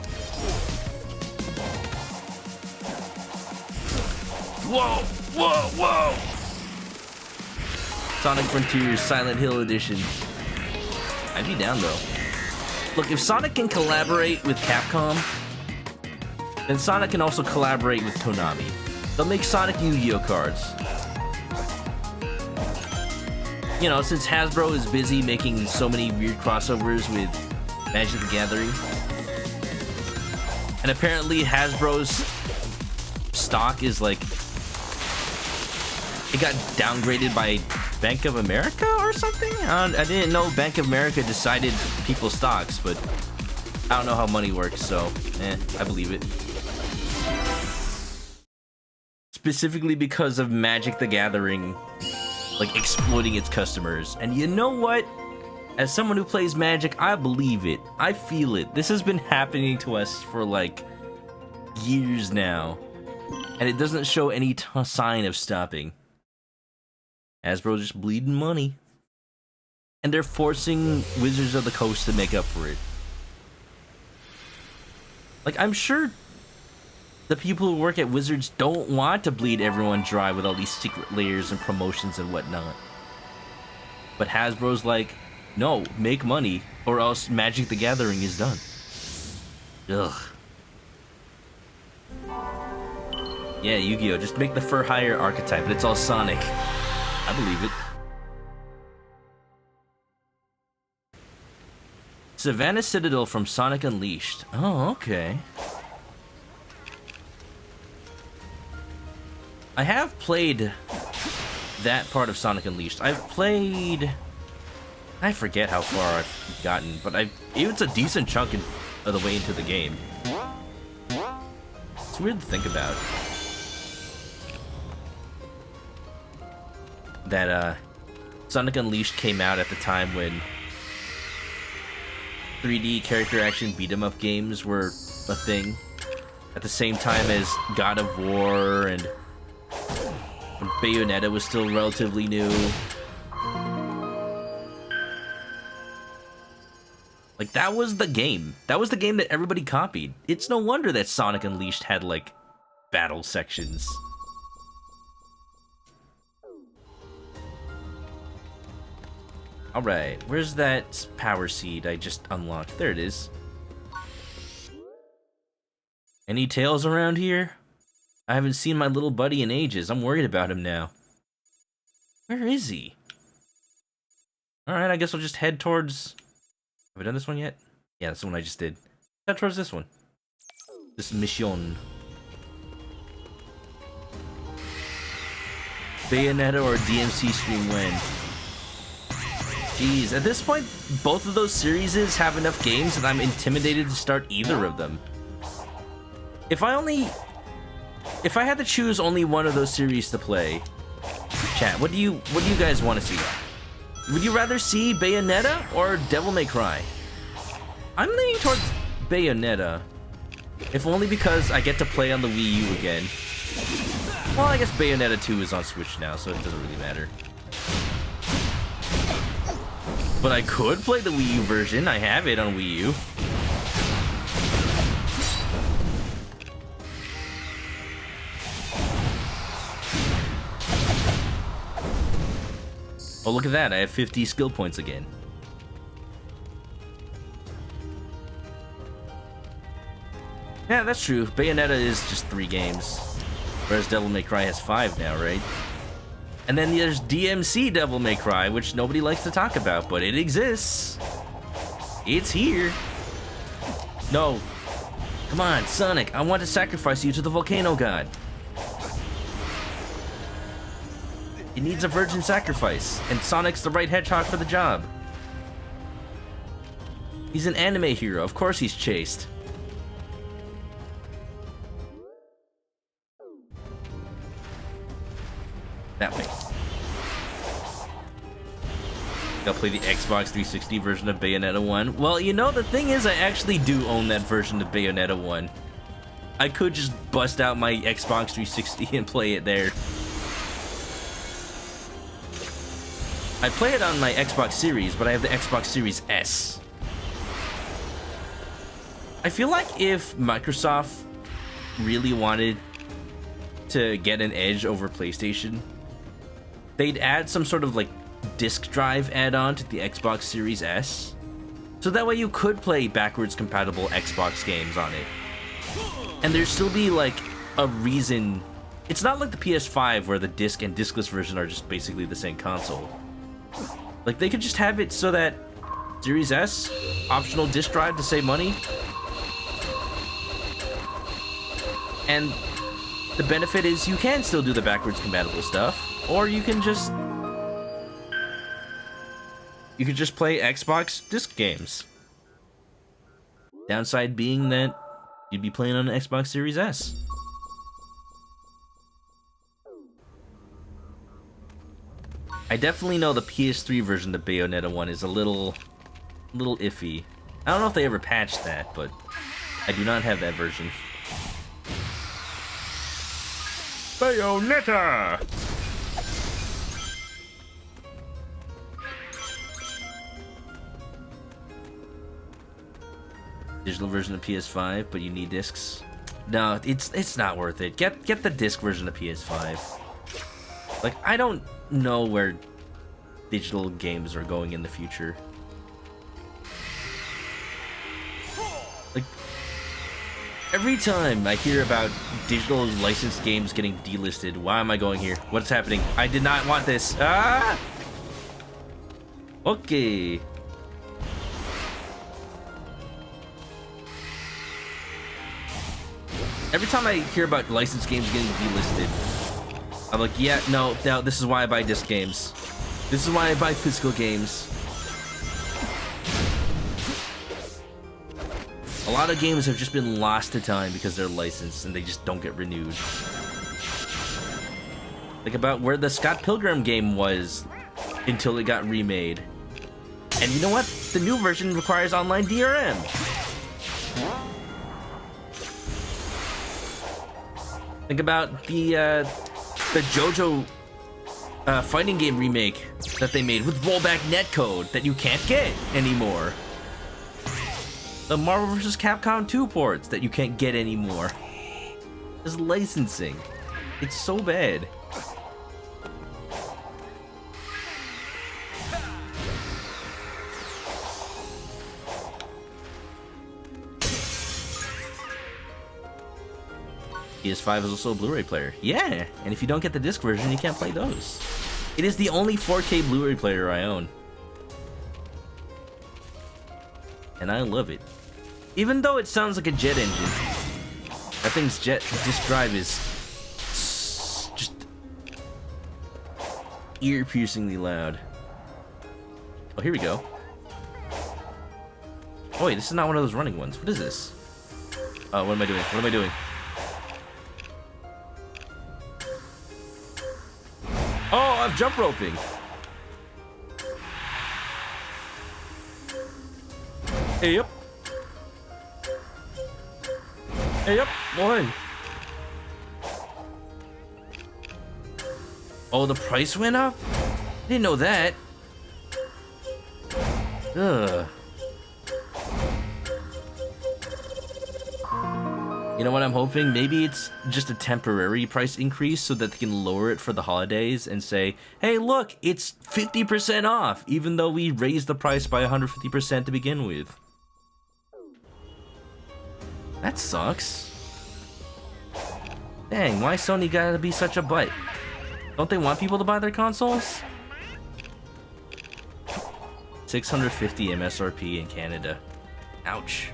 Whoa! Whoa! Whoa! Sonic Frontiers Silent Hill Edition. I'd be down though. Look, if Sonic can collaborate with Capcom, then Sonic can also collaborate with Konami. They'll make Sonic Yu-Gi-Oh cards. You know, since Hasbro is busy making so many weird crossovers with Magic the Gathering. And apparently Hasbro's stock is like... It got downgraded by Bank of America or something? I didn't know Bank of America decided people's stocks, but I don't know how money works, so I believe it. Specifically because of Magic the Gathering, like, exploiting its customers. And you know what? As someone who plays Magic, I believe it. I feel it. This has been happening to us for, like, years now. And it doesn't show any sign of stopping. Hasbro's just bleeding money. And they're forcing Wizards of the Coast to make up for it. Like, I'm sure the people who work at Wizards don't want to bleed everyone dry with all these secret layers and promotions and whatnot. But Hasbro's like, no, make money, or else Magic the Gathering is done. Ugh. Yeah, Yu-Gi-Oh! Just make the fur hire archetype, but it's all Sonic. I believe it. Savannah Citadel from Sonic Unleashed. Oh, okay. I have played that part of Sonic Unleashed. I've played... I forget how far I've gotten, but it's a decent chunk of the way into the game. It's weird to think about. That, Sonic Unleashed came out at the time when 3D character action beat-em-up games were a thing. At the same time as God of War and Bayonetta was still relatively new. Like, that was the game. That was the game that everybody copied. It's no wonder that Sonic Unleashed had, like, battle sections. Alright, where's that power seed I just unlocked? There it is. Any Tails around here? I haven't seen my little buddy in ages. I'm worried about him now. Where is he? Alright, I guess I'll just head towards... Have I done this one yet? Yeah, that's the one I just did. Head towards this one. This mission. Bayonetta or DMC stream when? Jeez, at this point, both of those series have enough games that I'm intimidated to start either of them. If I had to choose only one of those series to play, chat, what do you guys want to see? Would you rather see Bayonetta or Devil May Cry? I'm leaning towards Bayonetta, if only because I get to play on the Wii U again. Well, I guess Bayonetta 2 is on Switch now, so it doesn't really matter. But I could play the Wii U version. I have it on Wii U. Oh, look at that. I have 50 skill points again. Yeah, that's true. Bayonetta is just 3 games. Whereas Devil May Cry has 5 now, right? And then there's DMC Devil May Cry, which nobody likes to talk about, but it exists. It's here. No. Come on, Sonic. I want to sacrifice you to the volcano god. It needs a virgin sacrifice, and Sonic's the right hedgehog for the job. He's an anime hero. Of course he's chaste. That way. I'll play the Xbox 360 version of Bayonetta 1. Well, you know, the thing is, I actually do own that version of Bayonetta 1. I could just bust out my Xbox 360 and play it there. I play it on my Xbox Series, but I have the Xbox Series S. I feel like if Microsoft really wanted to get an edge over PlayStation, they'd add some sort of like disk drive add-on to the Xbox Series S, so that way you could play backwards compatible Xbox games on it, and there'd still be like a reason. It's not like the PS5 where the disc and diskless version are just basically the same console. Like, they could just have it so that Series S, optional disk drive to save money, and the benefit is you can still do the backwards compatible stuff, or you can just play Xbox disc games. Downside being that you'd be playing on an Xbox Series S. I definitely know the PS3 version of Bayonetta 1 is a little iffy. I don't know if they ever patched that, but I do not have that version. Bayonetta! Digital version of PS5, but you need discs. No, it's not worth it. Get the disc version of PS5. Like, I don't know where digital games are going in the future. Like, every time I hear about digital licensed games getting delisted, why am I going here? What's happening? I did not want this. Ah! Okay. Every time I hear about licensed games getting delisted, I'm like, yeah, no, this is why I buy disc games. This is why I buy physical games. A lot of games have just been lost to time because they're licensed and they just don't get renewed. Like about where the Scott Pilgrim game was until it got remade. And you know what? The new version requires online DRM. Think about the JoJo fighting game remake that they made with rollback netcode that you can't get anymore. The Marvel vs. Capcom 2 ports that you can't get anymore. It's licensing. It's so bad. PS5 is also a Blu-ray player. Yeah, and if you don't get the disc version, you can't play those. It is the only 4K Blu-ray player I own. And I love it. Even though it sounds like a jet engine. That thing's disc drive is just ear-piercingly loud. Oh, here we go. Oh wait, this is not one of those running ones. What is this? Oh, what am I doing? What am I doing? Oh, I'm jump roping. Hey up. Hey up, one. Oh, the price went up? Didn't know that. Ugh. You know what I'm hoping? Maybe it's just a temporary price increase so that they can lower it for the holidays and say, hey, look, it's 50% off, even though we raised the price by 150% to begin with. That sucks. Dang, why Sony gotta be such a butt? Don't they want people to buy their consoles? $650 MSRP in Canada. Ouch.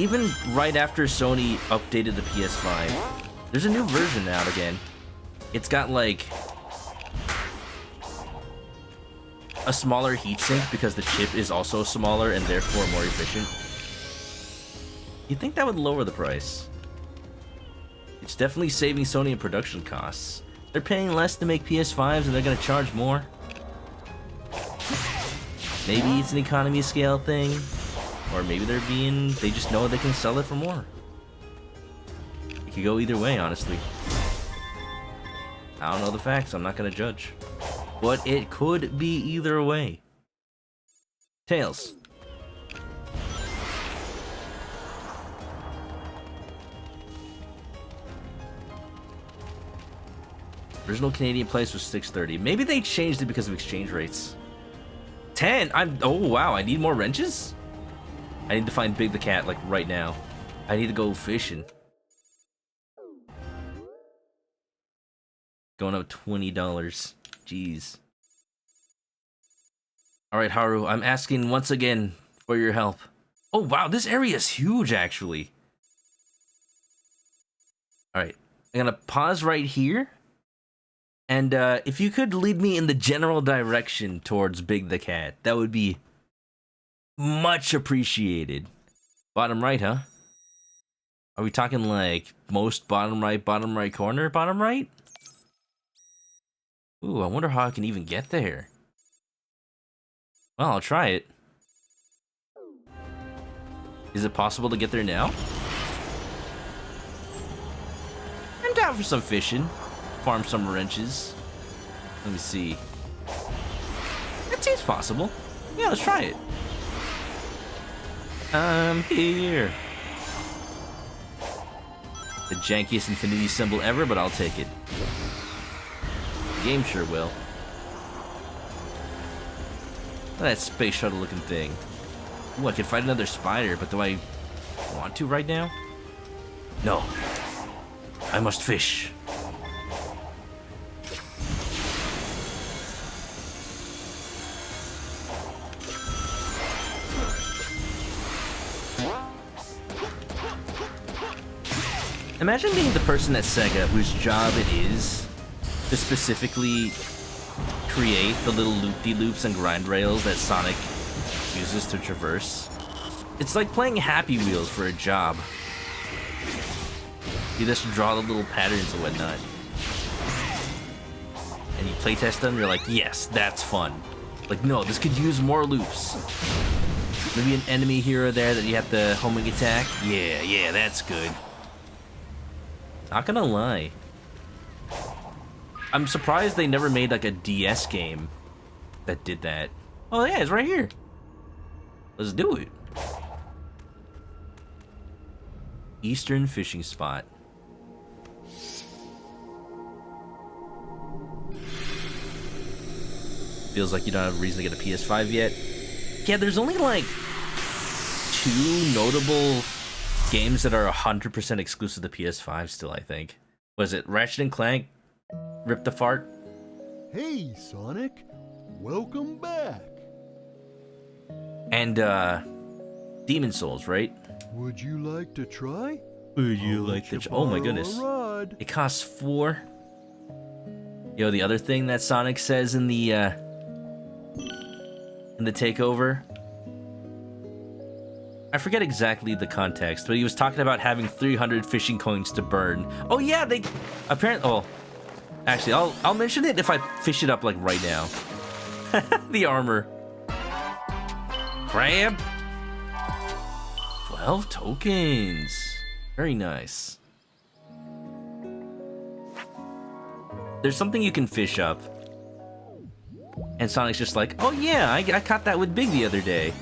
Even right after Sony updated the PS5, there's a new version out again. It's got like a smaller heatsink because the chip is also smaller and therefore more efficient. You'd think that would lower the price. It's definitely saving Sony in production costs. They're paying less to make PS5s and they're gonna charge more. Maybe it's an economy of scale thing. Or maybe they just know they can sell it for more. It could go either way, honestly. I don't know the facts, I'm not gonna judge. But it could be either way. Tails. Original Canadian price was $6.30. Maybe they changed it because of exchange rates. 10? Oh wow, I need more wrenches? I need to find Big the Cat, like, right now. I need to go fishing. Going up $20. Jeez. Alright, Haru, I'm asking once again for your help. Oh wow, this area is huge, actually. Alright, I'm gonna pause right here. And if you could lead me in the general direction towards Big the Cat, that would be much appreciated. Bottom right, huh? Are we talking like most bottom right corner, bottom right? Ooh, I wonder how I can even get there. Well, I'll try it. Is it possible to get there now? I'm down for some fishing. Farm some wrenches. Let me see. That seems possible. Yeah, let's try it. I'm here. The jankiest infinity symbol ever, but I'll take it. The game sure will. Look at that space shuttle looking thing. Ooh, I could fight another spider, but do I want to right now? No. I must fish. Imagine being the person at Sega whose job it is to specifically create the little loop-de-loops and grind rails that Sonic uses to traverse. It's like playing Happy Wheels for a job. You just draw the little patterns and whatnot. And you playtest them, you're like, yes, that's fun. Like, no, this could use more loops. Maybe an enemy here or there that you have to homing attack. Yeah, that's good. Not gonna lie. I'm surprised they never made like a DS game that did that. Oh yeah, it's right here. Let's do it. Eastern fishing spot. Feels like you don't have a reason to get a PS5 yet. Yeah, there's only like 2 notable games that are 100% exclusive to PS5 still, I think. Was it Ratchet and Clank? Rip the Fart? Hey, Sonic. Welcome back. And, Demon Souls, right? Would you like to try? Would you like to oh my goodness. It costs 4. Yo, the other thing that Sonic says in the takeover, I forget exactly the context, but he was talking about having 300 fishing coins to burn. Oh yeah, they apparently. Oh, actually, I'll mention it if I fish it up like right now. The armor. Crab. 12 tokens. Very nice. There's something you can fish up, and Sonic's just like, oh yeah, I caught that with Big the other day.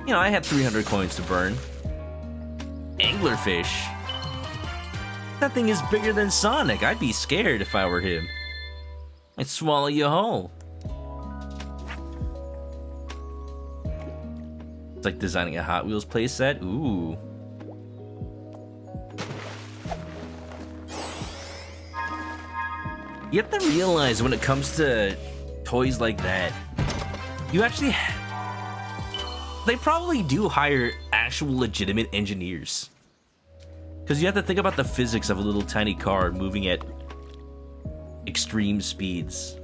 You know, I had 300 coins to burn. Anglerfish. That thing is bigger than Sonic. I'd be scared if I were him. I'd swallow you whole. It's like designing a Hot Wheels playset. Ooh. You have to realize when it comes to toys like that, you actually... They probably do hire actual legitimate engineers. Because you have to think about the physics of a little tiny car moving at extreme speeds.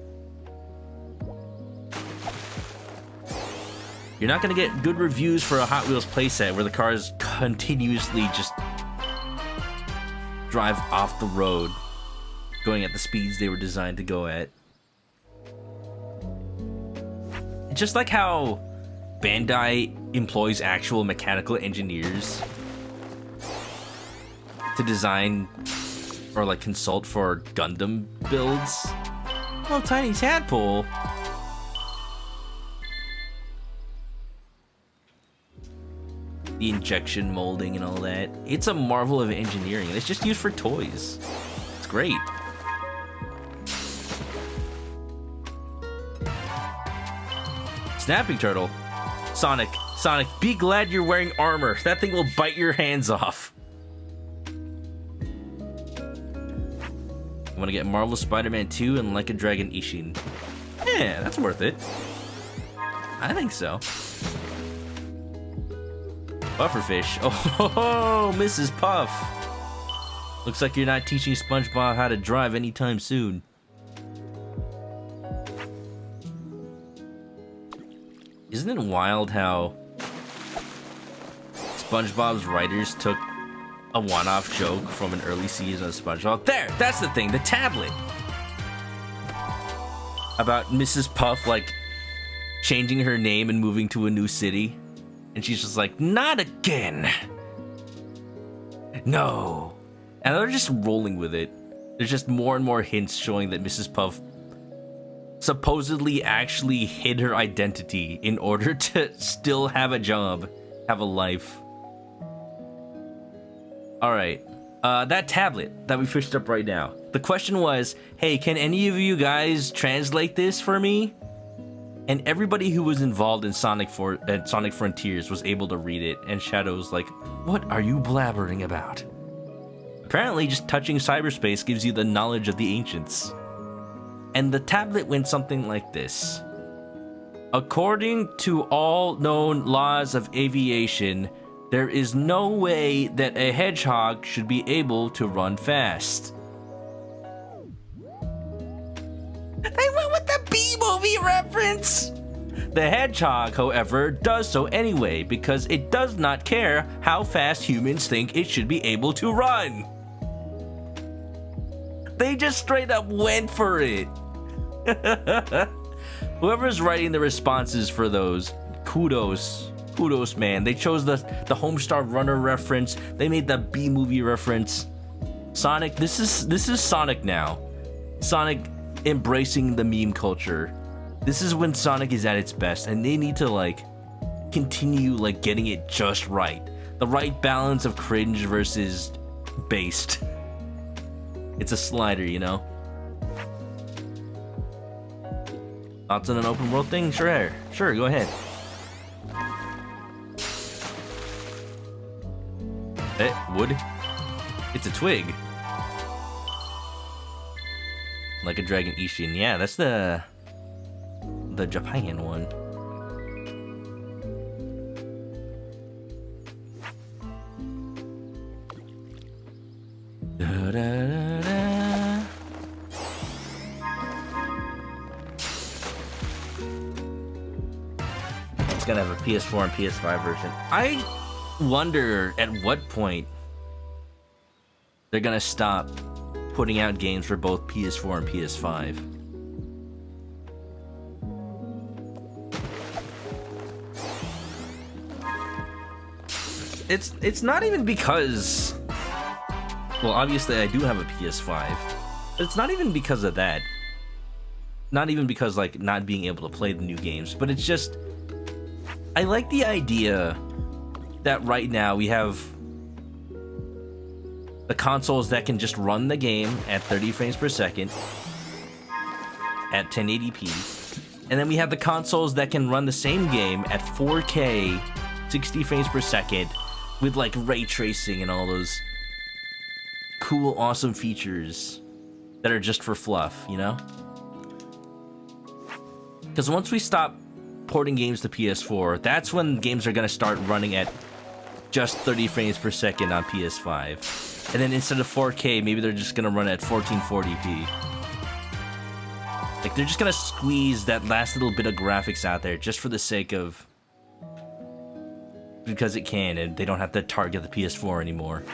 You're not gonna get good reviews for a Hot Wheels playset where the cars continuously just drive off the road, going at the speeds they were designed to go at. Just like how Bandai employs actual mechanical engineers to design or like consult for Gundam builds. Well, Tiny Tadpole. The injection molding and all that. It's a marvel of engineering, and it's just used for toys. It's great. Snapping Turtle. Sonic, be glad you're wearing armor. That thing will bite your hands off. Want to get Marvel's Spider-Man 2 and Like a Dragon Ishin. Yeah, that's worth it. I think so. Pufferfish. Oh, Mrs. Puff. Looks like you're not teaching SpongeBob how to drive anytime soon. Isn't it wild how SpongeBob's writers took a one-off joke from an early season of SpongeBob? There, that's the thing, the tablet. About Mrs. Puff, like, changing her name and moving to a new city. And she's just like, not again. No. And they're just rolling with it. There's just more and more hints showing that Mrs. Puff supposedly actually hid her identity in order to still have a job, have a life. Alright, that tablet that we fished up right now. The question was, hey, can any of you guys translate this for me? And everybody who was involved in Sonic Frontiers was able to read it, and Shadow's like, what are you blabbering about? Apparently, just touching cyberspace gives you the knowledge of the ancients. And the tablet went something like this. According to all known laws of aviation, there is no way that a hedgehog should be able to run fast. They went with the B-movie reference! The hedgehog, however, does so anyway because it does not care how fast humans think it should be able to run. They just straight up went for it. Whoever's writing the responses for those, kudos, man. They chose the Homestar Runner reference. They made the B-movie reference. Sonic, this is Sonic now. Sonic embracing the meme culture. This is when Sonic is at its best, and they need to like continue like getting it just right. The right balance of cringe versus based. It's a slider, you know. Thoughts on an open world thing? Sure, go ahead. Wood? It's a twig. Like a Dragon Ishin. Yeah, that's the Japan one. It's gonna have a PS4 and PS5 version. I wonder at what point they're gonna stop putting out games for both PS4 and PS5. It's not even because, well, obviously I do have a PS5, but it's not even because of that. Not even because like not being able to play the new games, but it's just I like the idea that right now we have the consoles that can just run the game at 30 frames per second at 1080p, and then we have the consoles that can run the same game at 4K 60 frames per second with like ray tracing and all those cool awesome features that are just for fluff, you know? Because once we stop porting games to PS4, that's when games are going to start running at just 30 frames per second on PS5. And then instead of 4K, maybe they're just going to run at 1440p. Like, they're just going to squeeze that last little bit of graphics out there just for the sake of because it can, and they don't have to target the PS4 anymore.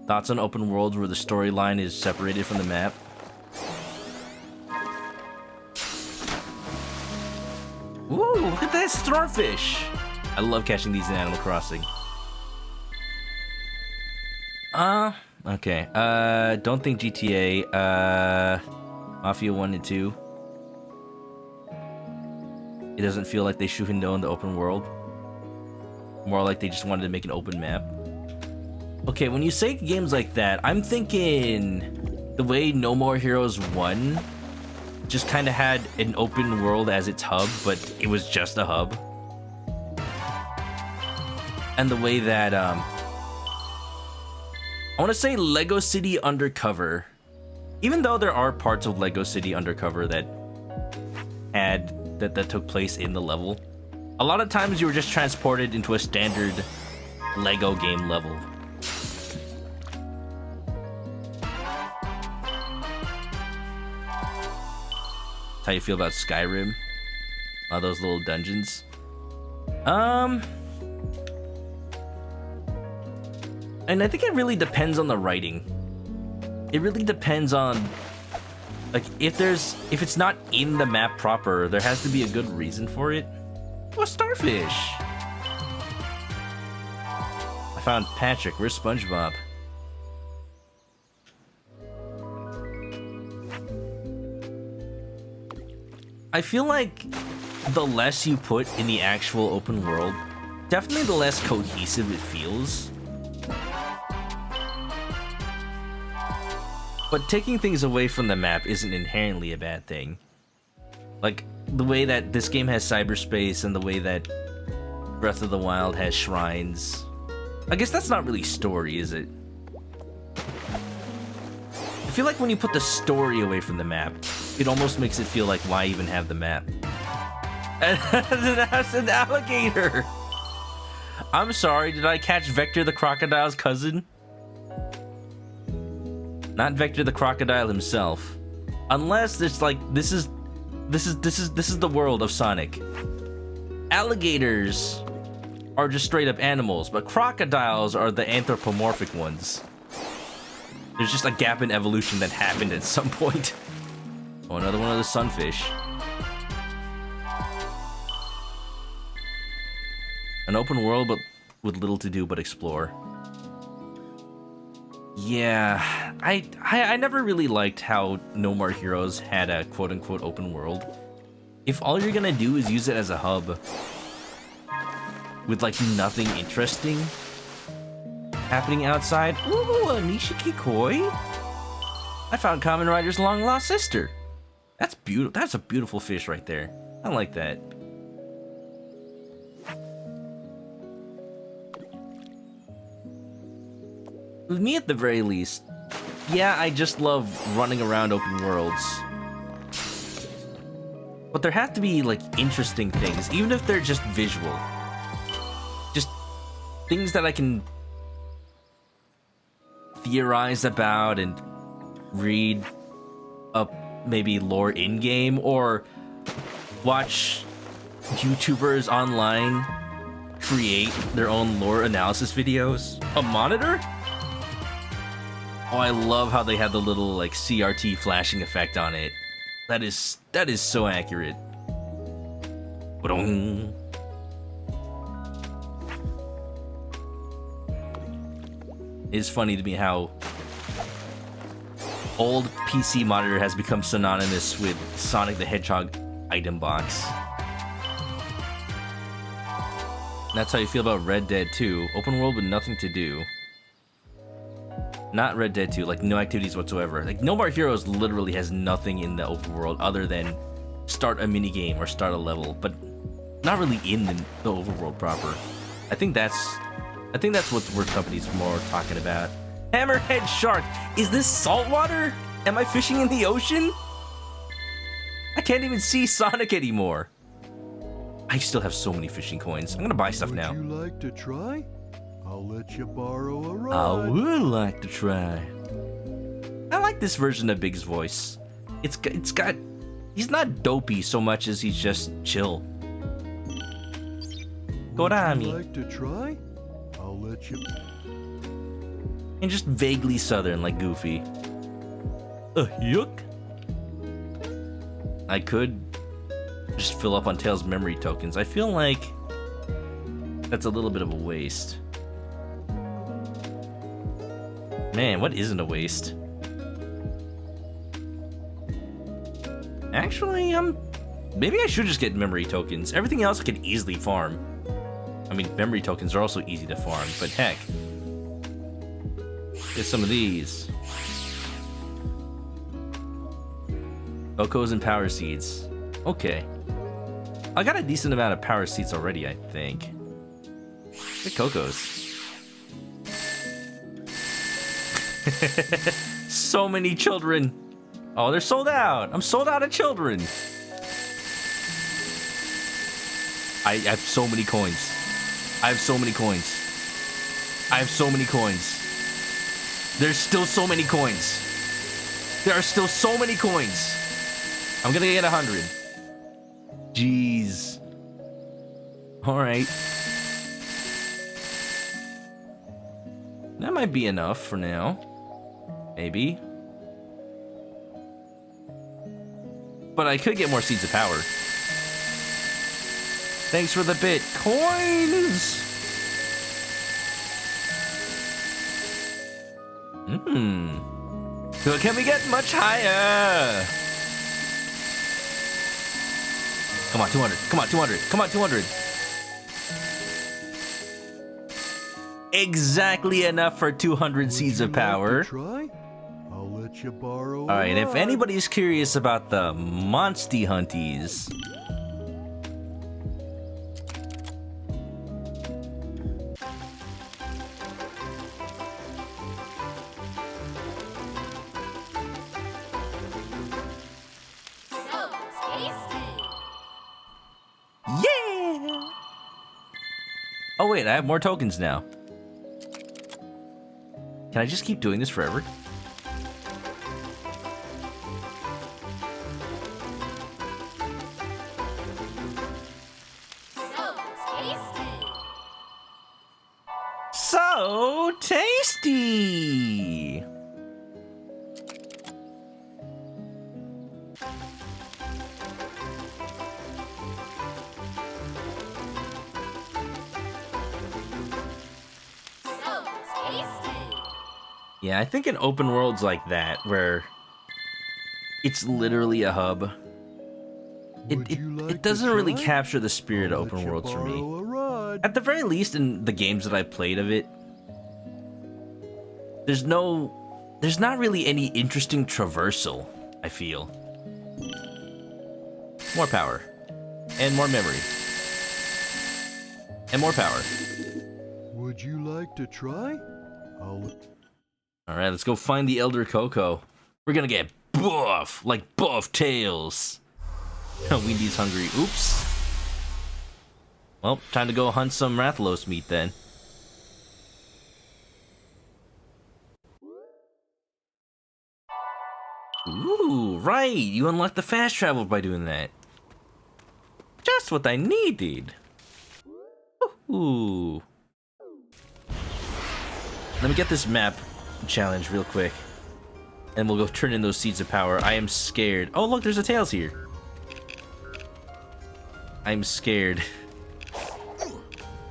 Thoughts on open worlds where the storyline is separated from the map? Ooh, look at that starfish! I love catching these in Animal Crossing. Okay. Don't think GTA. Mafia 1 and 2. It doesn't feel like they should know in the open world. More like they just wanted to make an open map. Okay, when you say games like that, I'm thinking the way No More Heroes 1 just kind of had an open world as its hub, but it was just a hub. And the way that, I want to say Lego City Undercover. Even though there are parts of Lego City Undercover that that took place in the level, a lot of times you were just transported into a standard Lego game level. How you feel about Skyrim? All those little dungeons. And I think it really depends on the writing. It really depends on, like, if it's not in the map proper, there has to be a good reason for it. Oh, a starfish! I found Patrick. Where's SpongeBob? I feel like the less you put in the actual open world, definitely the less cohesive it feels. But taking things away from the map isn't inherently a bad thing. Like, the way that this game has cyberspace and the way that Breath of the Wild has shrines. I guess that's not really story, is it? I feel like when you put the story away from the map, it almost makes it feel like, why even have the map? And that's an alligator! I'm sorry, did I catch Vector the crocodile's cousin? Not Vector the crocodile himself. Unless it's like, this is the world of Sonic. Alligators are just straight up animals, but crocodiles are the anthropomorphic ones. There's just a gap in evolution that happened at some point. Oh, another one of the sunfish. An open world, but with little to do but explore. Yeah, I never really liked how No More Heroes had a quote-unquote open world. If all you're gonna do is use it as a hub with like nothing interesting happening outside. Ooh, a Nishiki Koi? I found Kamen Rider's long lost sister. That's beautiful. That's a beautiful fish right there. I like that. With me at the very least, yeah, I just love running around open worlds. But there have to be, like, interesting things, even if they're just visual. Just things that I can theorize about and read up maybe lore in-game, or watch YouTubers online create their own lore analysis videos. A monitor? Oh, I love how they have the little, like, CRT flashing effect on it. That is so accurate. Ba-dong. It's funny to me how old PC monitor has become synonymous with Sonic the Hedgehog item box. That's how you feel about Red Dead 2. Open world with nothing to do. Not Red Dead 2, like no activities whatsoever. Like No More Heroes literally has nothing in the open world other than start a minigame or start a level, but not really in the overworld proper. I think that's what companies more talking about. Hammerhead Shark, is this saltwater? Am I fishing in the ocean? I can't even see Sonic anymore. I still have so many fishing coins. I'm gonna buy stuff now. Would you like to try? I'll let you borrow a ride. I would like to try. I like this version of Big's voice. It's got. He's not dopey so much as he's just chill. Would you Gorami. like to try? I'll let you. And just vaguely southern like Goofy. Yuck. I could just fill up on Tails' memory tokens. I feel like that's a little bit of a waste. Man, what isn't a waste? Actually, maybe I should just get memory tokens. Everything else I could easily farm. I mean, memory tokens are also easy to farm, but heck. Get some of these. Cocos and power seeds. Okay. I got a decent amount of power seeds already, I think. The Cocos. So many children. Oh, they're sold out. I'm sold out of children. I have so many coins. I have so many coins. I have so many coins. There's still so many coins. There are still so many coins. I'm gonna get 100. Jeez. Alright. That might be enough for now. Maybe. But I could get more seeds of power. Thanks for the bit. Coins! So can we get much higher? Come on, 200. Come on, 200. Come on, 200. Exactly enough for 200 seeds of power. Try? I'll let you borrow. All right, and if anybody's curious about the Monsty Hunties, yeah! Oh wait, I have more tokens now. Can I just keep doing this forever? So tasty! Yeah, I think in open worlds like that, where it's literally a hub, it doesn't really capture the spirit of open worlds for me. At the very least, in the games that I played of it, there's not really any interesting traversal, I feel. More power. And more memory. And more power. Would you like to try? Alright, let's go find the Elder Coco. We're gonna get buff, like buff Tails. Windy's hungry. Oops. Well, time to go hunt some Rathalos meat then. Ooh, right. You unlock the fast travel by doing that. Just what I needed. Ooh. Let me get this map challenge real quick. And we'll go turn in those seeds of power. I am scared. Oh, look, there's a Tails here. I'm scared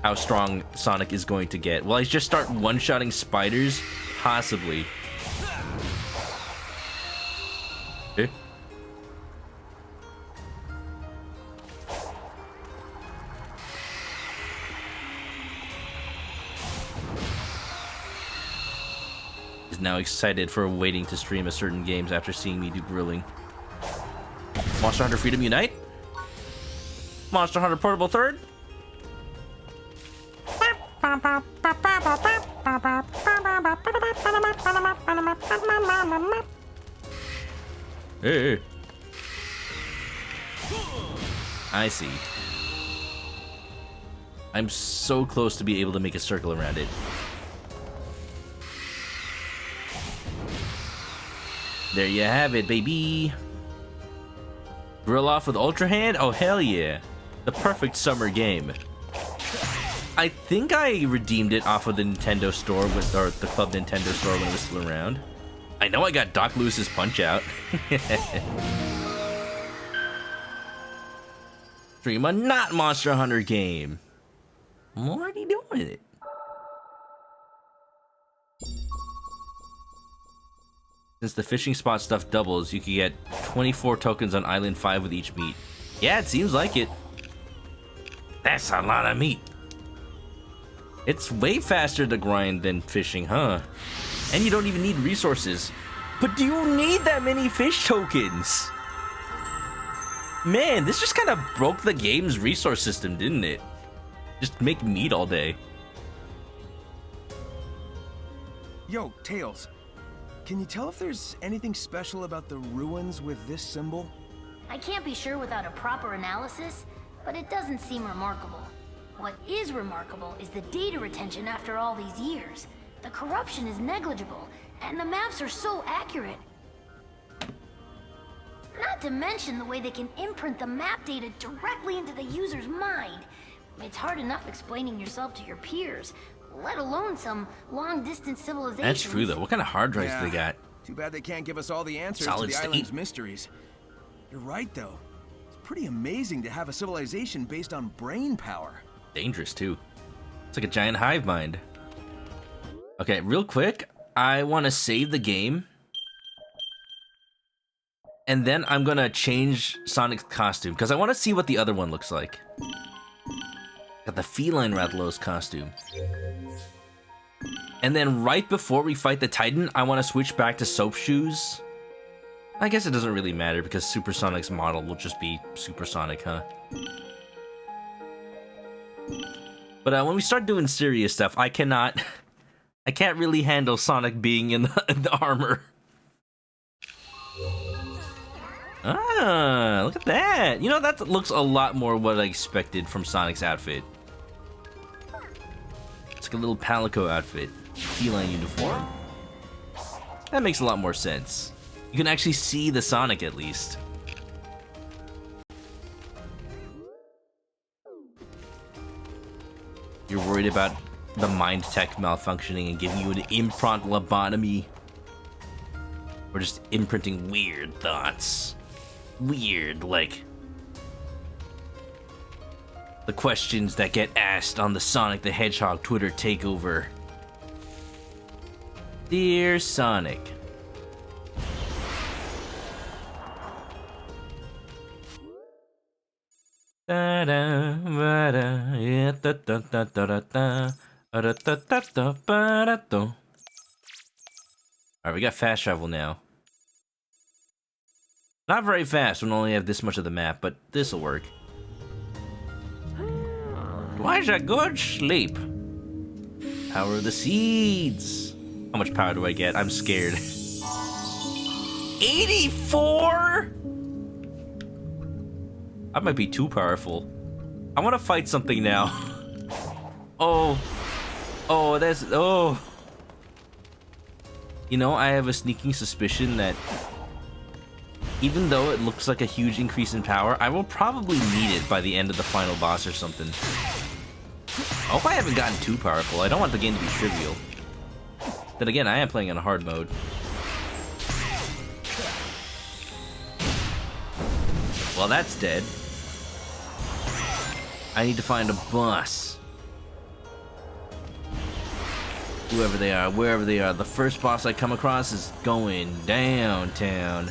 how strong Sonic is going to get. Will I just start one-shotting spiders? Possibly. Okay. Is now excited for waiting to stream a certain games after seeing me do grilling. Monster Hunter Freedom Unite? Monster Hunter Portable Third? Hey. I see. I'm so close to be able to make a circle around it. There you have it, baby. Grill off with Ultra Hand? Oh, hell yeah. The perfect summer game. I think I redeemed it off of the Nintendo store or the Club Nintendo store when it was still around. I know I got Doc Lewis's Punch Out. Stream a not Monster Hunter game. I'm already doing it. Since the fishing spot stuff doubles, you can get 24 tokens on Island 5 with each meat. Yeah, it seems like it. That's a lot of meat. It's way faster to grind than fishing, huh? And you don't even need resources. But do you need that many fish tokens? Man, this just kind of broke the game's resource system, didn't it? Just make meat all day. Yo, Tails. Can you tell if there's anything special about the ruins with this symbol? I can't be sure without a proper analysis, but it doesn't seem remarkable. What is remarkable is the data retention after all these years. The corruption is negligible, and the maps are so accurate. Not to mention the way they can imprint the map data directly into the user's mind. It's hard enough explaining yourself to your peers, let alone some long-distance civilization. That's true, though. What kind of hard drives do they got? Too bad they can't give us all the answers Solid to the state. island's mysteries. You're right, though. It's pretty amazing to have a civilization based on brain power. Dangerous, too. It's like a giant hive mind. Okay, real quick, I want to save the game. And then I'm going to change Sonic's costume, because I want to see what the other one looks like. Got the feline Rathalos costume. And then right before we fight the Titan, I want to switch back to Soap Shoes. I guess it doesn't really matter because Supersonic's model will just be Supersonic, huh? But when we start doing serious stuff, I can't really handle Sonic being in the armor. Ah, look at that. You know, that looks a lot more what I expected from Sonic's outfit. It's like a little Palico outfit. Feline uniform. That makes a lot more sense. You can actually see the Sonic at least. You're worried about the mind tech malfunctioning and giving you an implant lobotomy. Or just imprinting weird thoughts. Weird, like the questions that get asked on the Sonic the Hedgehog Twitter takeover. Dear Sonic. Alright, we got fast travel now. Not very fast when we only have this much of the map, but this'll work. Why's a good sleep? Power of the seeds. How much power do I get? I'm scared. 84? I might be too powerful. I want to fight something now. Oh, that's... Oh. You know, I have a sneaking suspicion that even though it looks like a huge increase in power, I will probably need it by the end of the final boss or something. I hope I haven't gotten too powerful. I don't want the game to be trivial. Then again, I am playing on a hard mode. Well, that's dead. I need to find a boss. Whoever they are, wherever they are, the first boss I come across is going downtown.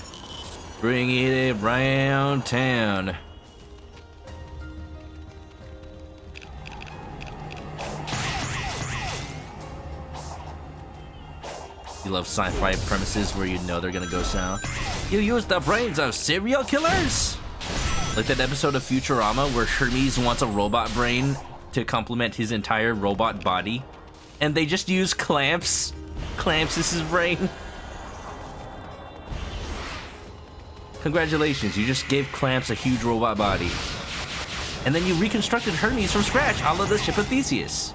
Bring it around town. You love sci-fi premises where you know they're gonna go south. You use the brains of serial killers? Like that episode of Futurama where Hermes wants a robot brain to complement his entire robot body. And they just use clamps. Clamps is his brain. Congratulations, you just gave Clamps a huge robot body. And then you reconstructed Hermes from scratch, a la the ship of Theseus.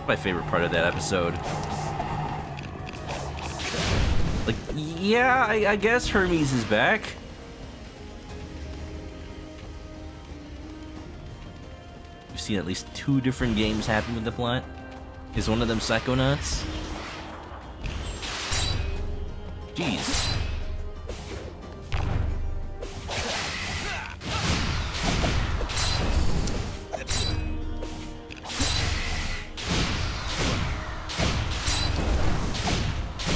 My favorite part of that episode. Like, yeah, I guess Hermes is back. You I've seen at least 2 different games happen with the plot. Is one of them Psychonauts? Jeez.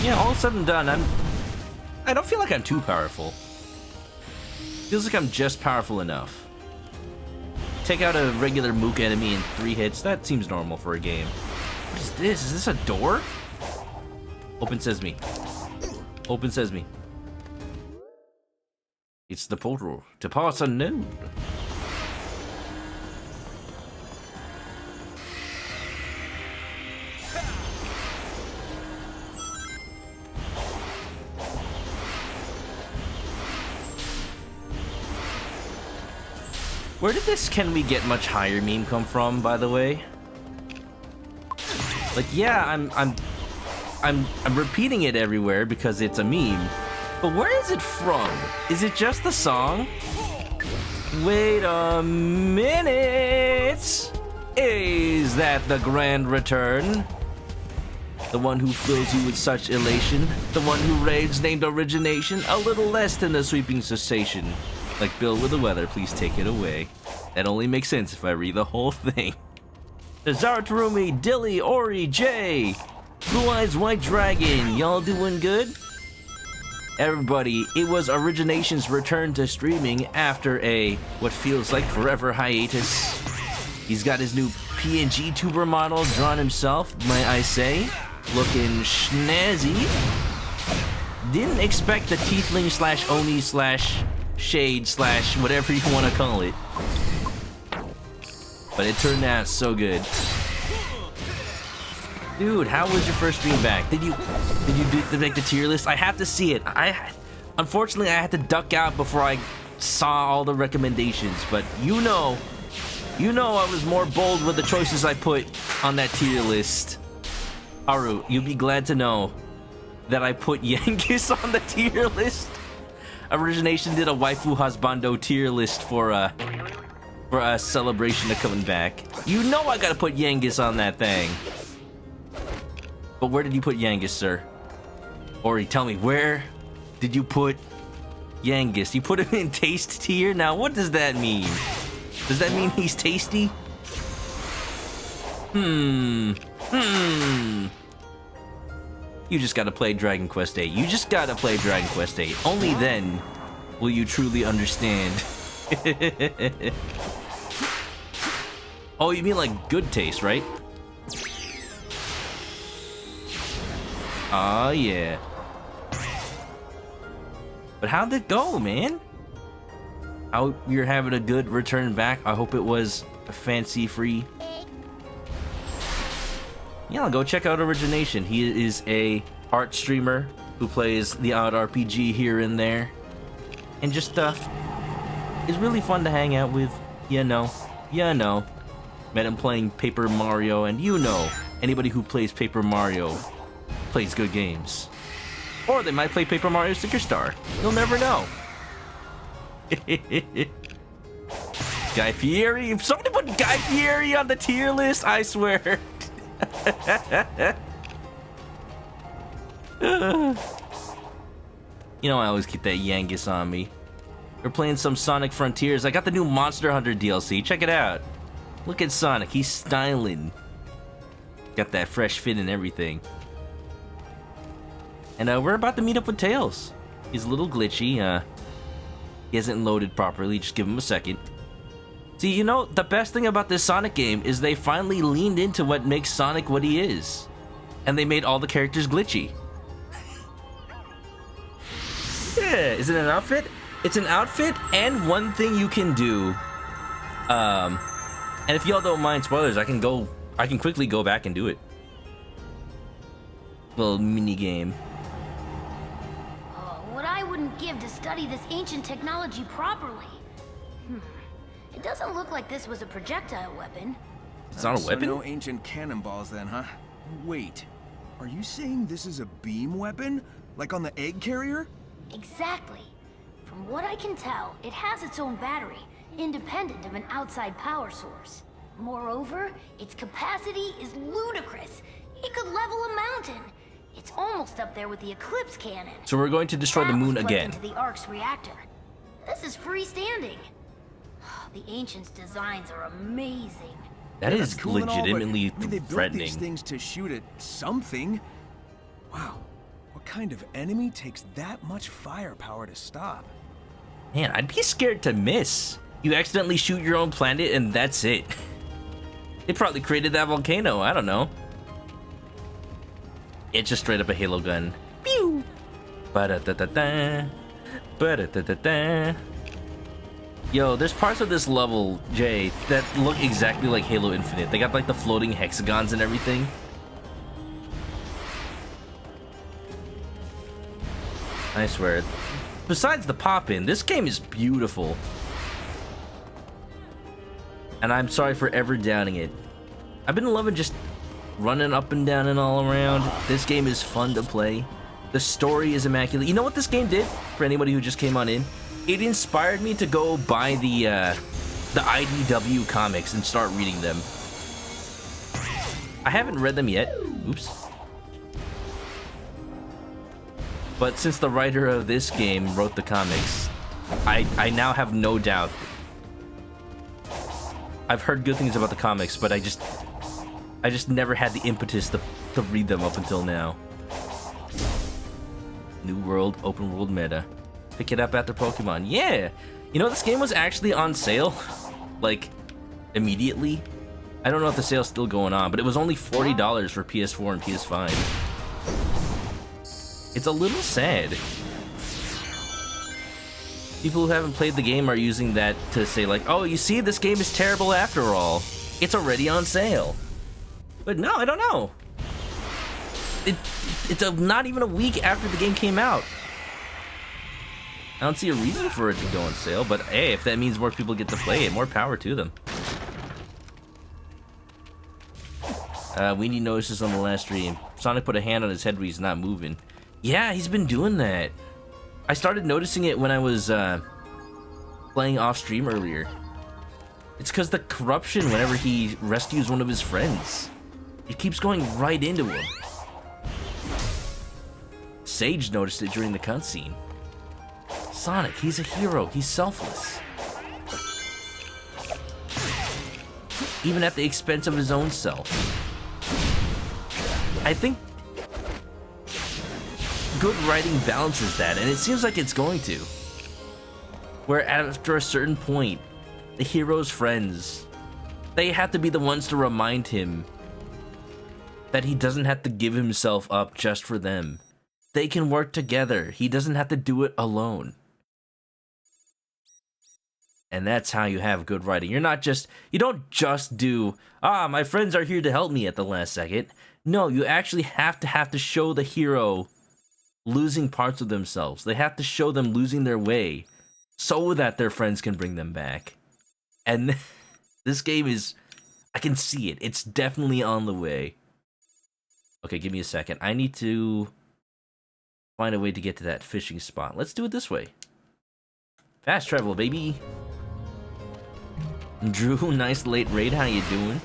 Yeah, all said and done, I don't feel like I'm too powerful. Feels like I'm just powerful enough. Take out a regular Mook enemy in 3 hits, that seems normal for a game. What is this? Is this a door? Open sesame. Open sesame. It's the portal to parts unknown. Where did this "can we get much higher" meme come from, by the way? Like, yeah, I'm repeating it everywhere because it's a meme. But where is it from? Is it just the song? Wait a minute! Is that the grand return? The one who fills you with such elation? The one who raves named origination? A little less than the sweeping cessation. Like Bill with the weather, please take it away. That only makes sense if I read the whole thing. Zartarumi, Dilly, Ori, Jay, Blue Eyes White Dragon, y'all doing good? Everybody, it was Origination's return to streaming after a, what feels like forever hiatus. He's got his new PNG tuber model drawn himself, might I say. Looking snazzy. Didn't expect the Tiefling / Oni / Shade / whatever you want to call it. But it turned out so good. Dude, how was your first stream back? Did you make the tier list? I have to see it. Unfortunately, I had to duck out before I saw all the recommendations. But you know I was more bold with the choices I put on that tier list. Haru, you'll be glad to know that I put Yankees on the tier list. Origination did a waifu husbando tier list for a celebration of coming back. You know I gotta put Yangus on that thing. But where did you put Yangus, sir? Ori, tell me, where did you put Yangus? You put him in taste tier? Now, what does that mean? Does that mean he's tasty? You just gotta play Dragon Quest VIII. You just gotta play Dragon Quest VIII. Only then will you truly understand. Oh, you mean like good taste, right? Oh, yeah. But how'd it go, man? I hope you're having a good return back. I hope it was fancy-free. Yeah, I'll go check out Origination. He is a art streamer who plays the odd RPG here and there. And just, is really fun to hang out with. You know. Met him playing Paper Mario, and anybody who plays Paper Mario plays good games. Or they might play Paper Mario Sticker Star. You'll never know. Guy Fieri. If somebody put Guy Fieri on the tier list, I swear. You know I always keep that Yangus on me. We're playing some Sonic Frontiers. I got the new Monster Hunter DLC. Check it out. Look at Sonic. He's styling. Got that fresh fit and everything. And we're about to meet up with Tails. He's a little glitchy. He hasn't loaded properly. Just give him a second. See, the best thing about this Sonic game is they finally leaned into what makes Sonic what he is. And they made all the characters glitchy. Yeah, is it an outfit? It's an outfit and one thing you can do. And if y'all don't mind spoilers, I can quickly go back and do it. Little mini game. Oh, what I wouldn't give to study this ancient technology properly. It doesn't look like this was a projectile weapon. It's not a weapon? So no ancient cannonballs then, huh? Wait, are you saying this is a beam weapon? Like on the egg carrier? Exactly. From what I can tell, it has its own battery, independent of an outside power source. Moreover, its capacity is ludicrous. It could level a mountain. It's almost up there with the Eclipse cannon. So we're going to destroy the That moon was plugged again. into the Ark's reactor. This is freestanding. The Ancients' designs are amazing. That Yeah, is that's cool and all, but, legitimately I mean, they built threatening. these things to shoot at something. Wow, what kind of enemy takes that much firepower to stop? Man, I'd be scared to miss. You accidentally shoot your own planet and that's it. They probably created that volcano, I don't know. It's just straight up a Halo gun. Pew! Ba-da-da-da-da. Ba-da-da-da-da. Yo, there's parts of this level, Jay, that look exactly like Halo Infinite. They got like the floating hexagons and everything. I swear. Besides the pop-in, this game is beautiful. And I'm sorry for ever doubting it. I've been loving just running up and down and all around. This game is fun to play. The story is immaculate. You know what this game did, for anybody who just came on in? It inspired me to go buy the IDW comics and start reading them. I haven't read them yet. Oops. But since the writer of this game wrote the comics, I now have no doubt. I've heard good things about the comics, but I just never had the impetus to read them up until now. New world, open world meta. Pick it up after Pokemon. Yeah! You know, this game was actually on sale, like, immediately. I don't know if the sale's still going on, but it was only $40 for PS4 and PS5. It's a little sad. People who haven't played the game are using that to say like, oh, you see, this game is terrible after all. It's already on sale. But no, I don't know. It's not even a week after the game came out. I don't see a reason for it to go on sale, but hey, if that means more people get to play it, more power to them. Weenie notices on the last stream, Sonic put a hand on his head when he's not moving. Yeah, he's been doing that. I started noticing it when I was playing off stream earlier. It's because the corruption whenever he rescues one of his friends. It keeps going right into him. Sage noticed it during the cutscene. Sonic, he's a hero. He's selfless. Even at the expense of his own self. I think good writing balances that, and it seems like it's going to. Where after a certain point, the hero's friends, they have to be the ones to remind him that he doesn't have to give himself up just for them. They can work together. He doesn't have to do it alone. And that's how you have good writing. You don't just do, my friends are here to help me at the last second. No, you actually have to show the hero losing parts of themselves. They have to show them losing their way so that their friends can bring them back. And this game is, I can see it. It's definitely on the way. Okay, give me a second. I need to find a way to get to that fishing spot. Let's do it this way. Fast travel, baby. Drew, nice late raid. How you doing?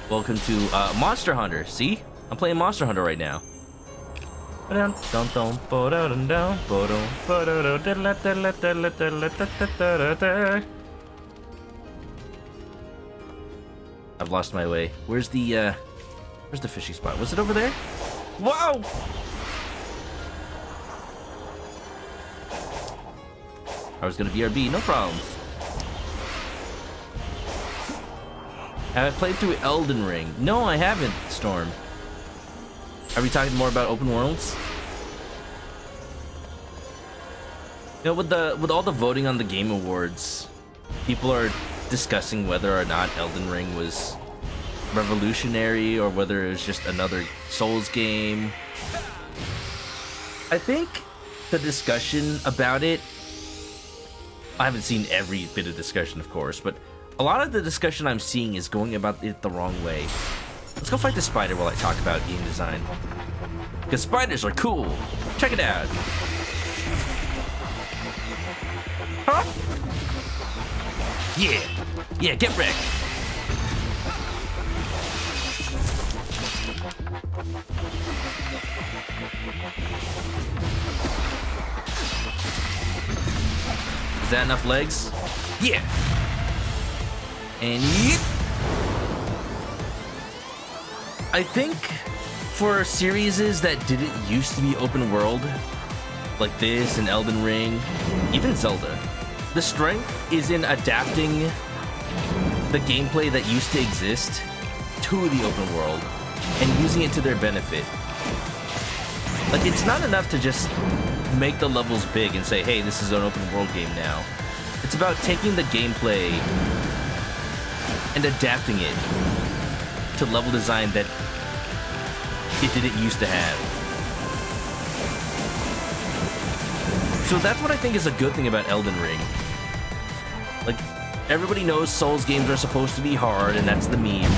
Welcome to Monster Hunter. See? I'm playing Monster Hunter right now. I've lost my way. Where's the fishing spot? Was it over there? Whoa! I was gonna BRB, no problem. Have I played through Elden Ring? No, I haven't, Storm. Are we talking more about open worlds? You know, with all the voting on the Game Awards, people are discussing whether or not Elden Ring was revolutionary or whether it was just another Souls game. I think the discussion about it, I haven't seen every bit of discussion, of course, but a lot of the discussion I'm seeing is going about it the wrong way. Let's go fight the spider while I talk about game design. Because spiders are cool. Check it out. Huh? Yeah. Yeah, get wrecked. Is that enough legs? Yeah. And yeet. I think for series that didn't used to be open world, like this and Elden Ring, even Zelda, the strength is in adapting the gameplay that used to exist to the open world and using it to their benefit. Like, it's not enough to just make the levels big and say, hey, this is an open world game now. It's about taking the gameplay and adapting it to level design that it didn't used to have. So that's what I think is a good thing about Elden Ring. Like, everybody knows Souls games are supposed to be hard, and that's the meme.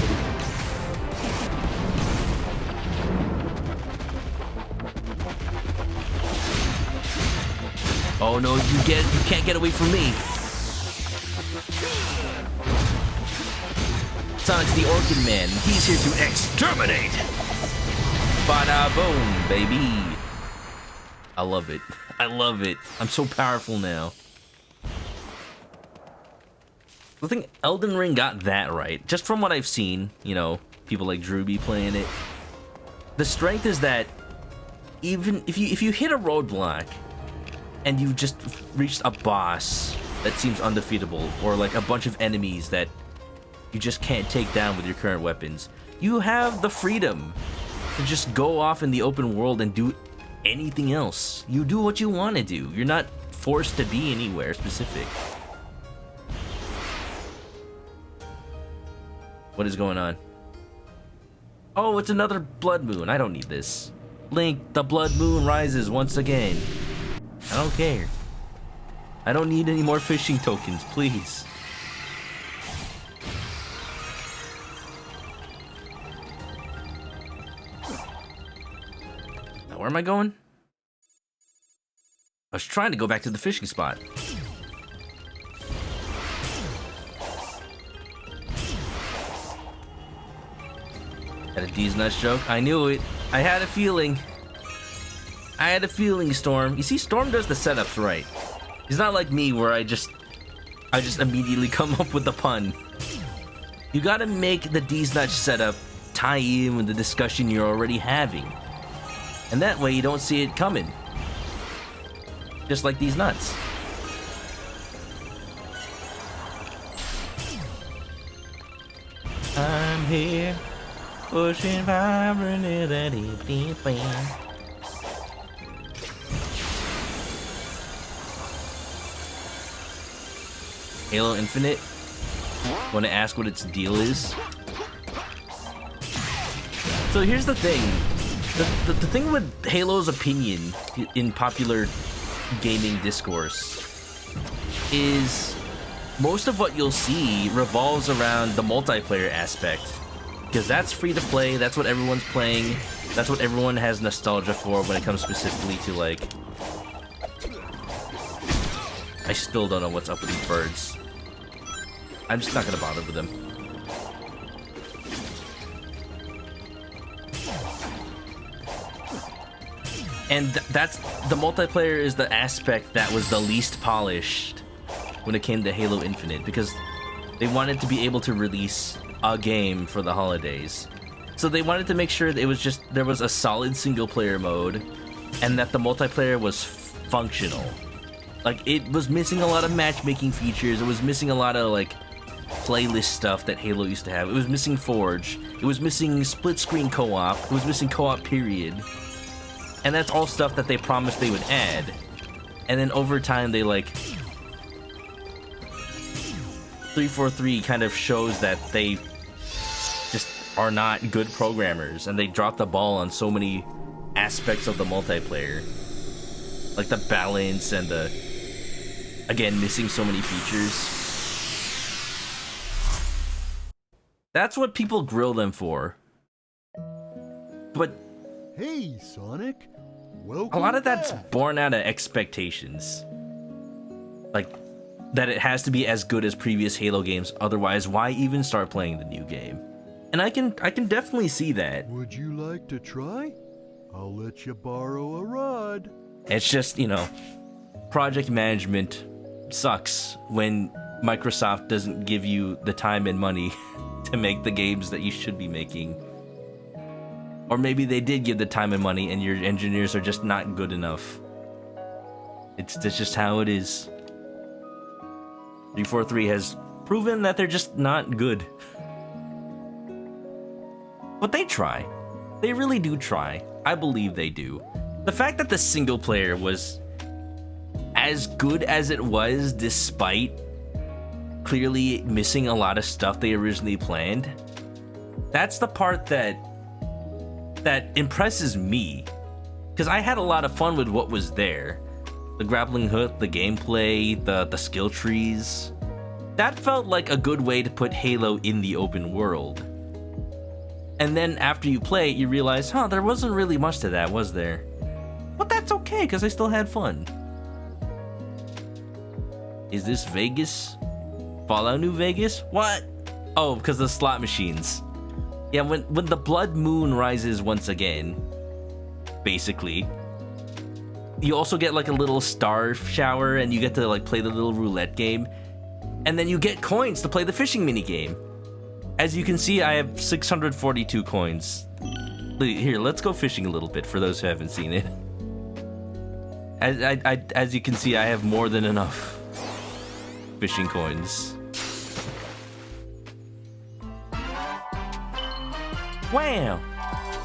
Oh no, you can't get away from me. Sonic's the Orchid Man. He's here to exterminate. Bada boom, baby. I love it. I love it. I'm so powerful now. I think Elden Ring got that right. Just from what I've seen, you know, people like Drewby playing it. The strength is that even if you hit a roadblock and you've just reached a boss that seems undefeatable, or like a bunch of enemies that you just can't take down with your current weapons, you have the freedom to just go off in the open world and do anything else. You do what you want to do. You're not forced to be anywhere specific. What is going on? Oh, it's another blood moon. I don't need this. Link, the blood moon rises once again. I don't care. I don't need any more fishing tokens, please. Now, where am I going? I was trying to go back to the fishing spot. Had a D's nuts joke. I knew it. I had a feeling. I had a feeling, Storm. You see, Storm does the setups right. He's not like me, where I just immediately come up with the pun. You gotta make the D's nuts setup tie in with the discussion you're already having, and that way you don't see it coming. Just like these nuts. I'm here. Pushing vibrant in that deep band. Halo Infinite? Want to ask what its deal is? So here's the thing. The thing with Halo's opinion in popular gaming discourse is most of what you'll see revolves around the multiplayer aspect. Because that's free to play, that's what everyone's playing, that's what everyone has nostalgia for when it comes specifically to, like... I still don't know what's up with these birds. I'm just not gonna bother with them. And that's... the multiplayer is the aspect that was the least polished when it came to Halo Infinite, because they wanted to be able to release a game for the holidays. So they wanted to make sure that it was just, there was a solid single player mode and that the multiplayer was functional. Like, it was missing a lot of matchmaking features, it was missing a lot of, like, playlist stuff that Halo used to have. It was missing Forge, it was missing split screen co-op, it was missing co-op period. And that's all stuff that they promised they would add. And then over time they, like... 343 kind of shows that they just are not good programmers, and they dropped the ball on so many aspects of the multiplayer. Like the balance and the, again, missing so many features. That's what people grill them for. But hey, Sonic. Welcome a lot of that's back. born out of expectations. like that it has to be as good as previous Halo games, otherwise why even start playing the new game? And I can definitely see that. Would you like to try? I'll let you borrow a rod. It's just, you know, project management sucks when Microsoft doesn't give you the time and money to make the games that you should be making. Or maybe they did give the time and money and your engineers are just not good enough. That's just how it is. 343 has proven that they're just not good. But they try. They really do try. I believe they do. The fact that the single player was as good as it was, despite clearly missing a lot of stuff they originally planned, that's the part that impresses me. Because I had a lot of fun with what was there. The grappling hook, the gameplay, the skill trees. That felt like a good way to put Halo in the open world. And then after you play it, you realize, huh, there wasn't really much to that, was there? But that's okay, because I still had fun. Is this Vegas? Fallout New Vegas? What? Oh, because of the slot machines. Yeah, when the blood moon rises once again, basically, you also get like a little star shower and you get to like play the little roulette game. And then you get coins to play the fishing mini game. As you can see, I have 642 coins. Here, let's go fishing a little bit for those who haven't seen it. As you can see, I have more than enough fishing coins. Wow!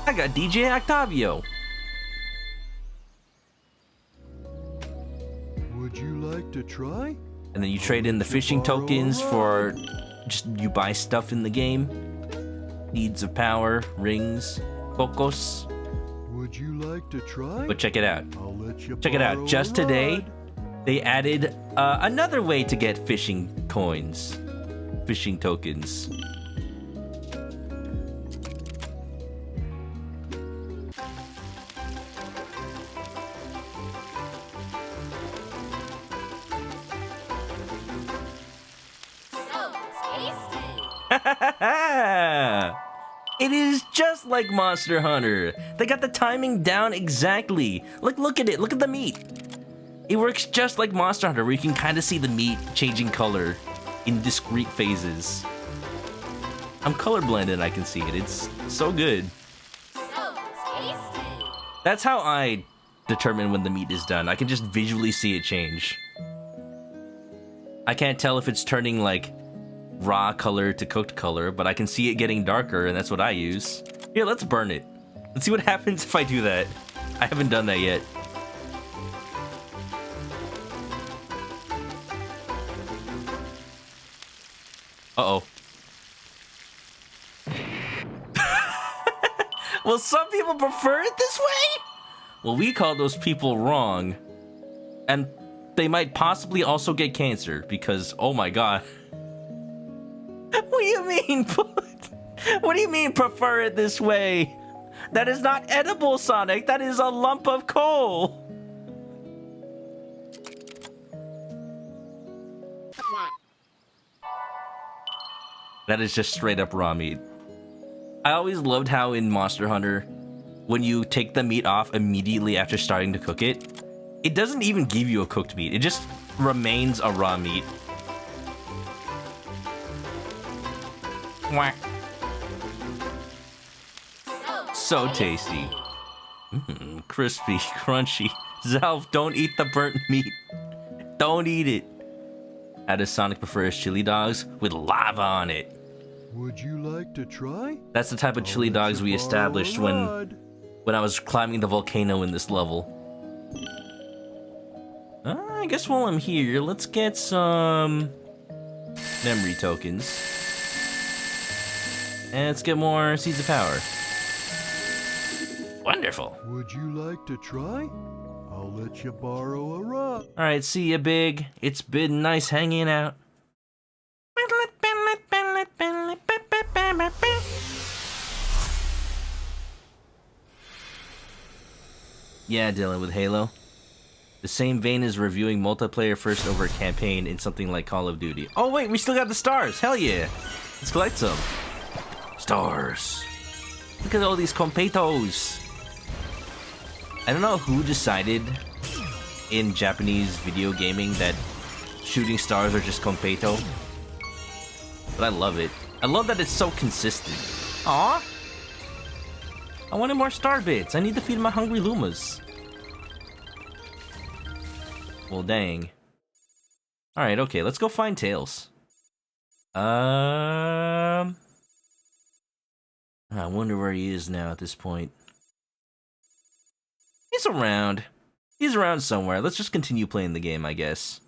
I got DJ Octavio. Would you like to try? And then you trade in the fishing tokens for just you buy stuff in the game. Seeds of power, rings, cocos. Would you like to try? But check it out. I'll let you Check it out. borrow Just a today, rod. they added another way to get fishing coins, fishing tokens. It is just like Monster Hunter. They got the timing down exactly. Look at it. Look at the meat. It works just like Monster Hunter, where you can kind of see the meat changing color in discrete phases. I'm colorblinded, I can see it. It's so good. That's how I determine when the meat is done. I can just visually see it change. I can't tell if it's turning like raw color to cooked color, but I can see it getting darker, and that's what I use. Here, let's burn it. Let's see what happens if I do that. I haven't done that yet. Uh-oh. Well, some people prefer it this way? Well, we call those people wrong. And they might possibly also get cancer, because, oh my god. What do you mean? What do you mean prefer it this way? That is not edible, Sonic. That is a lump of coal. That is just straight up raw meat. I always loved how in Monster Hunter, when you take the meat off immediately after starting to cook it, it doesn't even give you a cooked meat. It just remains a raw meat. Wah. So tasty. Crispy, crunchy. Zelf, don't eat the burnt meat. Don't eat it. How does Sonic prefer his chili dogs? With lava on it. Would you like to try? That's the type of chili dogs we established when I was climbing the volcano in this level. I guess while I'm here, let's get some memory tokens. And let's get more Seeds of Power. Wonderful. Would you like to try? I'll let you borrow a rod. Alright, see ya, Big. It's been nice hanging out. Yeah, Dylan, with Halo. The same vein as reviewing multiplayer first over campaign in something like Call of Duty. Oh wait, we still got the stars. Hell yeah. Let's collect some. Stars. Look at all these completos. I don't know who decided in Japanese video gaming that shooting stars are just completo. But I love it. I love that it's so consistent. Aw. I wanted more star bits. I need to feed my hungry Lumas. Well, dang. Alright, okay, let's go find Tails. I wonder where he is now at this point. He's around. He's around somewhere. Let's just continue playing the game, I guess.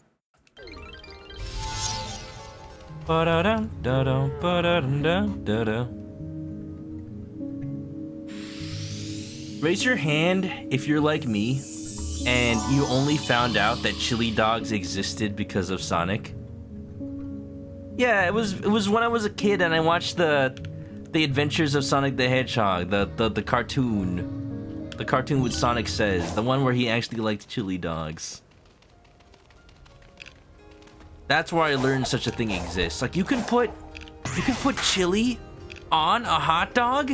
Raise your hand if you're like me and you only found out that chili dogs existed because of Sonic. Yeah, it was when I was a kid and I watched the Adventures of Sonic the Hedgehog, the cartoon. The cartoon with Sonic Says, the one where he actually liked chili dogs. That's where I learned such a thing exists. Like you can put chili on a hot dog?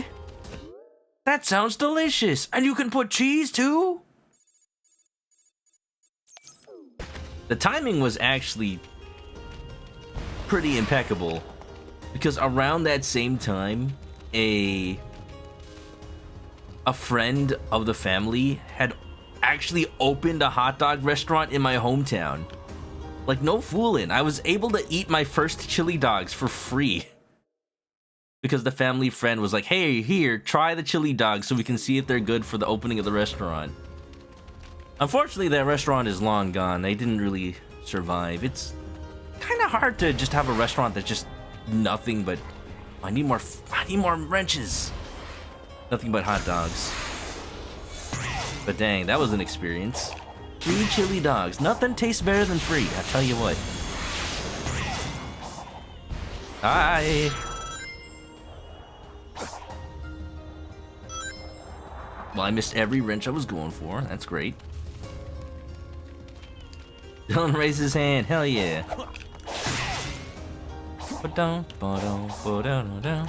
That sounds delicious. And you can put cheese too? The timing was actually pretty impeccable because around that same time, a friend of the family had actually opened a hot dog restaurant in my hometown. Like, no fooling. I was able to eat my first chili dogs for free. Because the family friend was like, hey, here, try the chili dogs so we can see if they're good for the opening of the restaurant. Unfortunately, that restaurant is long gone. They didn't really survive. It's kind of hard to just have a restaurant that's just nothing but... I need more wrenches. Nothing but hot dogs. But dang, that was an experience. 3 chili dogs. Nothing tastes better than free, I tell you what. Hi. Well, I missed every wrench I was going for. That's great. Dylan raised his hand. Hell yeah. Ba-dum, ba-dum, ba-dum, ba-dum.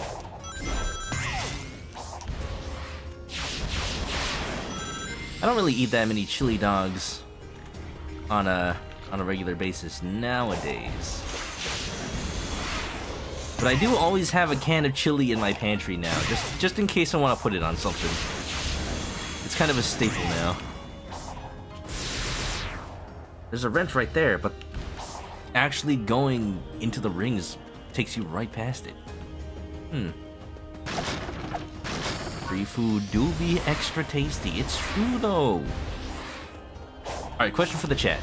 I don't really eat that many chili dogs on a regular basis nowadays. But I do always have a can of chili in my pantry now, just in case I want to put it on something. It's kind of a staple now. There's a wrench right there, but actually going into the rings takes you right past it. Free food do be extra tasty. It's true though. Alright, question for the chat.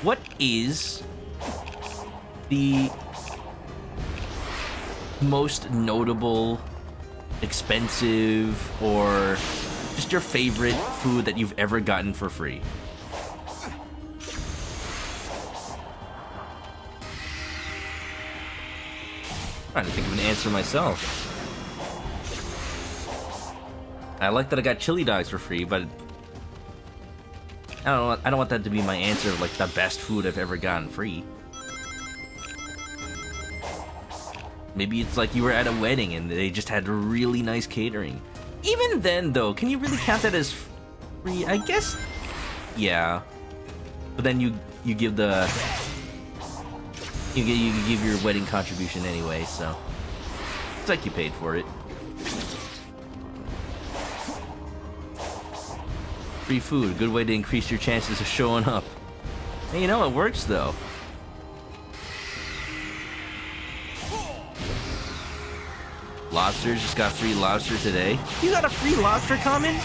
What is the most notable, expensive, or just your favorite food that you've ever gotten for free? I'm trying to think of an answer myself. I like that I got chili dogs for free, but I don't want that to be my answer of like the best food I've ever gotten free. Maybe it's like you were at a wedding and they just had really nice catering. Even then though, can you really count that as free? I guess, yeah. But then you give the you give your wedding contribution anyway, so it's like you paid for it. Free food, good way to increase your chances of showing up. Hey, you know, it works though. Lobsters, just got free lobster today. You got a free lobster coming?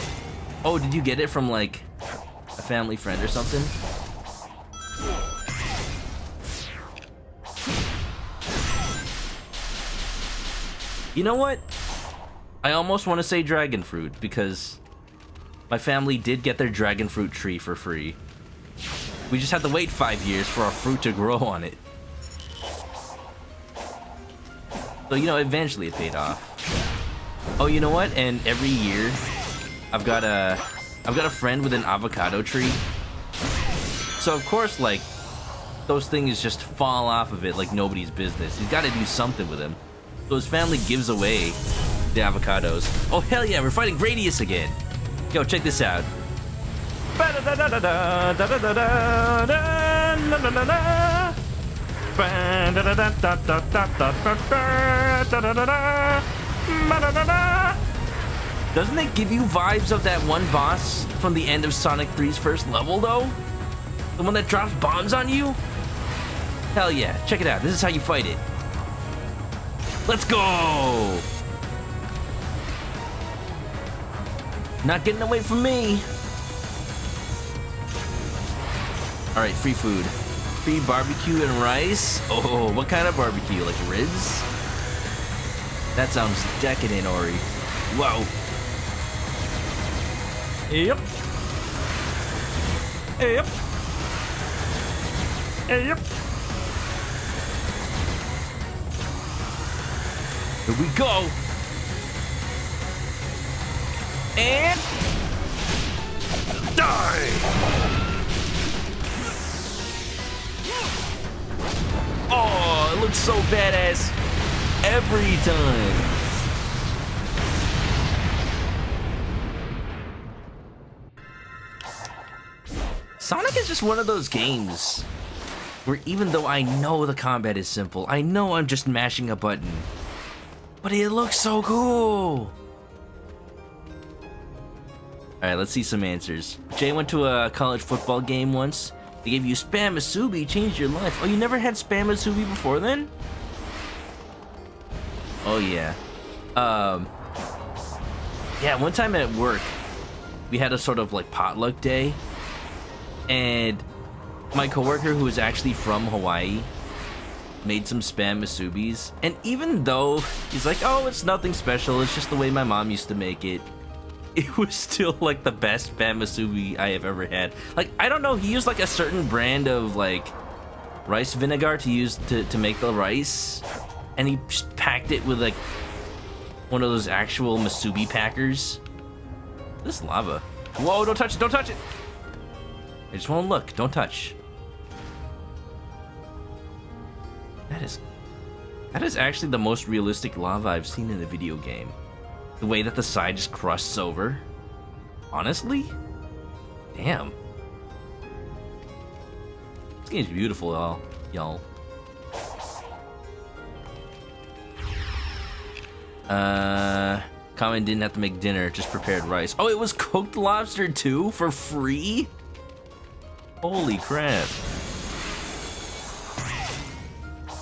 Oh, did you get it from like a family friend or something? You know what? I almost want to say dragon fruit because my family did get their dragon fruit tree for free. We just had to wait 5 years for our fruit to grow on it. So, you know, eventually it paid off. Oh, you know what? And every year, I've got a friend with an avocado tree. So of course, like, those things just fall off of it like nobody's business. He's got to do something with him. So his family gives away the avocados. Oh hell yeah, we're fighting Gradius again. Yo, check this out. Doesn't it give you vibes of that one boss from the end of Sonic 3's first level, though? The one that drops bombs on you? Hell yeah, check it out. This is how you fight it. Let's go! Not getting away from me. Alright, free food. Free barbecue and rice. Oh, what kind of barbecue? Like ribs? That sounds decadent, Ori. Whoa. Yep. Yep. Yep. Here we go. And die. Oh, it looks so badass every time. Sonic is just one of those games where even though I know the combat is simple, I know I'm just mashing a button, but it looks so cool. Alright, let's see some answers. Jay went to a college football game once. They gave you Spam Musubi, changed your life. Oh, you never had Spam Musubi before then? Oh yeah. Yeah, one time at work, we had a sort of like potluck day. And my coworker, who was actually from Hawaii, made some Spam Musubis. And even though he's like, oh, it's nothing special, it's just the way my mom used to make it, it was still like the best Spam Musubi I have ever had. Like, I don't know, he used like a certain brand of like rice vinegar to use to make the rice. And he just packed it with like one of those actual Musubi packers. This lava. Whoa, don't touch it, don't touch it! I just want to look, don't touch. That is actually the most realistic lava I've seen in a video game. The way that the side just crusts over. Honestly? Damn. This game's beautiful, y'all. Common didn't have to make dinner, just prepared rice. Oh, it was cooked lobster too, for free? Holy crap.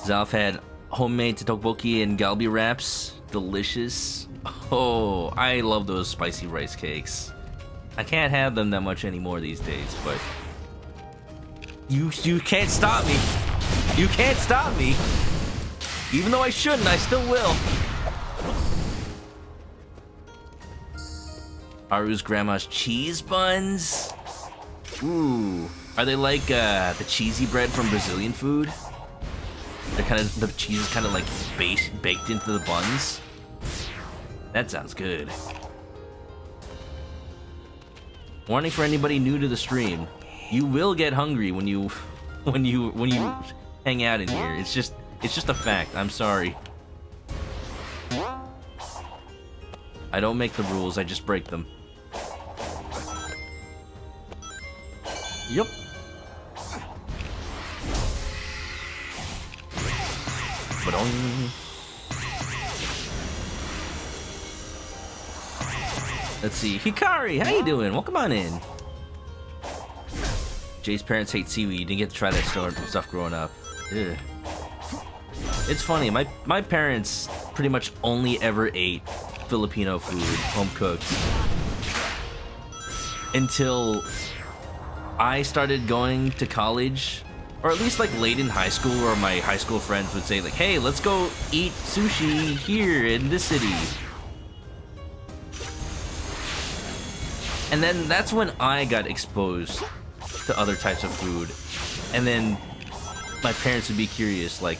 Zalf had homemade tteokbokki and galbi wraps. Delicious. Oh, I love those spicy rice cakes. I can't have them that much anymore these days, but you can't stop me. You can't stop me. Even though I shouldn't, I still will. Aru's grandma's cheese buns. Ooh. Are they like the cheesy bread from Brazilian food? They're kind of, the cheese is kind of like baked into the buns. That sounds good. Warning for anybody new to the stream: you will get hungry when you hang out in here. It's just a fact. I'm sorry. I don't make the rules. I just break them. Yup. Let's see. Hikari, how you doing? Welcome on in. Jay's parents hate seaweed. You didn't get to try that stuff growing up. Ugh. It's funny. My parents pretty much only ever ate Filipino food, home cooked, until I started going to college, or at least like late in high school, where my high school friends would say like, hey, let's go eat sushi here in this city. And then that's when I got exposed to other types of food. And then my parents would be curious, like,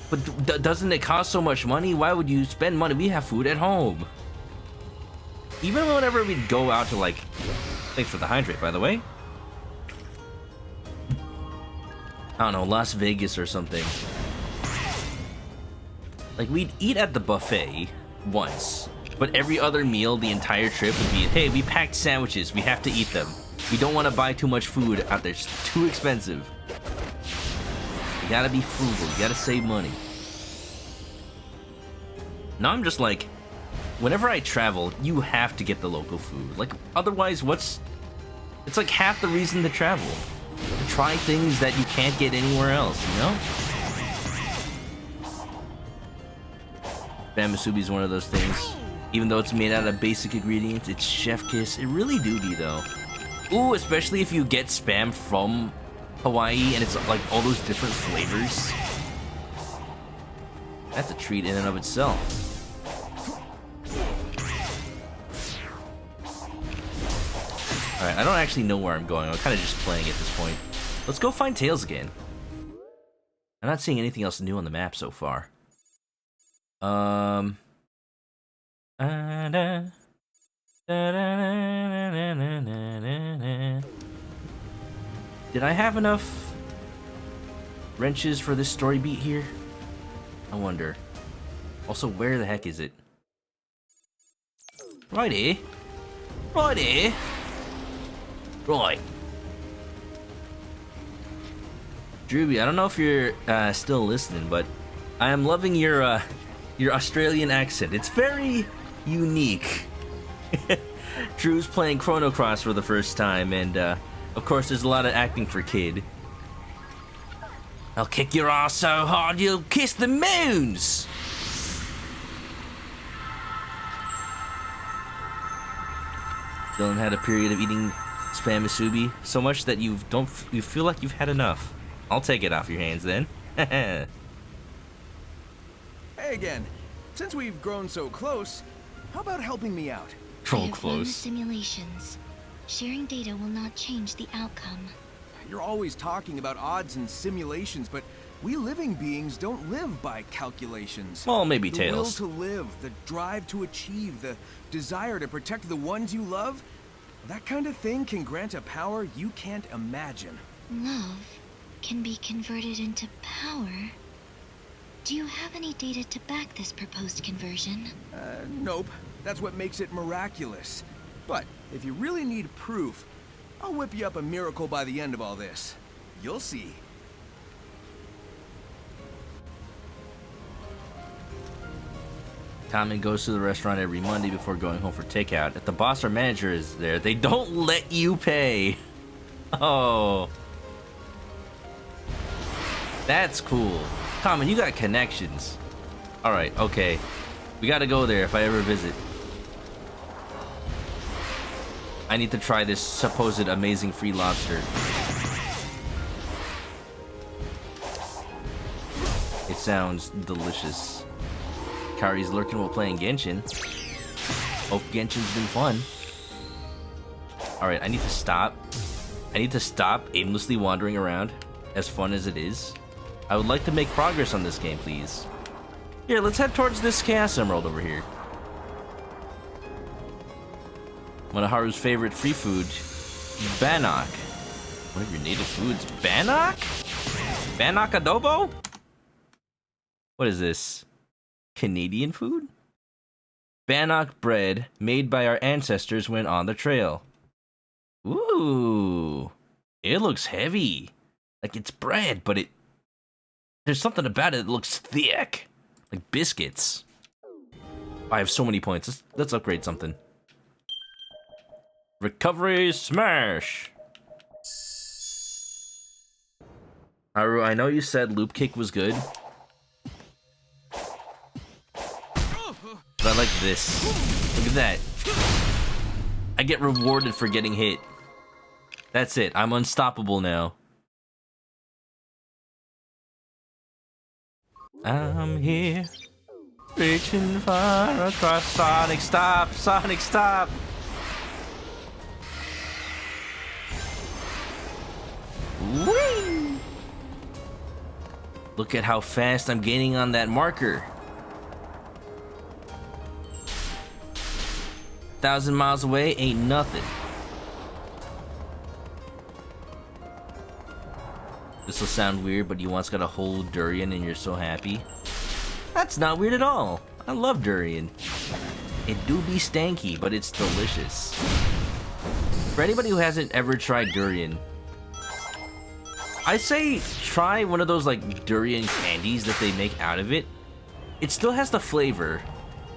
but doesn't it cost so much money? Why would you spend money? We have food at home. Even whenever we'd go out to like, thanks for the hydrate, by the way. I don't know, Las Vegas or something. Like, we'd eat at the buffet once, but every other meal the entire trip would be, hey, we packed sandwiches, we have to eat them. We don't want to buy too much food out there, it's too expensive. You gotta be frugal, you gotta save money. Now I'm just like, whenever I travel, you have to get the local food. Like, otherwise, it's like half the reason to travel. To try things that you can't get anywhere else, you know? Spam musubi is one of those things. Even though it's made out of basic ingredients, it's chef kiss. It really do be, though. Ooh, especially if you get spam from Hawaii and it's like all those different flavors. That's a treat in and of itself. Alright, I don't actually know where I'm going. I'm kind of just playing at this point. Let's go find Tails again. I'm not seeing anything else new on the map so far. Did I have enough wrenches for this story beat here? I wonder. Also, where the heck is it? Righty. Righty. Right. Drewby, I don't know if you're still listening, but I am loving your Australian accent. It's very unique. Drew's playing Chrono Cross for the first time, and of course there's a lot of acting for Kid. I'll kick your ass so hard you'll kiss the moons! Dylan had a period of eating spam musubi so much that you feel like you've had enough. I'll take it off your hands then. Hey again. Since we've grown so close, how about helping me out? I have run the simulations. Sharing data will not change the outcome. You're always talking about odds and simulations, but we living beings don't live by calculations. Well, maybe the Tails. The will to live, the drive to achieve, the desire to protect the ones you love, that kind of thing can grant a power you can't imagine. Love can be converted into power. Do you have any data to back this proposed conversion? Nope. That's what makes it miraculous. But if you really need proof, I'll whip you up a miracle by the end of all this. You'll see. Tommy goes to the restaurant every Monday before going home for takeout. If the boss or manager is there, they don't let you pay. Oh. That's cool. Tommy, you got connections. Alright, okay. We gotta go there if I ever visit. I need to try this supposed amazing free lobster. It sounds delicious. Kari's lurking while playing Genshin. Hope Genshin's been fun. Alright, I need to stop. I need to stop aimlessly wandering around, as fun as it is. I would like to make progress on this game, please. Here, let's head towards this Chaos Emerald over here. One of Haru's favorite free food, Bannock. One of your native foods, Bannock? ManokAdobo? What is this? Canadian food? Bannock bread made by our ancestors when on the trail. Ooh, it looks heavy. Like it's bread, but there's something about it that looks thick. Like biscuits. I have so many points. Let's upgrade something. Recovery smash! Haru, I know you said loop kick was good. But I like this. Look at that. I get rewarded for getting hit. That's it. I'm unstoppable now. I'm here, reaching far across. Sonic, stop! Sonic, stop! Whee! Look at how fast I'm gaining on that marker. 1,000 miles away ain't nothing. This will sound weird, but you once got a whole durian and you're so happy. That's not weird at all. I love durian. It do be stanky, but it's delicious. For anybody who hasn't ever tried durian, I say try one of those like durian candies that they make out of it. It still has the flavor,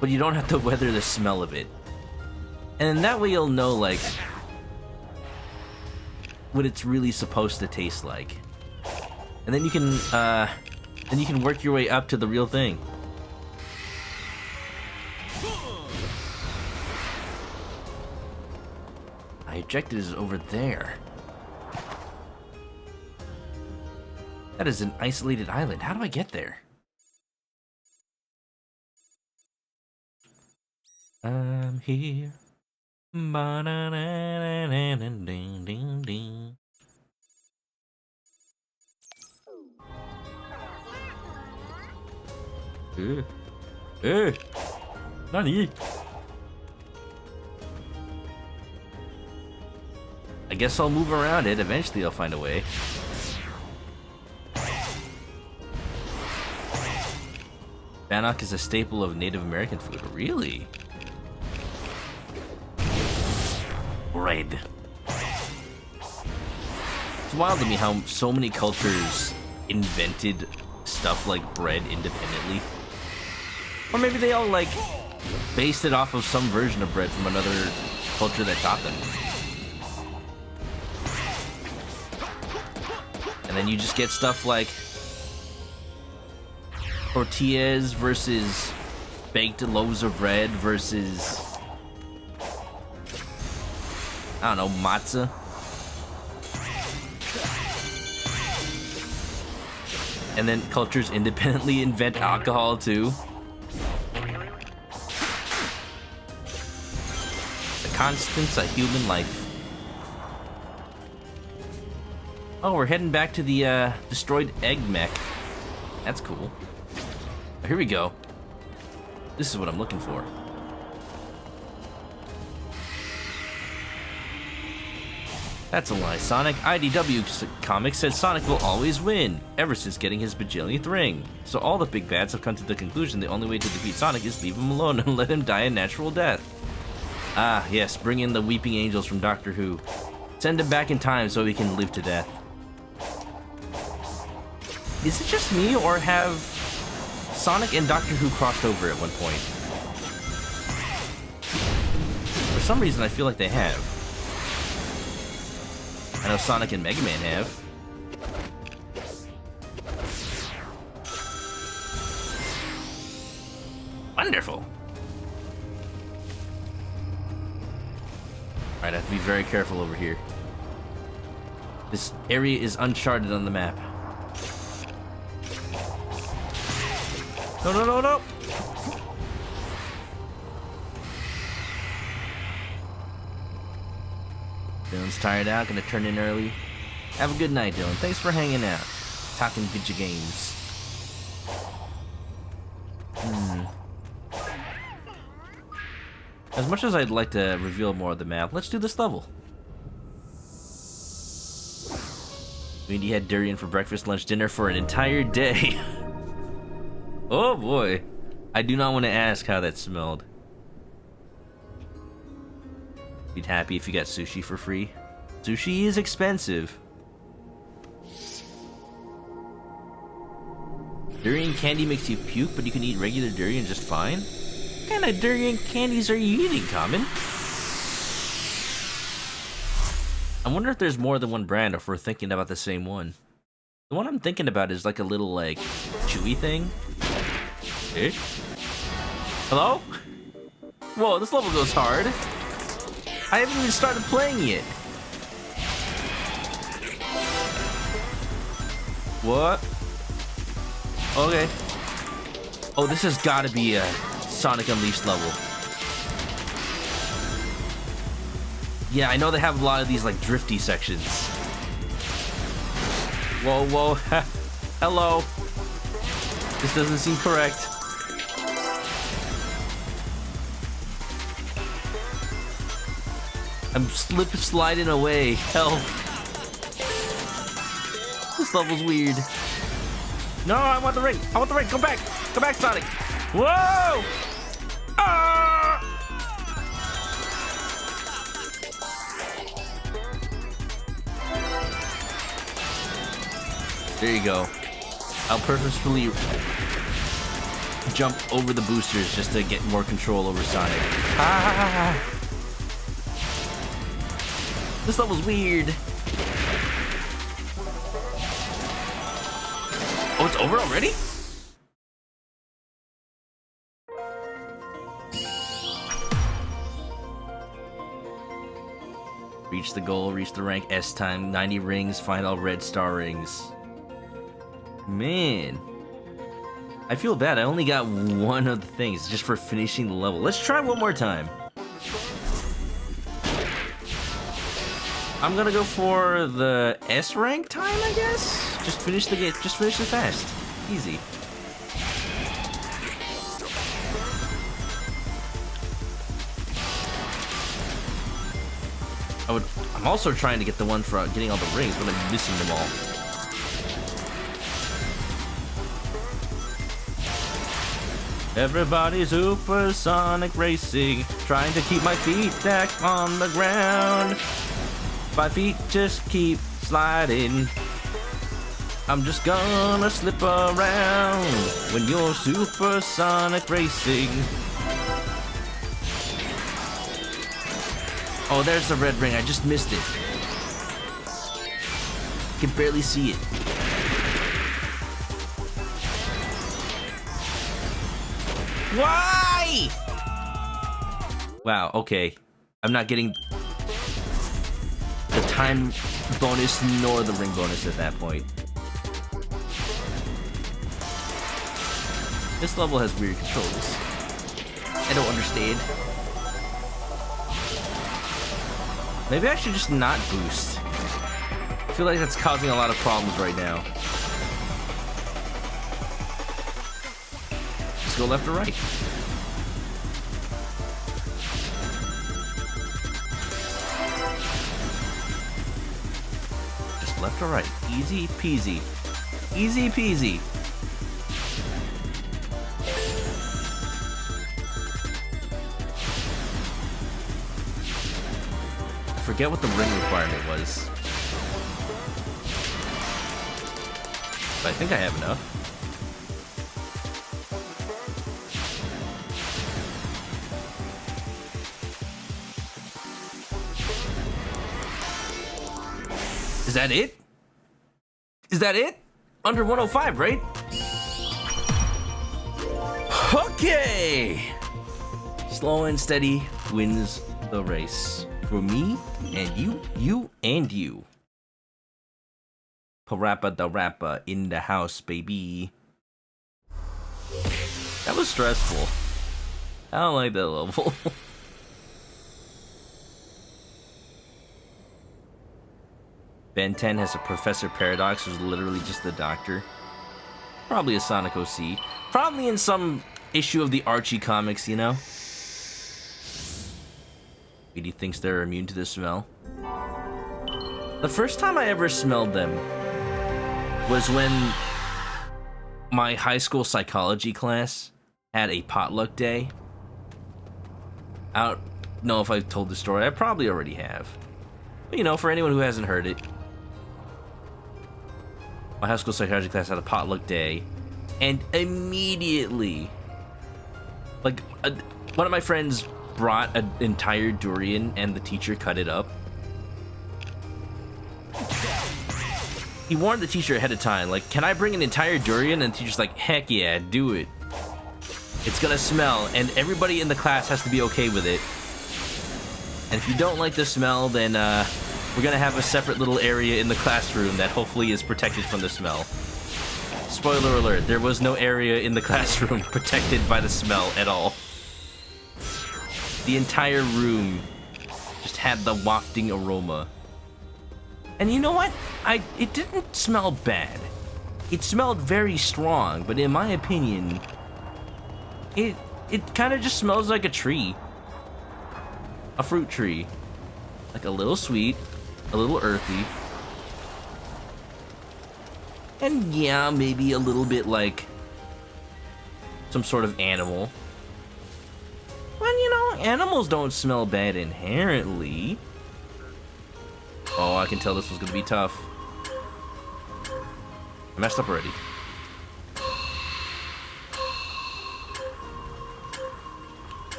but you don't have to weather the smell of it. And that way you'll know like what it's really supposed to taste like. And then you can work your way up to the real thing. My objective is over there. That is an isolated island. How do I get there? I'm here. Ba-na-na-na-na-na-ding-ding-ding. Nani? I guess I'll move around it. Eventually I'll find a way. Manok is a staple of Native American food. Really? Bread. It's wild to me how so many cultures invented stuff like bread independently. Or maybe they all like based it off of some version of bread from another culture that taught them. And then you just get stuff like tortillas versus baked loaves of bread versus, I don't know, matzah. And then cultures independently invent alcohol too. The constants of human life. Oh, we're heading back to the destroyed egg mech. That's cool. Here we go. This is what I'm looking for. That's a lie, Sonic. IDW Comics said Sonic will always win, ever since getting his bajillionth ring. So all the big bads have come to the conclusion the only way to defeat Sonic is leave him alone and let him die a natural death. Ah, yes, bring in the weeping angels from Doctor Who. Send him back in time so he can live to death. Is it just me, or have Sonic and Doctor Who crossed over at one point? For some reason, I feel like they have. I know Sonic and Mega Man have. Wonderful. Alright, I have to be very careful over here. This area is uncharted on the map. No, no, no, no! Dylan's tired out, gonna turn in early. Have a good night, Dylan. Thanks for hanging out. Talking video games. As much as I'd like to reveal more of the map, let's do this level. Wendy had durian for breakfast, lunch, dinner for an entire day. Oh boy. I do not want to ask how that smelled. Be happy if you got sushi for free. Sushi is expensive. Durian candy makes you puke, but you can eat regular durian just fine? What kind of durian candies are you eating, Common? I wonder if there's more than one brand, or if we're thinking about the same one. The one I'm thinking about is like a little, like, chewy thing. Eh? Hello? Whoa, this level goes hard. I haven't even started playing yet. What? Okay. Oh, this has got to be a Sonic Unleashed level. Yeah, I know they have a lot of these like drifty sections. Whoa, whoa. Hello. This doesn't seem correct. I'm sliding away. Help. This This level's weird. No, I want the ring. I want the ring. Come back. Come back, Sonic. Whoa! Ah! There you go. I'll purposefully jump over the boosters just to get more control over Sonic. Ah! This level's weird. Oh, it's over already? Reach the goal, reach the rank S time, 90 rings, find all red star rings. Man. I feel bad, I only got one of the things just for finishing the level. Let's try one more time. I'm gonna go for the S rank time, I guess? Just finish the game, just finish it fast. Easy. I'm also trying to get the one for getting all the rings, but I'm missing them all. Everybody's supersonic racing, trying to keep my feet back on the ground. My feet just keep sliding. I'm just gonna slip around when you're supersonic racing. Oh, there's the red ring. I just missed it. I can barely see it. Why? Wow, okay. I'm not getting the time bonus nor the ring bonus at that point. This level has weird controls. I don't understand. Maybe I should just not boost. I feel like that's causing a lot of problems right now. Just go left or right. Just left or right. Easy peasy. Easy peasy. I forget what the ring requirement was. But I think I have enough. Is that it? Is that it? Under 105, right? Okay! Slow and steady wins the race. For me, and you, and you. Parappa the Rappa in the house, baby. That was stressful. I don't like that level. Ben 10 has a Professor Paradox, who's literally just the doctor. Probably a Sonic OC. Probably in some issue of the Archie comics, you know? He thinks they're immune to the smell. The first time I ever smelled them was when my high school psychology class had a potluck day. I don't know if I've told the story. I probably already have. But, you know, for anyone who hasn't heard it, my high school psychology class had a potluck day, and immediately, like, one of my friends brought an entire durian and the teacher cut it up. He warned the teacher ahead of time, like, can I bring an entire durian? And the teacher's like, heck yeah, do it. It's gonna smell, and everybody in the class has to be okay with it. And if you don't like the smell, then we're gonna have a separate little area in the classroom that hopefully is protected from the smell. Spoiler alert, there was no area in the classroom protected by the smell at all. The entire room just had the wafting aroma. And you know what? It didn't smell bad. It smelled very strong, but in my opinion, it kind of just smells like a tree. A fruit tree. Like a little sweet, a little earthy. And yeah, maybe a little bit like some sort of animal. But you know, animals don't smell bad inherently. Oh, I can tell this was gonna be tough. I messed up already.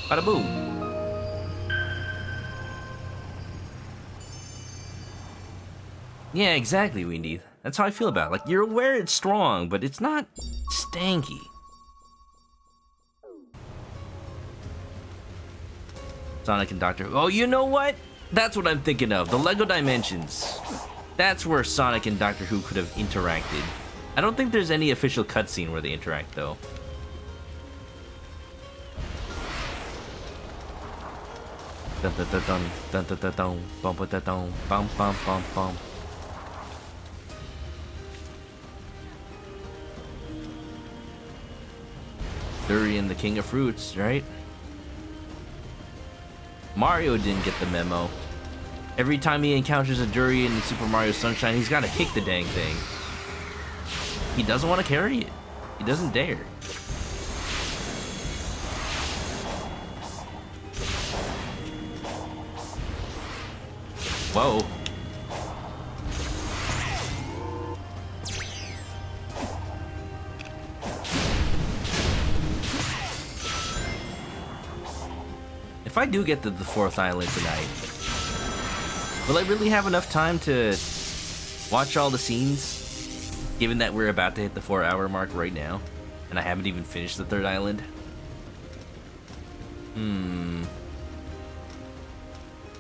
Bada boom. Yeah, exactly, Windy. That's how I feel about it. Like, you're aware it's strong, but it's not stanky. Sonic and Doctor... Oh, you know what? That's what I'm thinking of. The Lego Dimensions. That's where Sonic and Doctor Who could have interacted. I don't think there's any official cutscene where they interact, though. Dun dun dun dun dun dun dun dun bum dun dun bum bum bum bum. Durian, the king of fruits, right? Mario didn't get the memo. Every time he encounters a durian in Super Mario Sunshine, he's got to kick the dang thing. He doesn't want to carry it. He doesn't dare. Whoa. If I do get to the 4th island tonight, will I really have enough time to watch all the scenes? Given that we're about to hit the 4-hour mark right now, and I haven't even finished the 3rd island?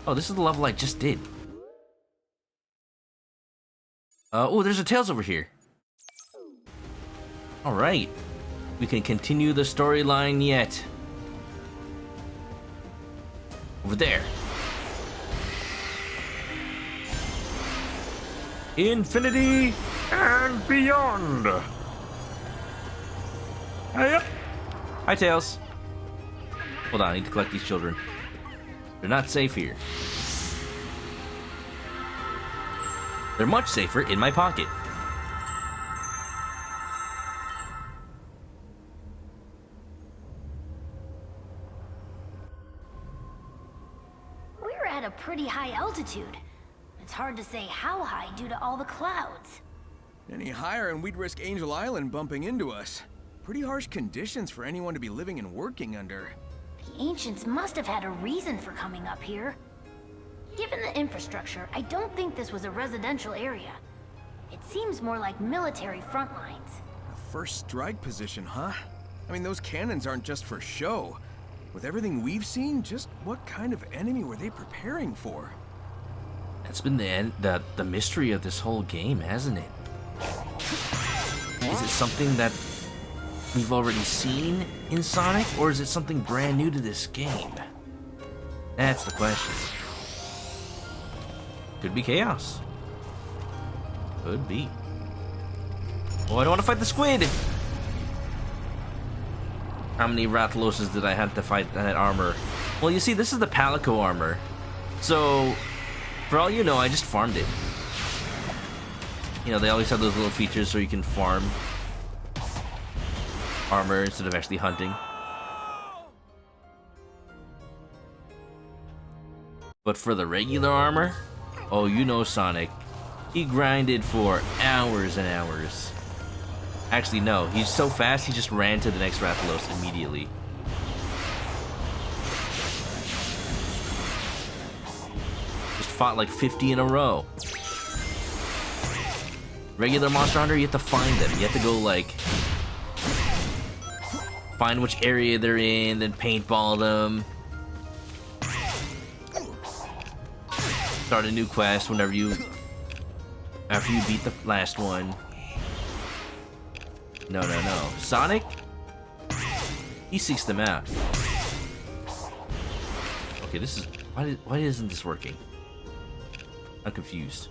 Oh, this is the level I just did. Oh, there's a Tails over here. Alright. We can continue the storyline yet. Over there. Infinity and beyond. Yep. Hi, Tails. Hold on, I need to collect these children. They're not safe here. They're much safer in my pocket. We're at a pretty high altitude. It's hard to say how high due to all the clouds. Any higher and we'd risk Angel Island bumping into us. Pretty harsh conditions for anyone to be living and working under. The ancients must have had a reason for coming up here. Given the infrastructure, I don't think this was a residential area. It seems more like military front lines. A first strike position, huh? I mean, those cannons aren't just for show. With everything we've seen, just what kind of enemy were they preparing for? That's been the mystery of this whole game, hasn't it? Is it something that we've already seen in Sonic, or is it something brand new to this game? That's the question. Could be chaos. Could be. Oh, I don't want to fight the squid! How many Rathaloses did I have to fight that armor? Well, you see, this is the Palico armor. So, for all you know, I just farmed it. You know, they always have those little features so you can farm armor instead of actually hunting. But for the regular armor, oh, you know Sonic. He grinded for hours and hours. Actually, no. He's so fast, he just ran to the next Rathalos immediately. Just fought like 50 in a row. Regular Monster Hunter, you have to find them. You have to go, like, find which area they're in, then paintball them. Start a new quest whenever you... after you beat the last one. No. Sonic? He seeks them out. Okay, this is... Why isn't this working? I'm confused.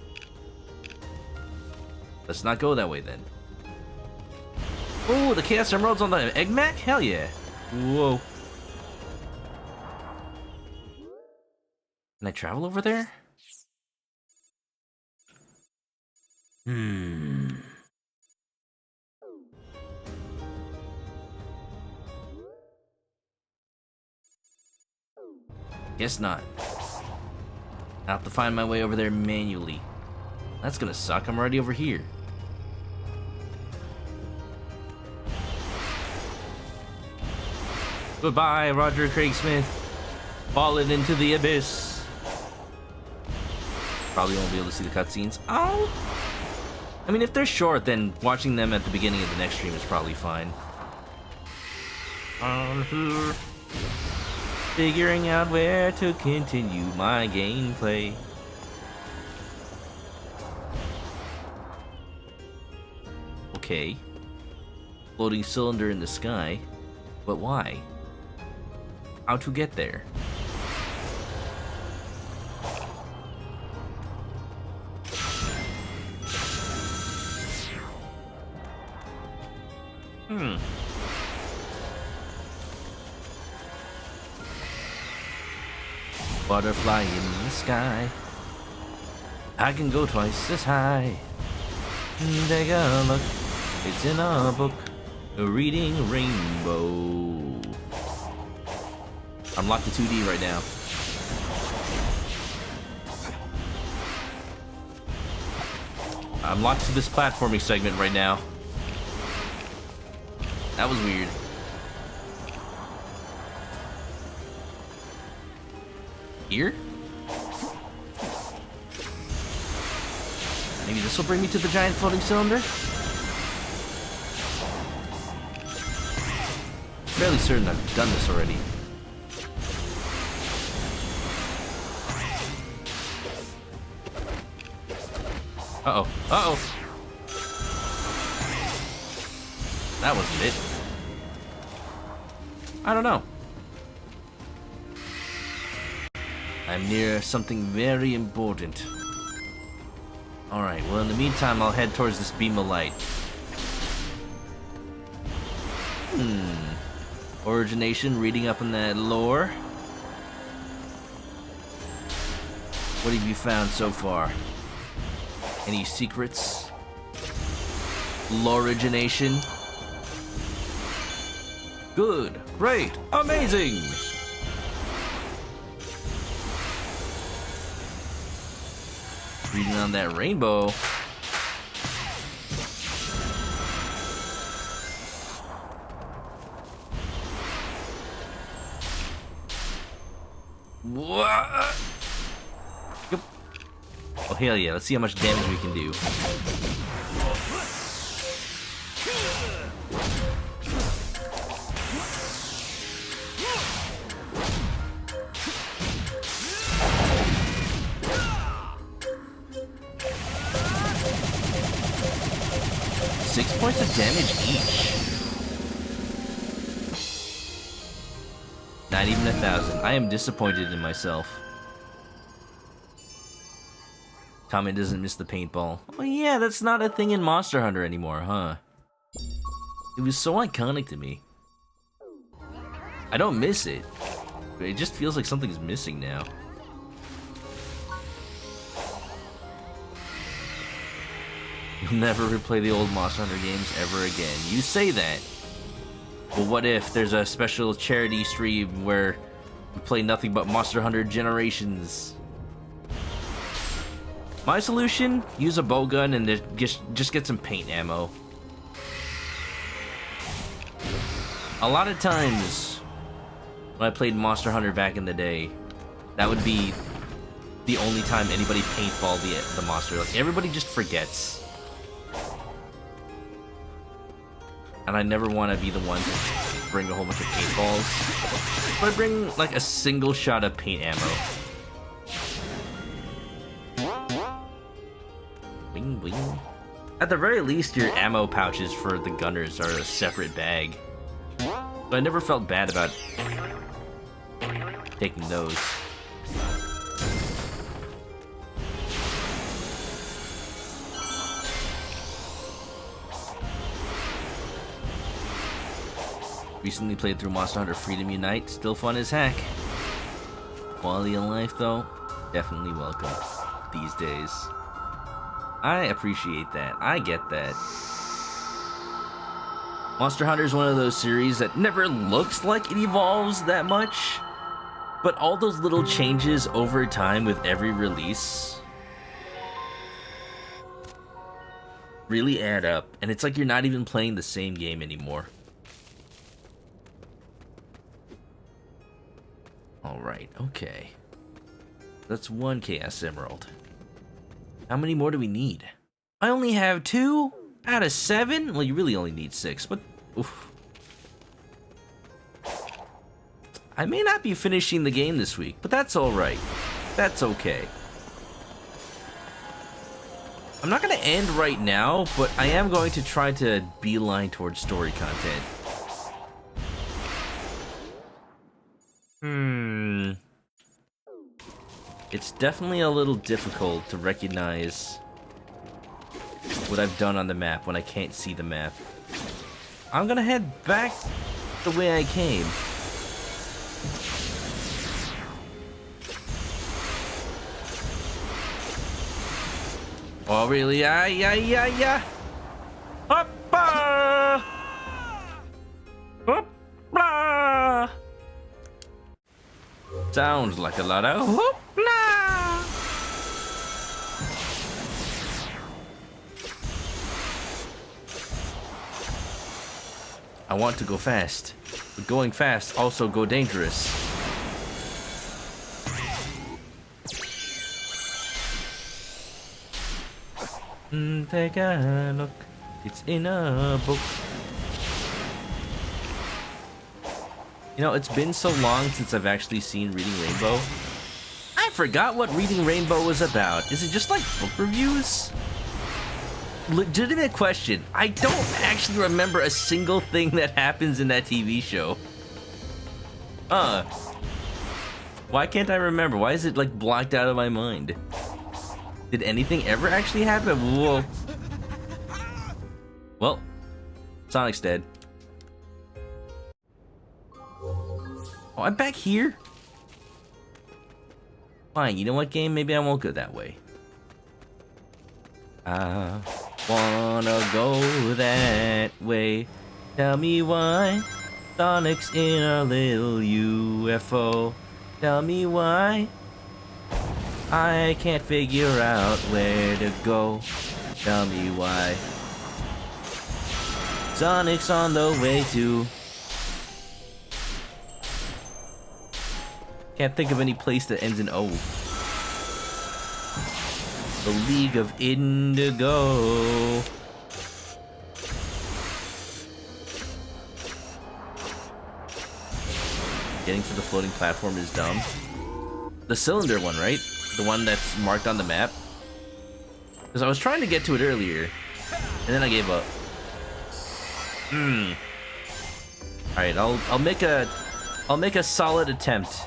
Let's not go that way then. Oh, the Chaos Emeralds on the Egg Mac? Hell yeah. Whoa. I travel over there? Guess not. I'll have to find my way over there manually. That's gonna suck, I'm already over here. Goodbye, Roger Craig Smith. Fallen into the abyss. Probably won't be able to see the cutscenes. Oh! I mean, if they're short, then watching them at the beginning of the next stream is probably fine. On here. Figuring out where to continue my gameplay. Okay. Floating cylinder in the sky. But why? How to get there? Butterfly in the sky. I can go twice as high. Take a look. It's in a book. Reading Rainbow. I'm locked to 2D right now. I'm locked to this platforming segment right now. That was weird. Here? Maybe this will bring me to the giant floating cylinder? Fairly certain I've done this already. Uh-oh. Uh-oh. That wasn't it. I don't know. I'm near something very important. Alright, well in the meantime I'll head towards this beam of light. Origination, reading up on that lore. What have you found so far? Any secrets? Lore-origination? Good, great, amazing! Reading on that rainbow. What? Yep. Oh hell yeah, let's see how much damage we can do. Points of damage each. Not even 1,000. I am disappointed in myself. Comment doesn't miss the paintball. Oh yeah, that's not a thing in Monster Hunter anymore, huh? It was so iconic to me. I don't miss it, but it just feels like something's missing now. You'll never replay the old Monster Hunter games ever again. You say that. But what if there's a special charity stream where we play nothing but Monster Hunter Generations? My solution? Use a bowgun and just get some paint ammo. A lot of times when I played Monster Hunter back in the day, that would be the only time anybody paintballed the monster. Like, everybody just forgets. And I never want to be the one to bring a whole bunch of paintballs. But I bring like a single shot of paint ammo. Wing wing. At the very least, your ammo pouches for the gunners are a separate bag. But I never felt bad about taking those. Recently played through Monster Hunter Freedom Unite, still fun as heck. Quality of life though, definitely welcome these days. I appreciate that. I get that. Monster Hunter is one of those series that never looks like it evolves that much, but all those little changes over time with every release really add up, and it's like you're not even playing the same game anymore. Alright, okay. That's one Chaos Emerald. How many more do we need? I only have 2 out of 7? Well, you really only need 6, but... Oof. I may not be finishing the game this week, but that's alright. That's okay. I'm not going to end right now, but I am going to try to beeline towards story content. It's definitely a little difficult to recognize what I've done on the map when I can't see the map. I'm gonna head back the way I came. Oh, really? Yeah. Hoppa! Hopla! Sounds like a lot of hoopla! I want to go fast, but going fast also go dangerous. Take a look, it's in a book. You know, it's been so long since I've actually seen Reading Rainbow. I forgot what Reading Rainbow was about. Is it just like book reviews? Legitimate question. I don't actually remember a single thing that happens in that TV show. Why can't I remember? Why is it like blocked out of my mind? Did anything ever actually happen? Whoa. Well, Sonic's dead. Oh, I'm back here? Fine, you know what, game? Maybe I won't go that way. I wanna go that way. Tell me why Sonic's in a little UFO. Tell me why I can't figure out where to go. Tell me why Sonic's on the way to... Can't think of any place that ends in O. The League of Indigo. Getting to the floating platform is dumb. The cylinder one, right? The one that's marked on the map. Because I was trying to get to it earlier, and then I gave up. Alright, I'll make a solid attempt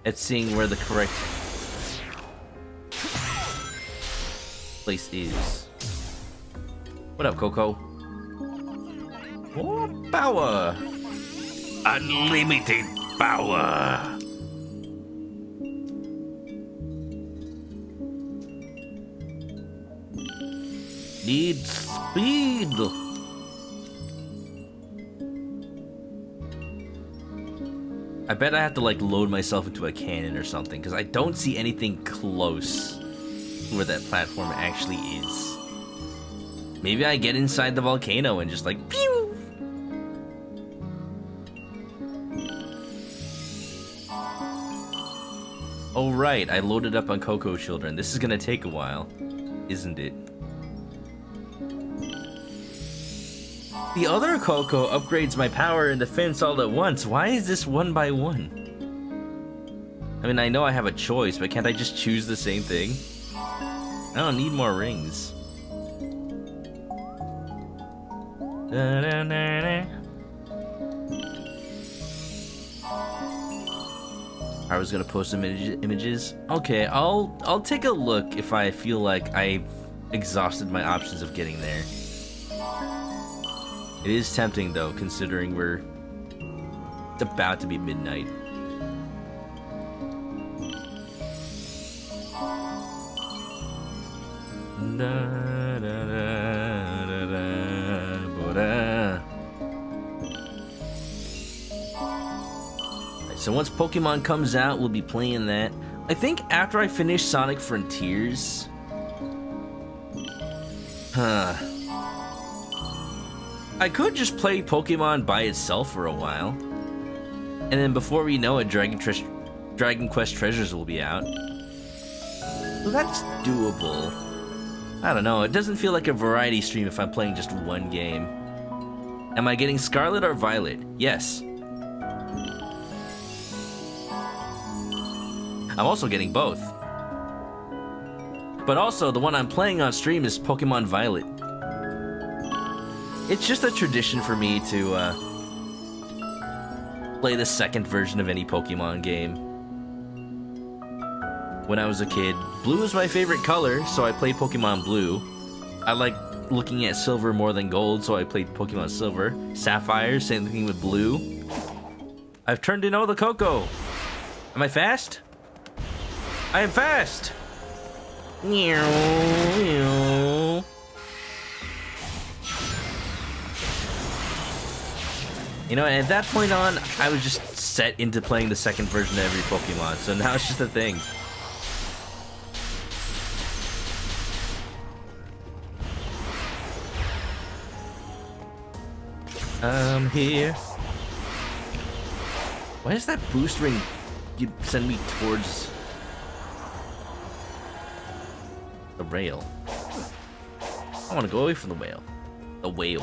at seeing where the correct place is. What up, Coco? More power! Unlimited power! Need speed! I bet I have to like load myself into a cannon or something, because I don't see anything close to where that platform actually is. Maybe I get inside the volcano and just like pew! Oh right, I loaded up on Coco Children. This is gonna take a while, isn't it? The other Coco upgrades my power and defense all at once. Why is this one by one? I mean, I know I have a choice, but can't I just choose the same thing? I don't need more rings. I was gonna post some images. Okay, I'll take a look if I feel like I've exhausted my options of getting there. It is tempting though, considering we're about to be midnight. Da, da, da, da, da, ba-da. Alright, so once Pokemon comes out, we'll be playing that. I think after I finish Sonic Frontiers. I could just play Pokemon by itself for a while. And then before we know it, Dragon Quest Treasures will be out. So that's doable. I don't know, it doesn't feel like a variety stream if I'm playing just one game. Am I getting Scarlet or Violet? Yes. I'm also getting both. But also, the one I'm playing on stream is Pokemon Violet. It's just a tradition for me to play the second version of any Pokemon game. When I was a kid, blue was my favorite color, so I played Pokemon Blue. I like looking at silver more than gold, so I played Pokemon Silver. Sapphire, same thing with blue. I've turned in all the Coco. Am I fast? I am fast! Meow. You know, at that point on, I was just set into playing the second version of every Pokemon, so now it's just a thing. I'm here. Why does that boost ring send me towards the rail? I want to go away from the whale. The whale.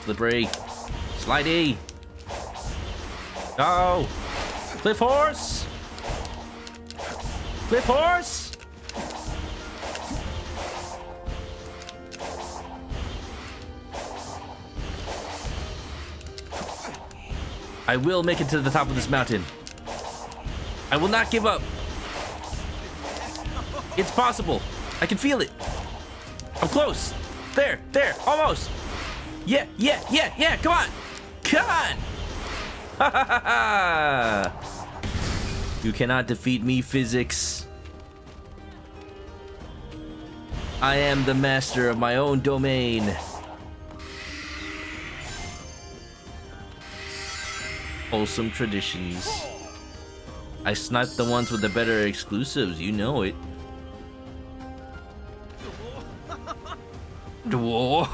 Slippery. Slidey. Go. Cliff Horse. Cliff Horse. I will make it to the top of this mountain. I will not give up. It's possible. I can feel it. I'm close. There, almost. Yeah, come on. Come on. Ha ha ha ha. You cannot defeat me, physics. I am the master of my own domain. Wholesome traditions. I sniped the ones with the better exclusives, you know it. Whoa.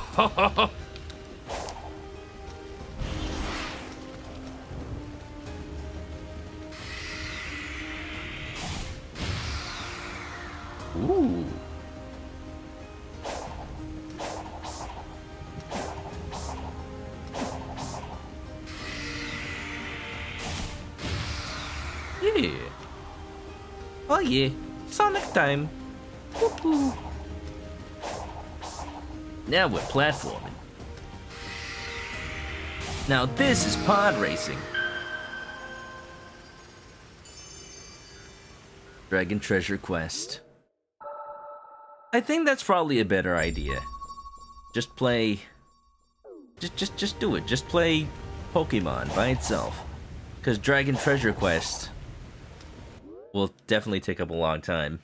Ooh. Yeah. Oh yeah. Sonic time. Woohoo. Now we're platforming. Now this is pod racing. Dragon Treasure Quest. I think that's probably a better idea. Just play... Just do it. Just play Pokemon by itself. Because Dragon Treasure Quest will definitely take up a long time.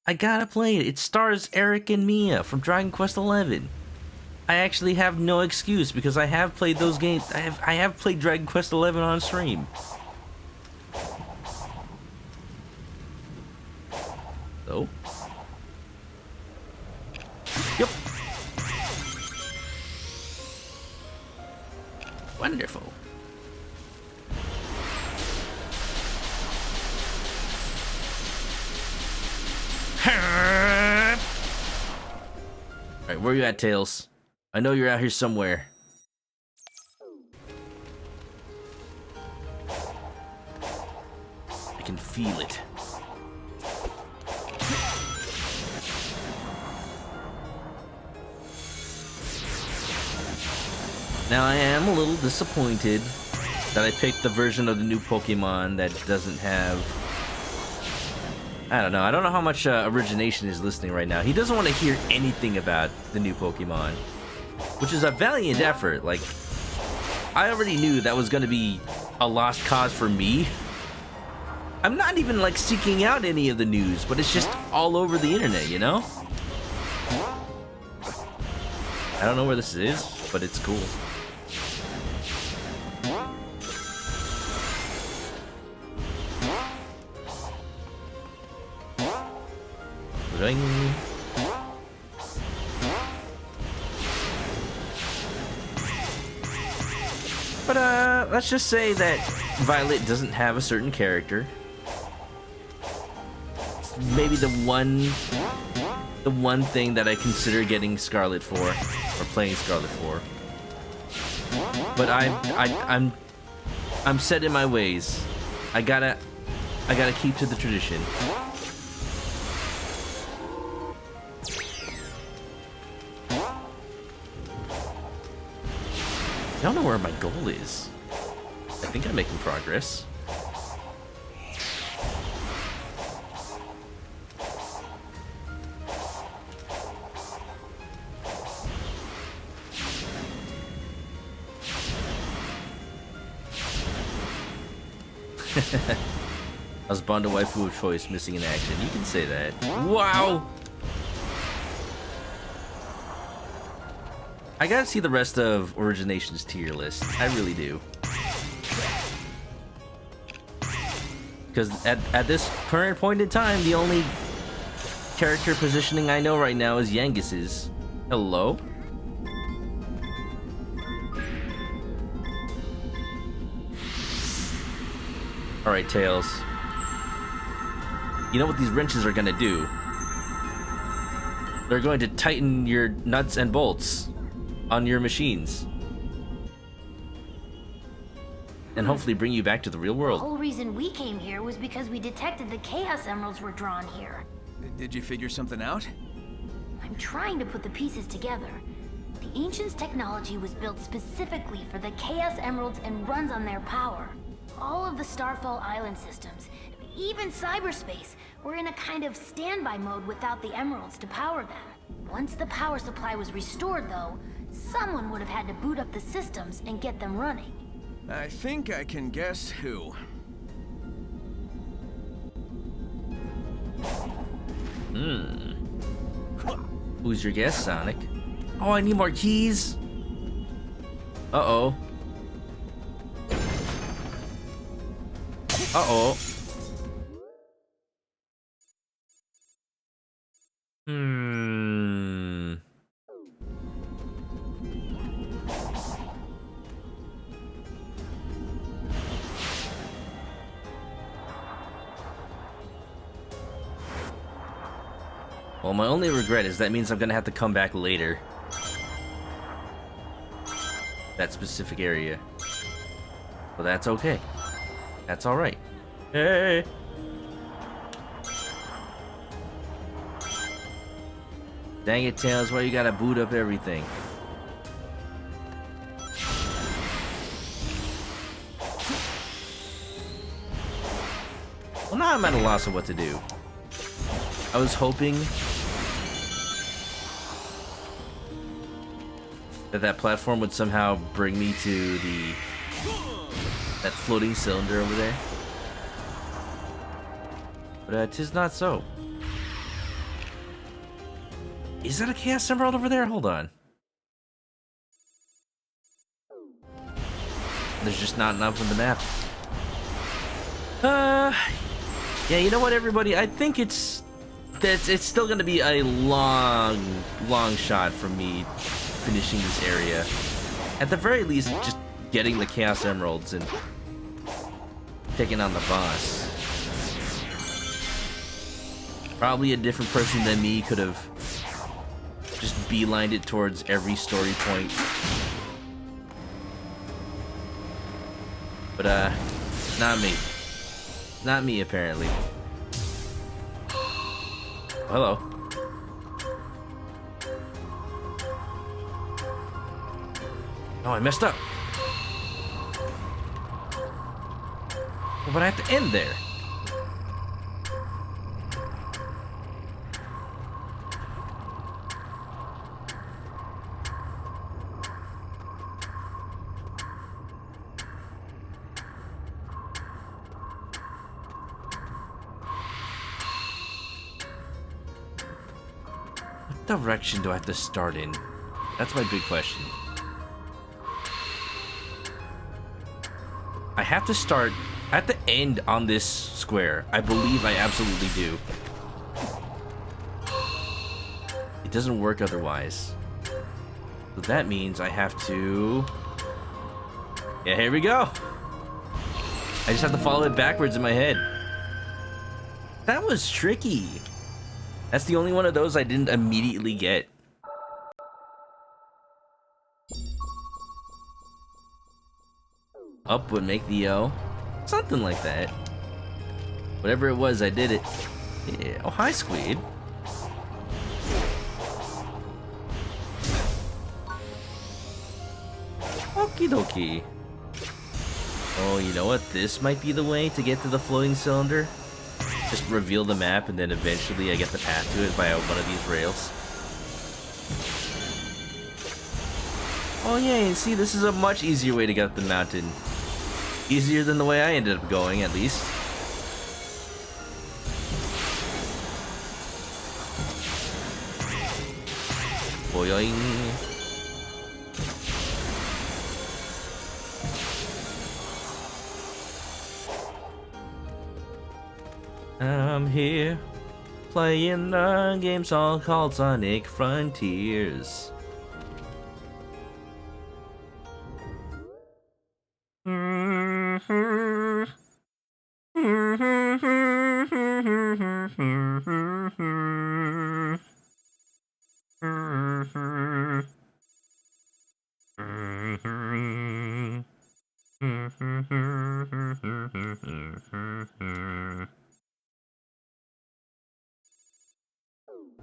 I gotta play it. It stars Eric and Mia from Dragon Quest XI. I actually have no excuse because I have played those games. I have played Dragon Quest XI on stream. So. Yep. Wonderful. Alright, where you at, Tails? I know you're out here somewhere. I can feel it. Now I am a little disappointed that I picked the version of the new Pokemon that doesn't have... I don't know how much Origination is listening right now. He doesn't want to hear anything about the new Pokemon, which is a valiant effort. Like, I already knew that was going to be a lost cause for me, I'm not even like seeking out any of the news, but it's just all over the internet, you know? I don't know where this is, but it's cool. Ring. But let's just say that Violet doesn't have a certain character. Maybe the one thing that I consider getting Scarlet for, or playing Scarlet for. But I'm set in my ways. I gotta keep to the tradition. I don't know where my goal is. I think I'm making progress. I was Bond a waifu of choice, missing in action. You can say that. Wow! I gotta see the rest of Origination's tier list. I really do. Because at this current point in time, the only character positioning I know right now is Yangus's. Hello? Alright, Tails. You know what these wrenches are gonna do? They're going to tighten your nuts and bolts on your machines. And hopefully bring you back to the real The world. whole reason we came here was because we detected the Chaos Emeralds were drawn here. Did you figure something out? I'm trying to put the pieces together. The Ancients' technology was built specifically for the Chaos Emeralds and runs on their power. All of the Starfall Island systems, even cyberspace, were in a kind of standby mode without the emeralds to power them. Once the power supply was restored, though, someone would have had to boot up the systems and get them running. I think I can guess who. Who's your guess, Sonic? Oh, I need more keys. Uh-oh. Uh-oh. Well, my only regret is that means I'm gonna have to come back later. That specific area. But that's okay. That's alright. Hey! Dang it, Tails, why you gotta boot up everything? Well, now I'm at a loss of what to do. I was hoping that platform would somehow bring me to that floating cylinder over there. But 'tis not so. Is that a Chaos Emerald over there? Hold on. There's just not enough on the map. Yeah, you know what, everybody? I think it's still gonna be a long shot from me finishing this area. At the very least, just getting the Chaos Emeralds and taking on the boss. Probably a different person than me could have just beelined it towards every story point. But, not me. Not me, apparently. Hello. Oh, I messed up. Well, but I have to end there. direction do I have to start in? That's my big question. I have to start at the end on this square. I believe I absolutely do. It doesn't work otherwise. So that means I have to... Yeah, here we go. I just have to follow it backwards in my head. That was tricky. That's the only one of those I didn't immediately get. Up would make the O. Something like that. Whatever it was, I did it. Yeah. Oh, hi, Squid. Okie dokie. Oh, you know what? This might be the way to get to the floating cylinder. Just reveal the map and then eventually I get the path to it via one of these rails. Oh yeah, see, this is a much easier way to get up the mountain. Easier than the way I ended up going, at least. Boing. I'm here, playing a game song called Sonic Frontiers.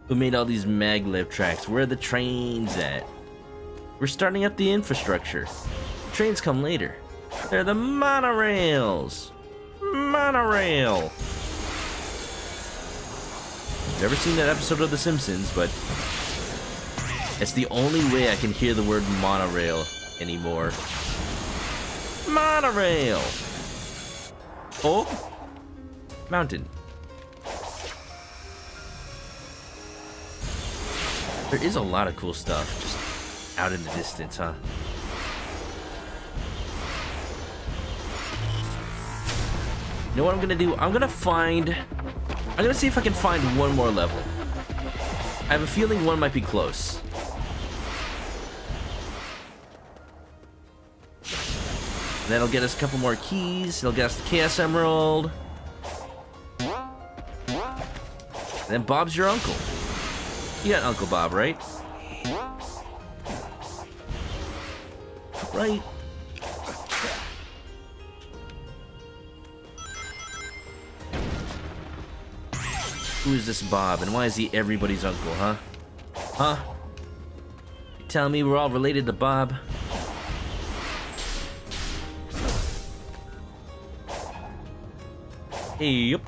Who made all these maglev tracks? Where are the trains at? We're starting up the infrastructure. The trains come later. They're the monorails. Monorail. Never seen that episode of The Simpsons, but it's the only way I can hear the word monorail anymore. Monorail. Oh, mountain. There is a lot of cool stuff just out in the distance, huh? You know what I'm gonna do? I'm gonna see if I can find one more level. I have a feeling one might be close. And that'll get us a couple more keys. It'll get us the Chaos Emerald. And then Bob's your uncle. You got Uncle Bob, right? Right. Who is this Bob, and why is he everybody's uncle, huh? Huh? You telling me we're all related to Bob? Hey, yup.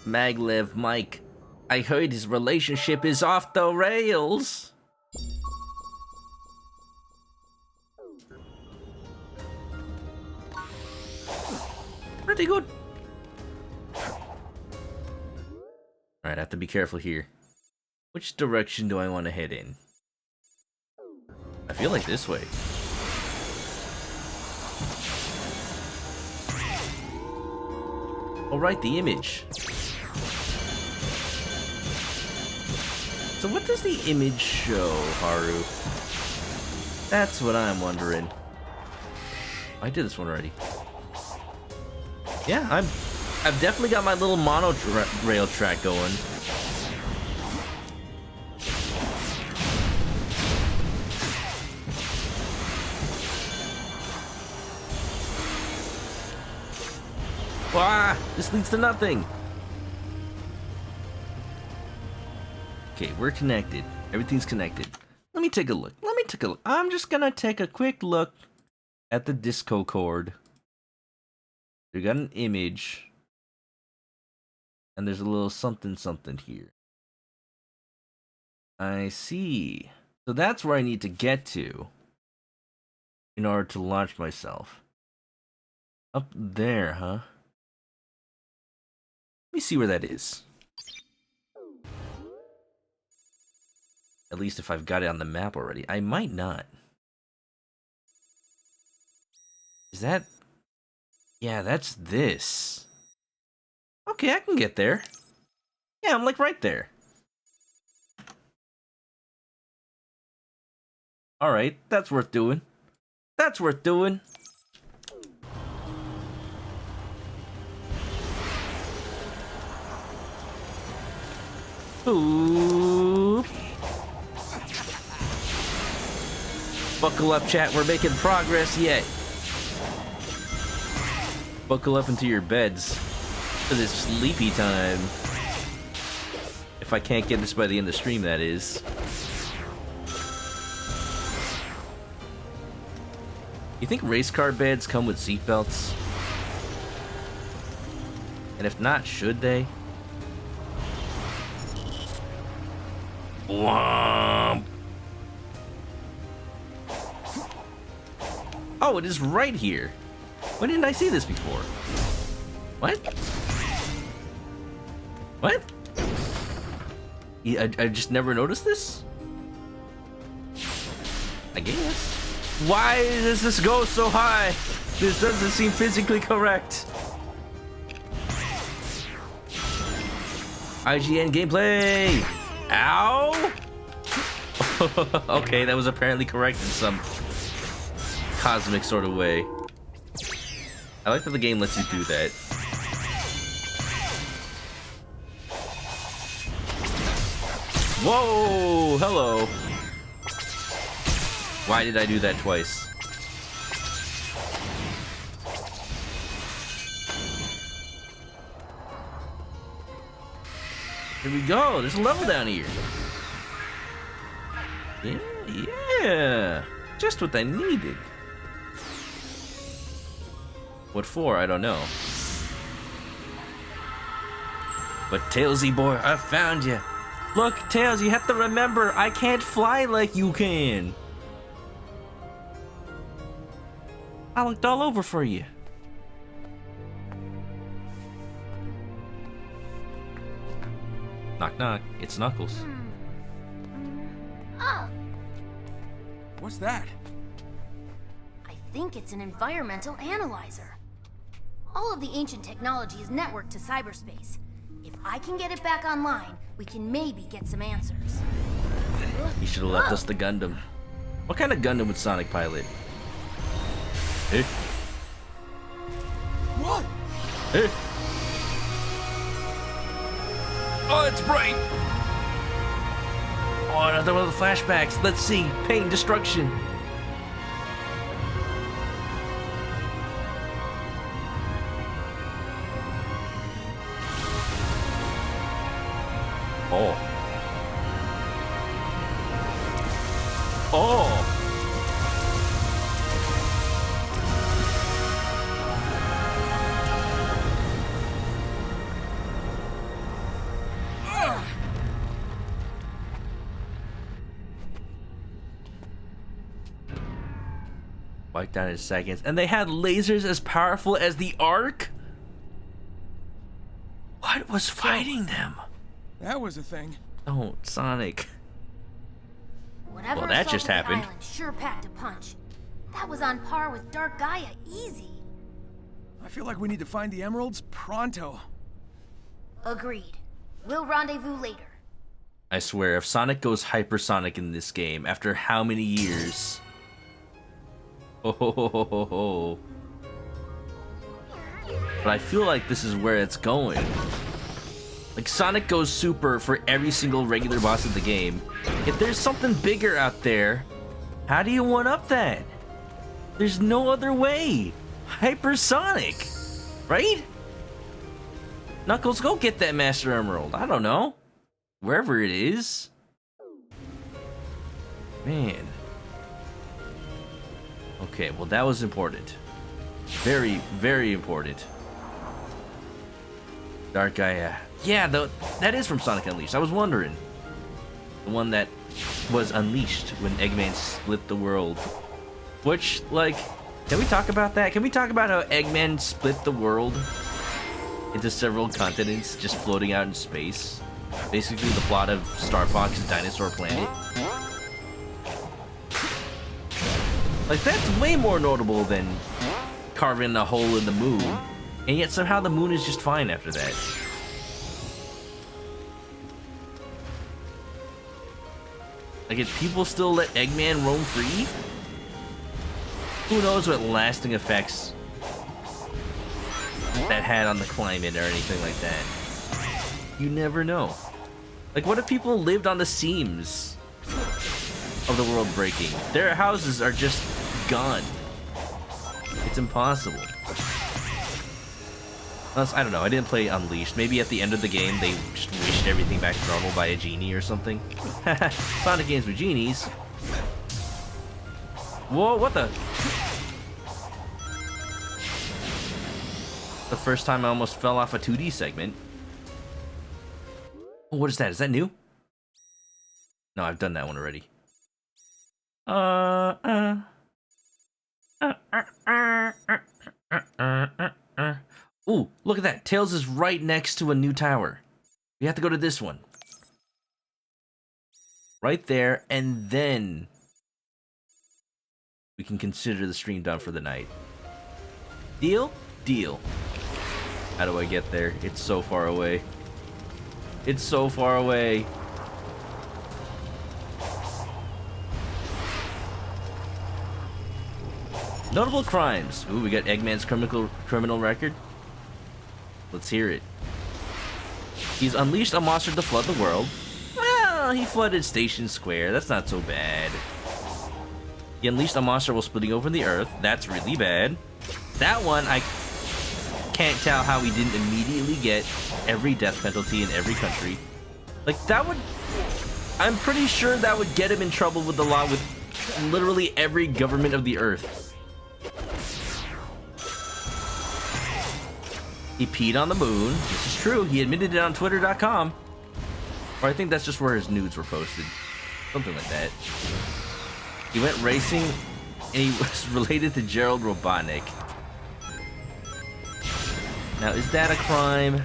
Maglev Mike, I heard his relationship is off the rails. Pretty good. Alright, I have to be careful here. Which direction do I want to head in? I feel like this way. Alright, the image. So what does the image show, Haru? That's what I'm wondering. I did this one already. Yeah, I've definitely got my little monorail track going. Ah, this leads to nothing. Okay, we're connected. Everything's connected. Let me take a look. I'm just gonna take a quick look at the disco cord. We got an image. And there's a little something here. I see. So that's where I need to get to in order to launch myself. Up there, huh? Let me see where that is. At least if I've got it on the map already. I might not. Is that... Yeah, that's this. Okay, I can get there. Yeah, I'm like right there. Alright, that's worth doing. That's worth doing. Ooh. Buckle up, chat. We're making progress yet. Buckle up into your beds. For this sleepy time. If I can't get this by the end of the stream, that is. You think race car beds come with seatbelts? And if not, should they? Womp. Oh, it is right here. When didn't I see this before? What? What? Yeah, I just never noticed this? I guess. Why does this go so high? This doesn't seem physically correct. IGN gameplay! Ow! Okay, that was apparently correct in some cosmic sort of way. I like that the game lets you do that. Whoa! Hello! Why did I do that twice? Here we go. There's a level down here. Yeah. Just what I needed. What for? I don't know. But Tailsy boy, I found you. Look, Tails, you have to remember, I can't fly like you can. I looked all over for you. Knock knock, it's Knuckles. Oh, What's that? I think it's an environmental analyzer. All of the ancient technology is networked to cyberspace. If I can get it back online, we can maybe get some answers. He should have left us the Gundam. What kind of Gundam would Sonic pilot? Eh? What? Eh? Oh, it's bright! Oh, another one of the flashbacks. Let's see. Pain, destruction. Oh. Oh. Wiped down in seconds. And they had lasers as powerful as the Ark? What was fighting them? That was a thing. Oh, Sonic. Whatever Well, that just assaulted the happened. island sure packed a punch. That was on par with Dark Gaia, easy. I feel like we need to find the emeralds pronto. Agreed. We'll rendezvous later. I swear, if Sonic goes hypersonic in this game, after how many years? Oh. But I feel like this is where it's going. Like, Sonic goes super for every single regular boss of the game. If there's something bigger out there, how do you one-up that? There's no other way. Hypersonic, right? Knuckles, go get that Master Emerald. I don't know. Wherever it is. Man. Okay, well that was important. Very, very important. Dark Gaia. Yeah, that is from Sonic Unleashed. I was wondering. The one that was unleashed when Eggman split the world. Which, like, can we talk about that? Can we talk about how Eggman split the world into several continents just floating out in space? Basically the plot of Star Fox's Dinosaur Planet. Like, that's way more notable than carving a hole in the moon. And yet somehow the moon is just fine after that. Like, if people still let Eggman roam free? Who knows what lasting effects that had on the climate or anything like that. You never know. Like, what if people lived on the seams of the world breaking? Their houses are just gone. It's impossible. Unless, I don't know, I didn't play Unleashed. Maybe at the end of the game they just wished everything back to normal by a genie or something. Sonic games with genies. Whoa, what the? The first time I almost fell off a 2D segment. Oh, what is that? Is that new? No, I've done that one already. Ooh, look at that. Tails is right next to a new tower. We have to go to this one. Right there, and then we can consider the stream done for the night. Deal? Deal. How do I get there? It's so far away. It's so far away. Notable crimes. Ooh, we got Eggman's criminal record. Let's hear it. He's unleashed a monster to flood the world. Well, he flooded Station Square. That's not so bad. He unleashed a monster while splitting open the earth. That's really bad. That one, I can't tell how he didn't immediately get every death penalty in every country. Like, that would... I'm pretty sure that would get him in trouble with the law with literally every government of the earth. He peed on the moon. This is true. He admitted it on Twitter.com. Or I think that's just where his nudes were posted. Something like that. He went racing, and he was related to Gerald Robotnik. Now, is that a crime?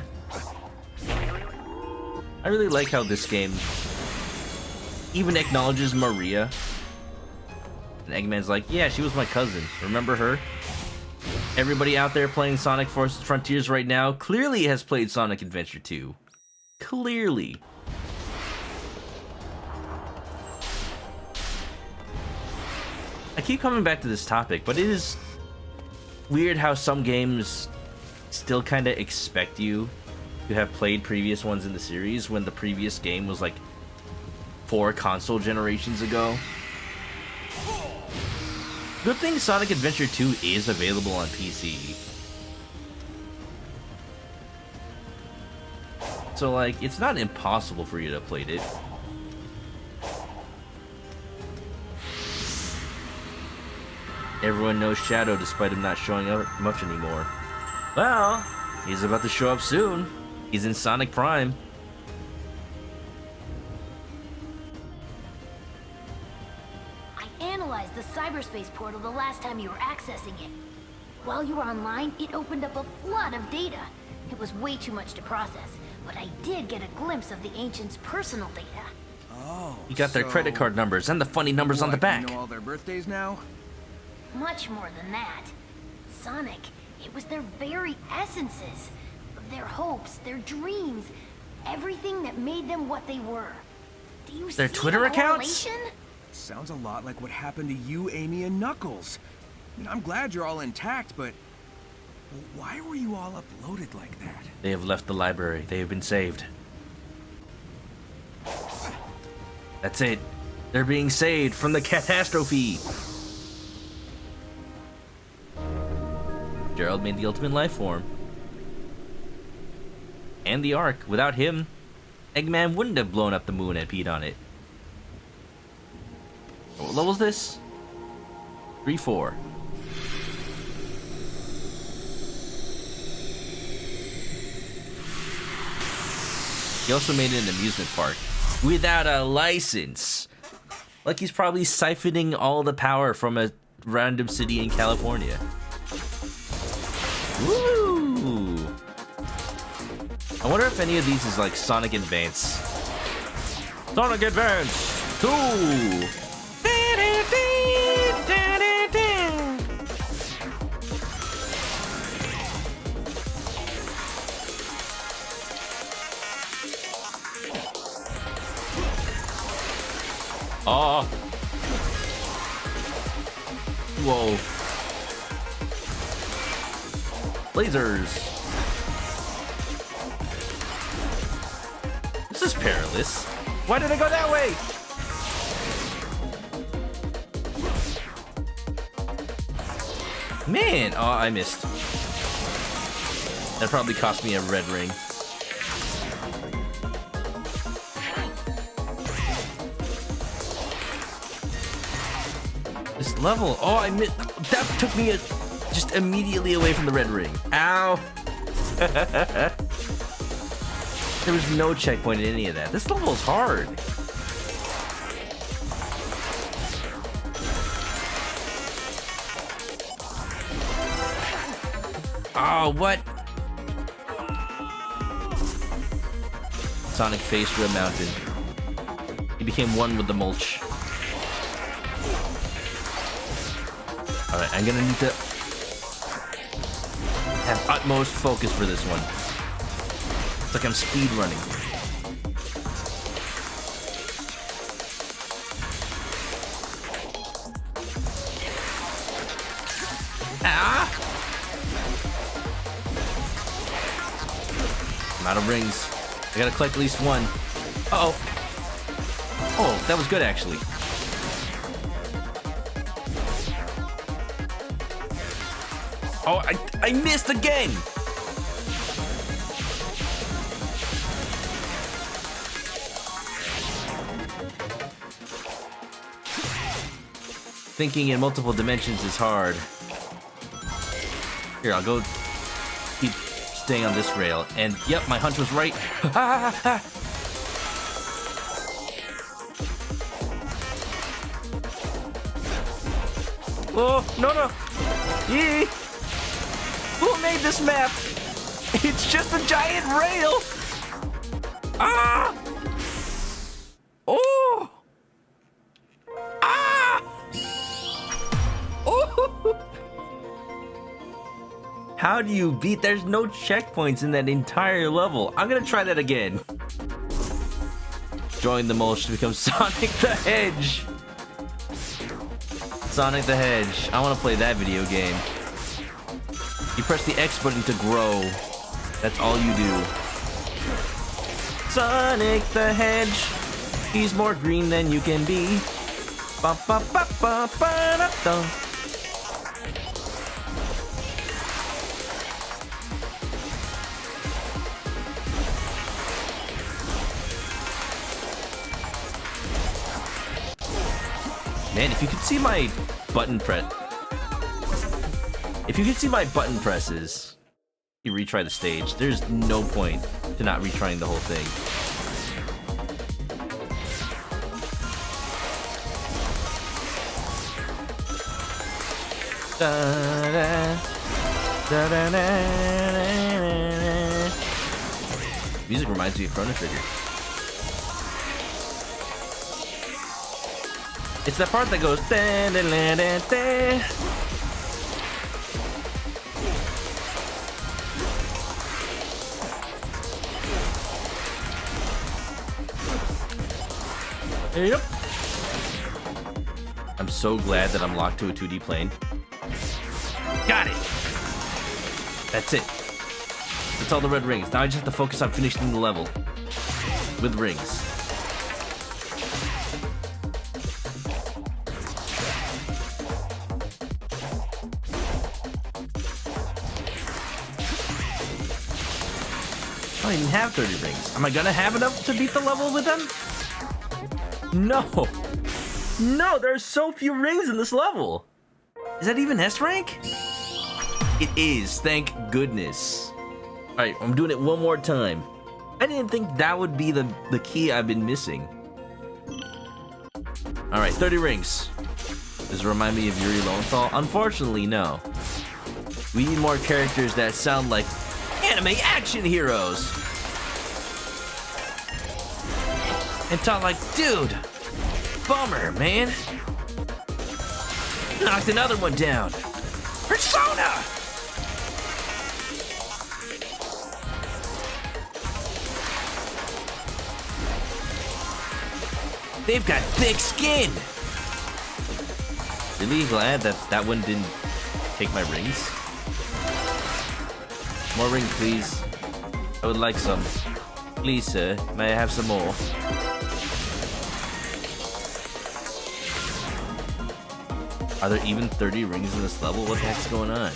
I really like how this game even acknowledges Maria. And Eggman's like, yeah, she was my cousin. Remember her? Everybody out there playing Sonic Frontiers right now clearly has played Sonic Adventure 2. Clearly. I keep coming back to this topic, but it is weird how some games still kind of expect you to have played previous ones in the series when the previous game was like 4 console generations ago. Good thing Sonic Adventure 2 is available on PC. So, like, it's not impossible for you to have played it. Everyone knows Shadow despite him not showing up much anymore. Well, he's about to show up soon. He's in Sonic Prime. The cyberspace portal the last time you were accessing it. While you were online, it opened up a flood of data. It was way too much to process, but I did get a glimpse of the Ancients' personal data. Oh, you got their credit card numbers and the funny numbers on the back. You know all their birthdays now? Much more than that. Sonic, it was their very essences. Their hopes, their dreams, everything that made them what they were. Do you their see Twitter the accounts? correlation? Sounds a lot like what happened to you, Amy, and Knuckles. I mean, I'm glad you're all intact, but why were you all uploaded like that? They have left the library. They have been saved. That's it. They're being saved from the catastrophe. Gerald made the ultimate life form. And the Ark. Without him, Eggman wouldn't have blown up the moon and peed on it. What level is this? 3-4. He also made an amusement park without a license. Like he's probably siphoning all the power from a random city in California. Woo! I wonder if any of these is like Sonic Advance. Sonic Advance 2! Oh. Whoa. Lasers. This is perilous. Why did I go that way? Man, oh, I missed. That probably cost me a red ring. This level, oh, I missed. That took me just immediately away from the red ring. Ow. There was no checkpoint in any of that. This level is hard. Oh, what? Sonic faced through a mountain. He became one with the mulch. Alright, I'm gonna need to have utmost focus for this one. It's like I'm speed running. Ah! I'm out of rings. I gotta collect at least one. Uh-oh. Oh, that was good actually. Oh, I missed again! Thinking in multiple dimensions is hard. Here, I'll go keep staying on this rail. And yep, my hunch was right. Oh, no, no. Yee. Who made this map? It's just a giant rail. Ah! Oh! Ah! Oh! How do you beat? There's no checkpoints in that entire level. I'm gonna try that again. Join the mulch to become Sonic the Hedge. Sonic the Hedge. I want to play that video game. You press the X button to grow. That's all you do. Sonic the Hedge. He's more green than you can be. Ba ba ba ba ba da da. Man, if you could see my button press. If you could see my button presses, you retry the stage. There's no point to not retrying the whole thing. Da, da, da, da, da, da. Music reminds me of Chrono Trigger. It's that part that goes da, da, da, da, da. Yep. I'm so glad that I'm locked to a 2D plane. Got it. That's it. That's all the red rings. Now I just have to focus on finishing the level with rings. I don't even have 30 rings. Am I gonna have enough to beat the level with them? No! No, there are so few rings in this level! Is that even S rank? It is, thank goodness. Alright, I'm doing it one more time. I didn't think that would be the key I've been missing. Alright, 30 rings. Does it remind me of Yuri Lowenthal? Unfortunately, no. We need more characters that sound like anime action heroes. And talk like, dude, bummer, man. Knocked another one down. Persona! They've got thick skin. Really glad that one didn't take my rings. More rings, please. I would like some. Please, sir. May I have some more? Are there even 30 rings in this level? What the heck's going on?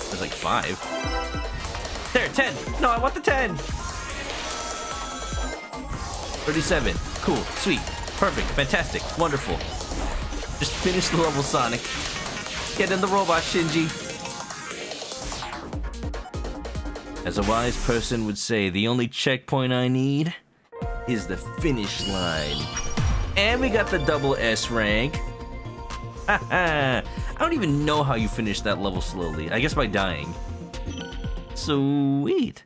There's like 5. There, 10. No, I want the 10. 37. Cool. Sweet. Perfect. Fantastic. Wonderful. Just finish the level, Sonic. Get in the robot, Shinji. As a wise person would say, the only checkpoint I need is the finish line. And we got the double S rank. Haha. I don't even know how you finish that level slowly. I guess by dying. Sweet.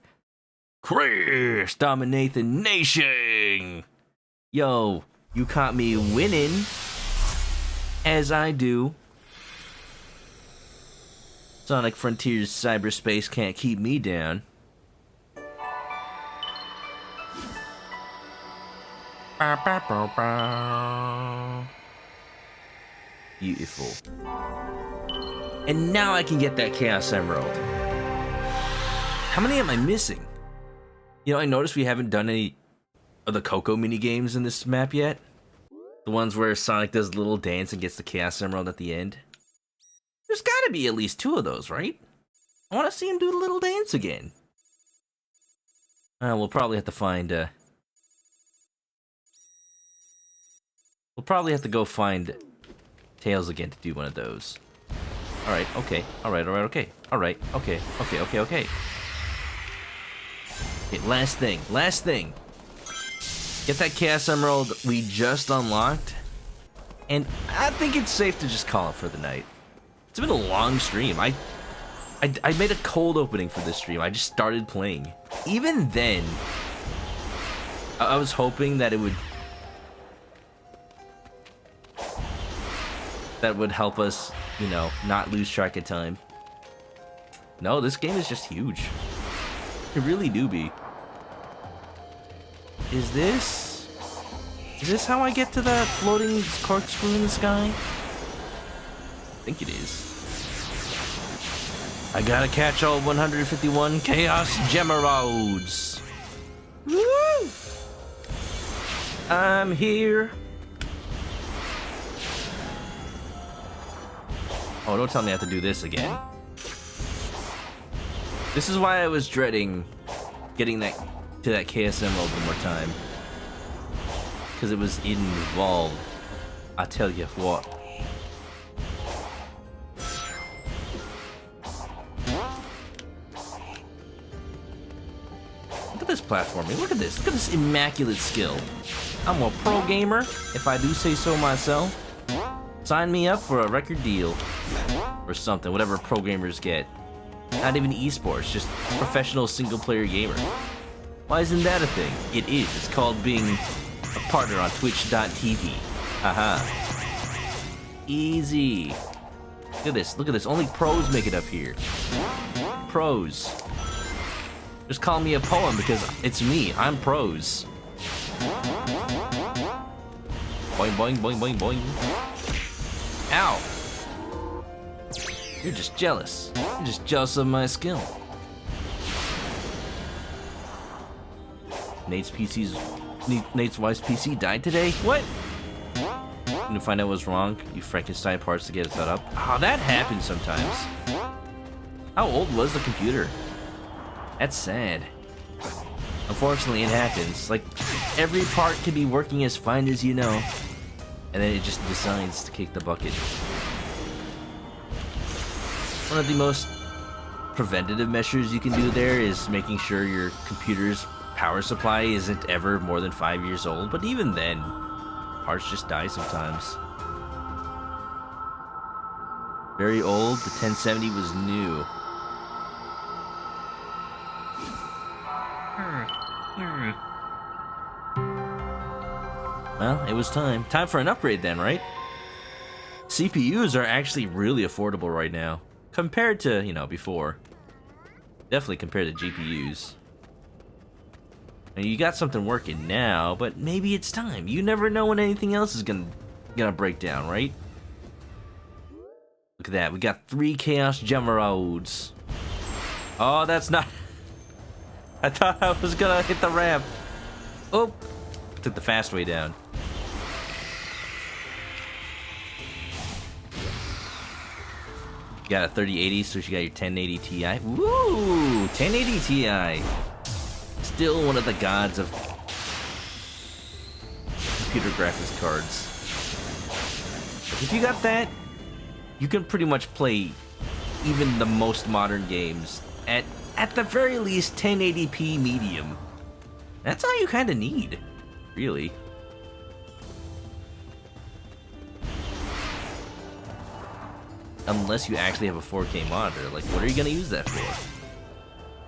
Chris, dominate the nation. Yo, you caught me winning. As I do. Sonic Frontiers cyberspace can't keep me down. Beautiful. And now I can get that Chaos Emerald. How many am I missing? You know, I noticed we haven't done any of the Coco mini games in this map yet. The ones where Sonic does a little dance and gets the Chaos Emerald at the end. There's gotta be at least 2 of those, right? I wanna see him do the little dance again. We'll probably have to find, we'll probably have to go find Tails again to do one of those. Alright, okay. Alright, okay. Alright, okay. Okay, last thing. Get that Chaos Emerald we just unlocked. And I think it's safe to just call it for the night. It's been a long stream. I made a cold opening for this stream. I just started playing. Even then, I was hoping that it would... that would help us, you know, not lose track of time. No, this game is just huge. It really do be. Is this how I get to that floating corkscrew in the sky? I think it is. I gotta catch all 151 Chaos Gemerodes. Woo! I'm here. Oh, don't tell me I have to do this again. This is why I was dreading getting that to that Chaos Emerald one more time. Because it was involved. I tell you what. Look at this platforming. Look at this. Look at this immaculate skill. I'm a pro gamer, if I do say so myself. Sign me up for a record deal. Or something, whatever pro gamers get. Not even esports, just professional single-player gamer. Why isn't that a thing? It is. It's called being a partner on Twitch.tv. Haha. Easy. Look at this. Look at this. Only pros make it up here. Pros. Just call me a poem because it's me. I'm pros. Boing, boing, boing, boing, boing. Ow. You're just jealous. You're just jealous of my skill. Nate's wife's PC died today? What? Gonna find out what's wrong. You Frankenstein parts to get it set up. Oh, that happens sometimes. How old was the computer? That's sad. Unfortunately, it happens. Like, every part can be working as fine as you know, and then it just decides to kick the bucket. One of the most preventative measures you can do there is making sure your computer's power supply isn't ever more than 5 years old, but even then, parts just die sometimes. Very old, the 1070 was new. Well, it was time. Time for an upgrade then, right? CPUs are actually really affordable right now. Compared to, you know, before. Definitely compared to GPUs. And you got something working now, but maybe it's time. You never know when anything else is gonna break down, right? Look at that, we got 3 Chaos Gemeralds. Oh, that's not... I thought I was gonna hit the ramp. Oh, took the fast way down. You got a 3080, so you got your 1080 Ti. Woo! 1080 Ti. Still one of the gods of computer graphics cards. If you got that, you can pretty much play even the most modern games at the very least 1080p medium. That's all you kind of need, really. Unless you actually have a 4K monitor, like what are you gonna use that for?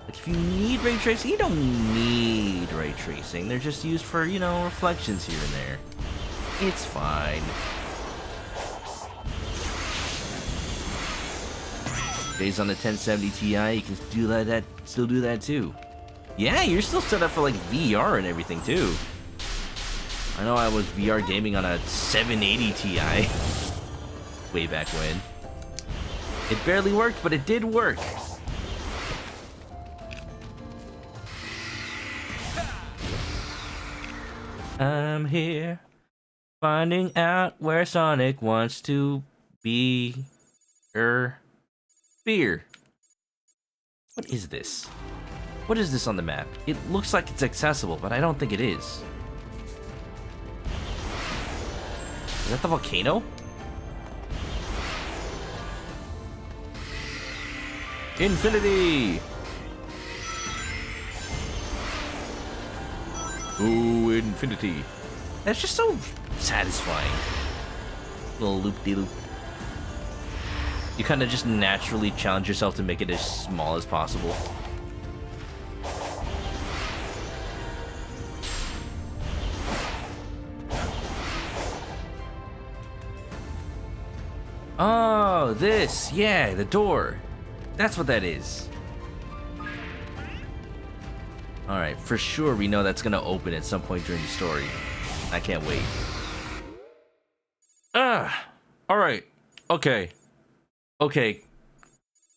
Like if you need ray tracing, you don't need ray tracing. They're just used for, you know, reflections here and there. It's fine. Based on the 1070 Ti, you can do that, still do that too. Yeah, you're still set up for like VR and everything too. I know I was VR gaming on a 780 Ti way back when. It barely worked, but it did work. I'm here, finding out where Sonic wants to be. Fear. What is this? What is this on the map? It looks like it's accessible, but I don't think it is. Is that the volcano? Infinity! Ooh, infinity. That's just so satisfying. Little loop-de-loop. You kind of just naturally challenge yourself to make it as small as possible. Oh, this. Yeah, the door. That's what that is. Alright, for sure we know that's gonna open at some point during the story. I can't wait. Alright. Okay. Okay.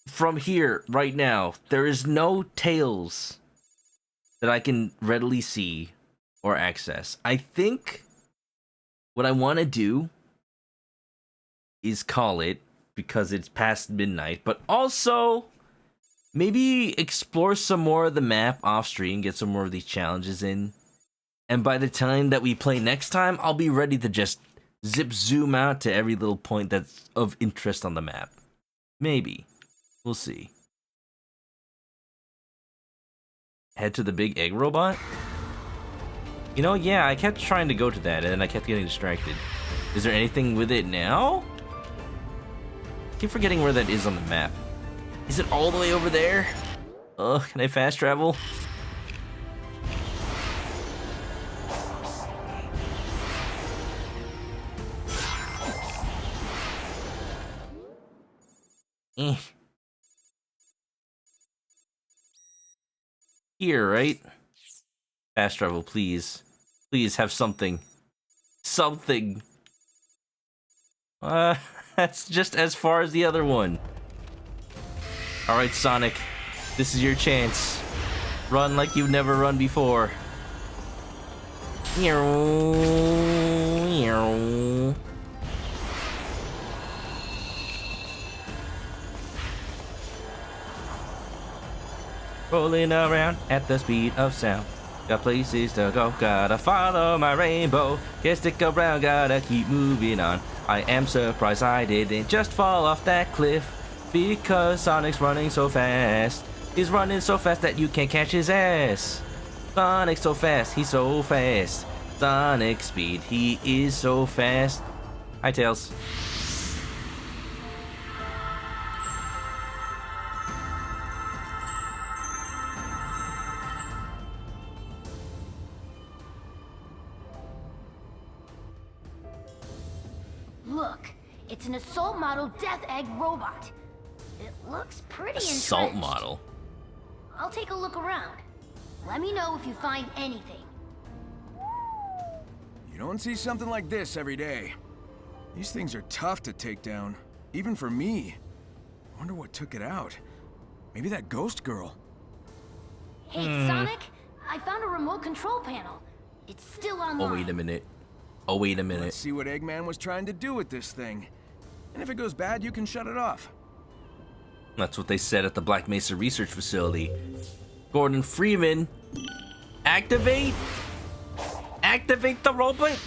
From here, right now, there is no Tails that I can readily see or access. I think what I want to do is call it, because it's past midnight, but also maybe explore some more of the map off stream, get some more of these challenges in, and by the time that we play next time, I'll be ready to just zoom out to every little point that's of interest on the map. Maybe. We'll see. Head to the big egg robot? You know, yeah, I kept trying to go to that, and then I kept getting distracted. Is there anything with it now? I keep forgetting where that is on the map. Is it all the way over there? Ugh, can I fast travel? Here, right? Fast travel, please. Please have something. Something. That's just as far as the other one. Alright, Sonic. This is your chance. Run like you've never run before. Rolling around at the speed of sound. Got places to go, gotta follow my rainbow. Can't stick around, gotta keep moving on. I am surprised I didn't just fall off that cliff. Because Sonic's running so fast. He's running so fast that you can't catch his ass. Sonic's so fast, he's so fast. Sonic speed, he is so fast. Hi, Tails. Look, it's an assault model Death Egg robot. It looks pretty Assault entrenched. model. I'll take a look around. Let me know if you find anything. You don't see something like this every day. These things are tough to take down, even for me. I wonder what took it out. Maybe that ghost girl. Hey, Sonic, I found a remote control panel. It's still online. Oh, wait a minute. Oh, wait a minute. Let's see what Eggman was trying to do with this thing. And if it goes bad, you can shut it off. That's what they said at the Black Mesa Research Facility. Gordon Freeman, activate? Activate the robot?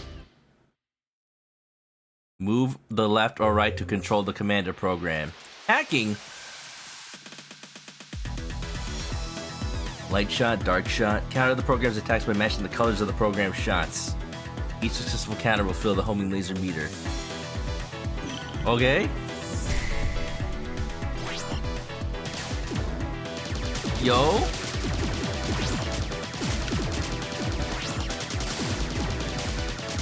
Move the left or right to control the commander program. Hacking? Light shot, dark shot. Counter the program's attacks by matching the colors of the program's shots. Each successful counter will fill the homing laser meter. Okay. Yo.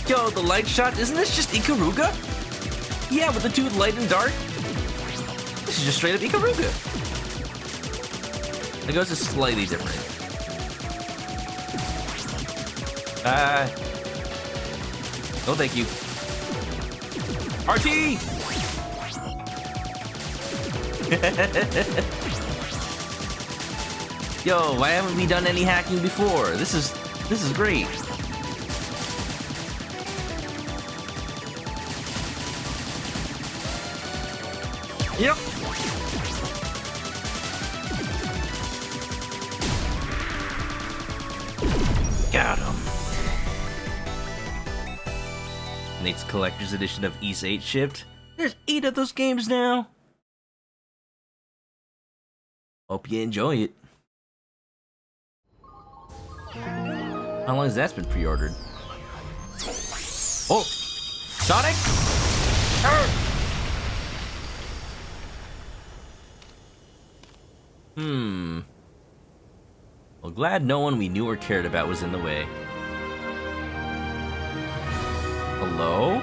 Yo, the light shot, isn't this just Ikaruga? Yeah, with the two light and dark. This is just straight up Ikaruga. The ghost is slightly different. No thank you. RT! Yo, why haven't we done any hacking before? This is great. Yep. Got him. Nate's Collector's Edition of East 8 shipped. There's 8 of those games now. Hope you enjoy it. How long has that been pre-ordered? Oh! Sonic! Well, glad no one we knew or cared about was in the way. Hello?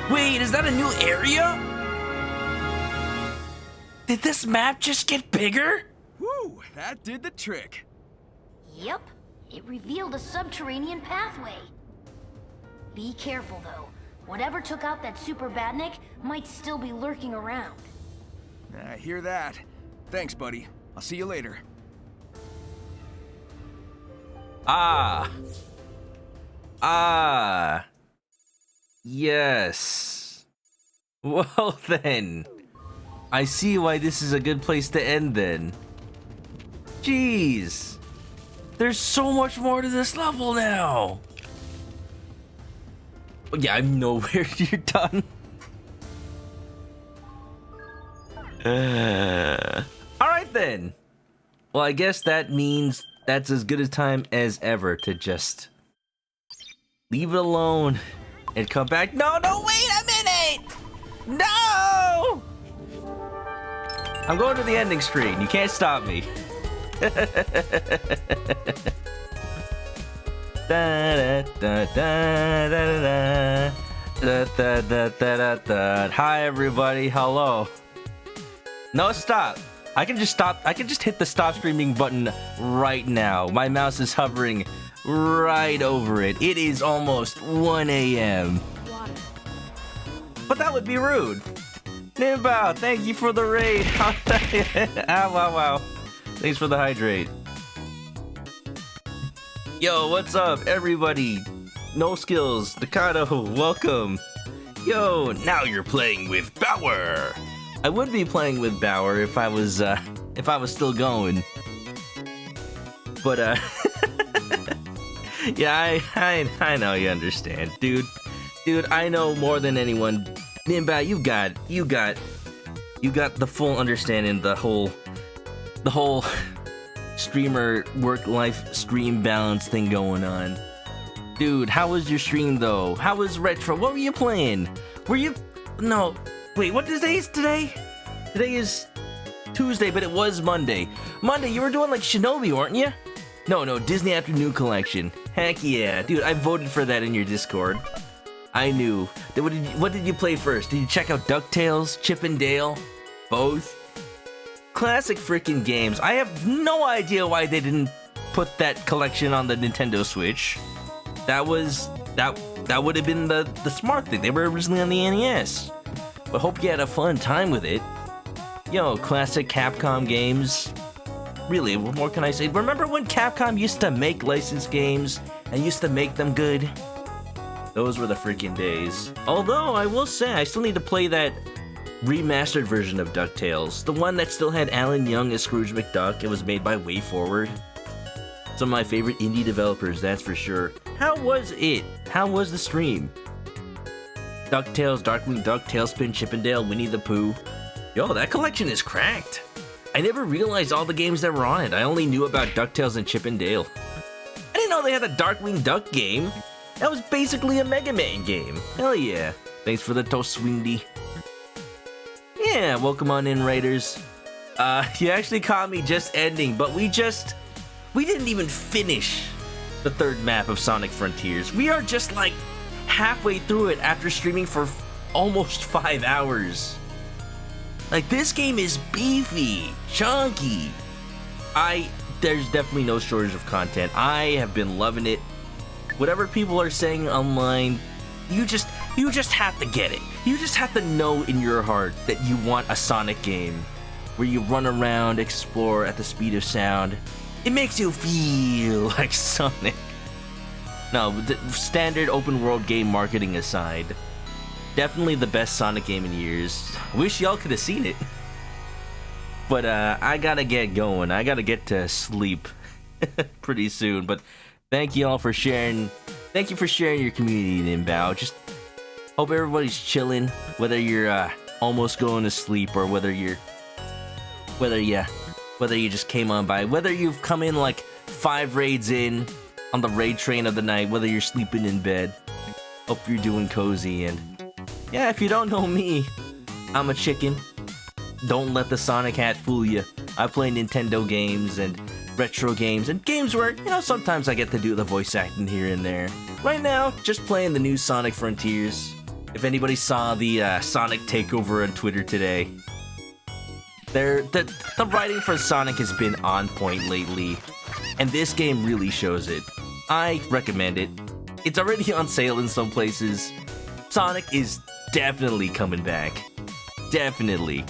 Wait, is that a new area? Did this map just get bigger? Woo, that did the trick. Yep, it revealed a subterranean pathway. Be careful though. Whatever took out that Super Badnik might still be lurking around. I hear that. Thanks, buddy. I'll see you later. Yes. Well then. I see why this is a good place to end then. Jeez. There's so much more to this level now. Yeah, I'm nowhere near done. Alright then. Well, I guess that means that's as good a time as ever to just leave it alone and come back. No, wait a minute! No! I'm going to the ending screen. You can't stop me. Hi everybody, hello. No, stop. I can just stop. I can just hit the stop streaming button right now. My mouse is hovering right over it. It is almost 1 a.m. But that would be rude. Nimbao, thank you for the raid. Wow. Thanks for the hydrate. Yo, what's up, everybody? No Skills, Nakado, welcome. Yo, now you're playing with Bauer. I would be playing with Bauer if I was still going. But yeah, I know you understand, dude. I know more than anyone. Nimbao, you you got the full understanding, the whole streamer work-life stream balance thing going on. Dude, how was your stream though? How was Retro? What were you playing? No, wait, what day is today? Today is Tuesday, but it was Monday. Monday, you were doing like Shinobi, weren't you? No, Disney Afternoon Collection. Heck yeah, dude, I voted for that in your Discord. I knew. What did you play first? Did you check out DuckTales, Chip and Dale? Both? Classic freaking games. I have no idea why they didn't put that collection on the Nintendo Switch. That would have been the smart thing. They were originally on the NES. But hope you had a fun time with it. Yo, classic Capcom games. Really, what more can I say? Remember when Capcom used to make licensed games and used to make them good? Those were the freaking days. Although, I will say, I still need to play that remastered version of DuckTales. The one that still had Alan Young as Scrooge McDuck. It was made by WayForward. Some of my favorite indie developers, that's for sure. How was it? How was the stream? DuckTales, Darkwing Duck, Tailspin, Chip and Dale, Winnie the Pooh. Yo, that collection is cracked. I never realized all the games that were on it. I only knew about DuckTales and Chip and Dale. I didn't know they had a Darkwing Duck game. That was basically a Mega Man game. Hell yeah. Thanks for the toast, Swindy. Yeah, welcome on in, Raiders. You actually caught me just ending, but we didn't even finish the third map of Sonic Frontiers. We are just like halfway through it after streaming for almost 5 hours. Like, this game is beefy, chunky. There's definitely no shortage of content. I have been loving it. Whatever people are saying online, you just have to get it. You just have to know in your heart that you want a Sonic game where you run around, explore at the speed of sound. It makes you feel like Sonic. No, the standard open world game marketing aside, definitely the best Sonic game in years. Wish y'all could have seen it. But I gotta get going. I gotta get to sleep pretty soon. But thank y'all for sharing. Thank you for sharing your community in Bao. Just hope everybody's chilling, whether you're almost going to sleep or whether you just came on by, whether you've come in like 5 raids in on the raid train of the night, whether you're sleeping in bed. Hope you're doing cozy. And yeah, if you don't know me, I'm a chicken. Don't let the Sonic hat fool you. I play Nintendo games and retro games and games where, sometimes I get to do the voice acting here and there. Right now, just playing the new Sonic Frontiers. If anybody saw the Sonic takeover on Twitter today, the writing for Sonic has been on point lately, and this game really shows it. I recommend it. It's already on sale in some places. Sonic is definitely coming back. Definitely.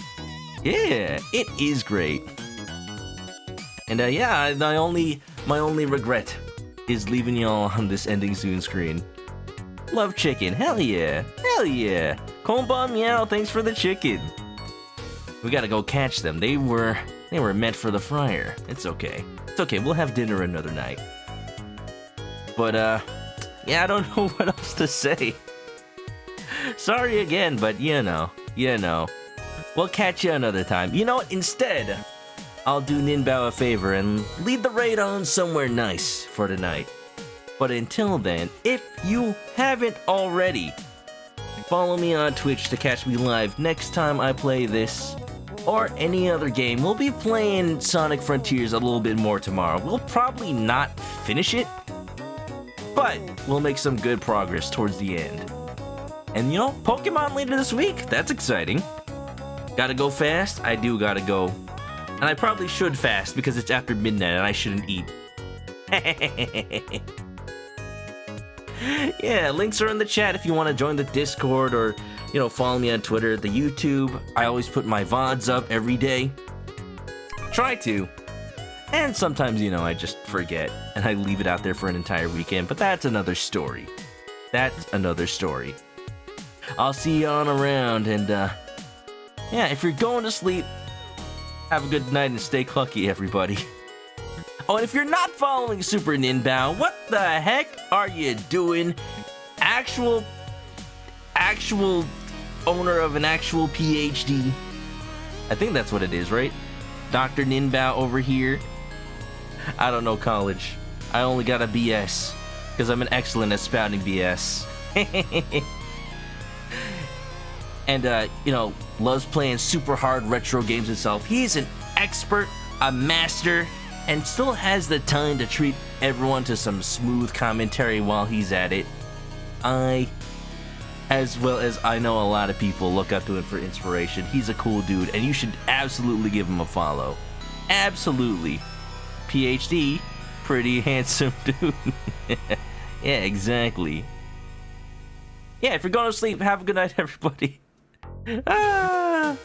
Yeah, it is great. And yeah, my only regret is leaving y'all on this ending soon screen. Love chicken, hell yeah, hell yeah. Komba meow, thanks for the chicken. We gotta go catch them. They were meant for the fryer. It's okay. It's okay, we'll have dinner another night. But yeah, I don't know what else to say. Sorry again, but you know. We'll catch you another time. You know what? Instead, I'll do Ninbao a favor and lead the raid on somewhere nice for tonight. But until then, if you haven't already, follow me on Twitch to catch me live next time I play this or any other game. We'll be playing Sonic Frontiers a little bit more tomorrow. We'll probably not finish it, but we'll make some good progress towards the end. And Pokemon later this week. That's exciting. Gotta go fast? I do gotta go. And I probably should fast because it's after midnight and I shouldn't eat. Yeah, links are in the chat if you want to join the Discord or, follow me on Twitter, the YouTube. I always put my VODs up every day. Try to. And sometimes, I just forget and I leave it out there for an entire weekend, but that's another story. I'll see you on around, and yeah, if you're going to sleep, have a good night and stay clucky, everybody. Oh, and if you're not following Super Ninbao, what the heck are you doing? Actual owner of an actual PhD. I think that's what it is, right? Dr. Ninbao over here. I don't know college. I only got a BS because I'm an excellent at spouting BS. And you know, loves playing super hard retro games himself. He's an expert, a master, and still has the time to treat everyone to some smooth commentary while he's at it. I, as well as I know a lot of people, look up to him for inspiration. He's a cool dude, and you should absolutely give him a follow. Absolutely. PhD, pretty handsome dude. Yeah, exactly. Yeah, if you're going to sleep, have a good night, everybody. Ah!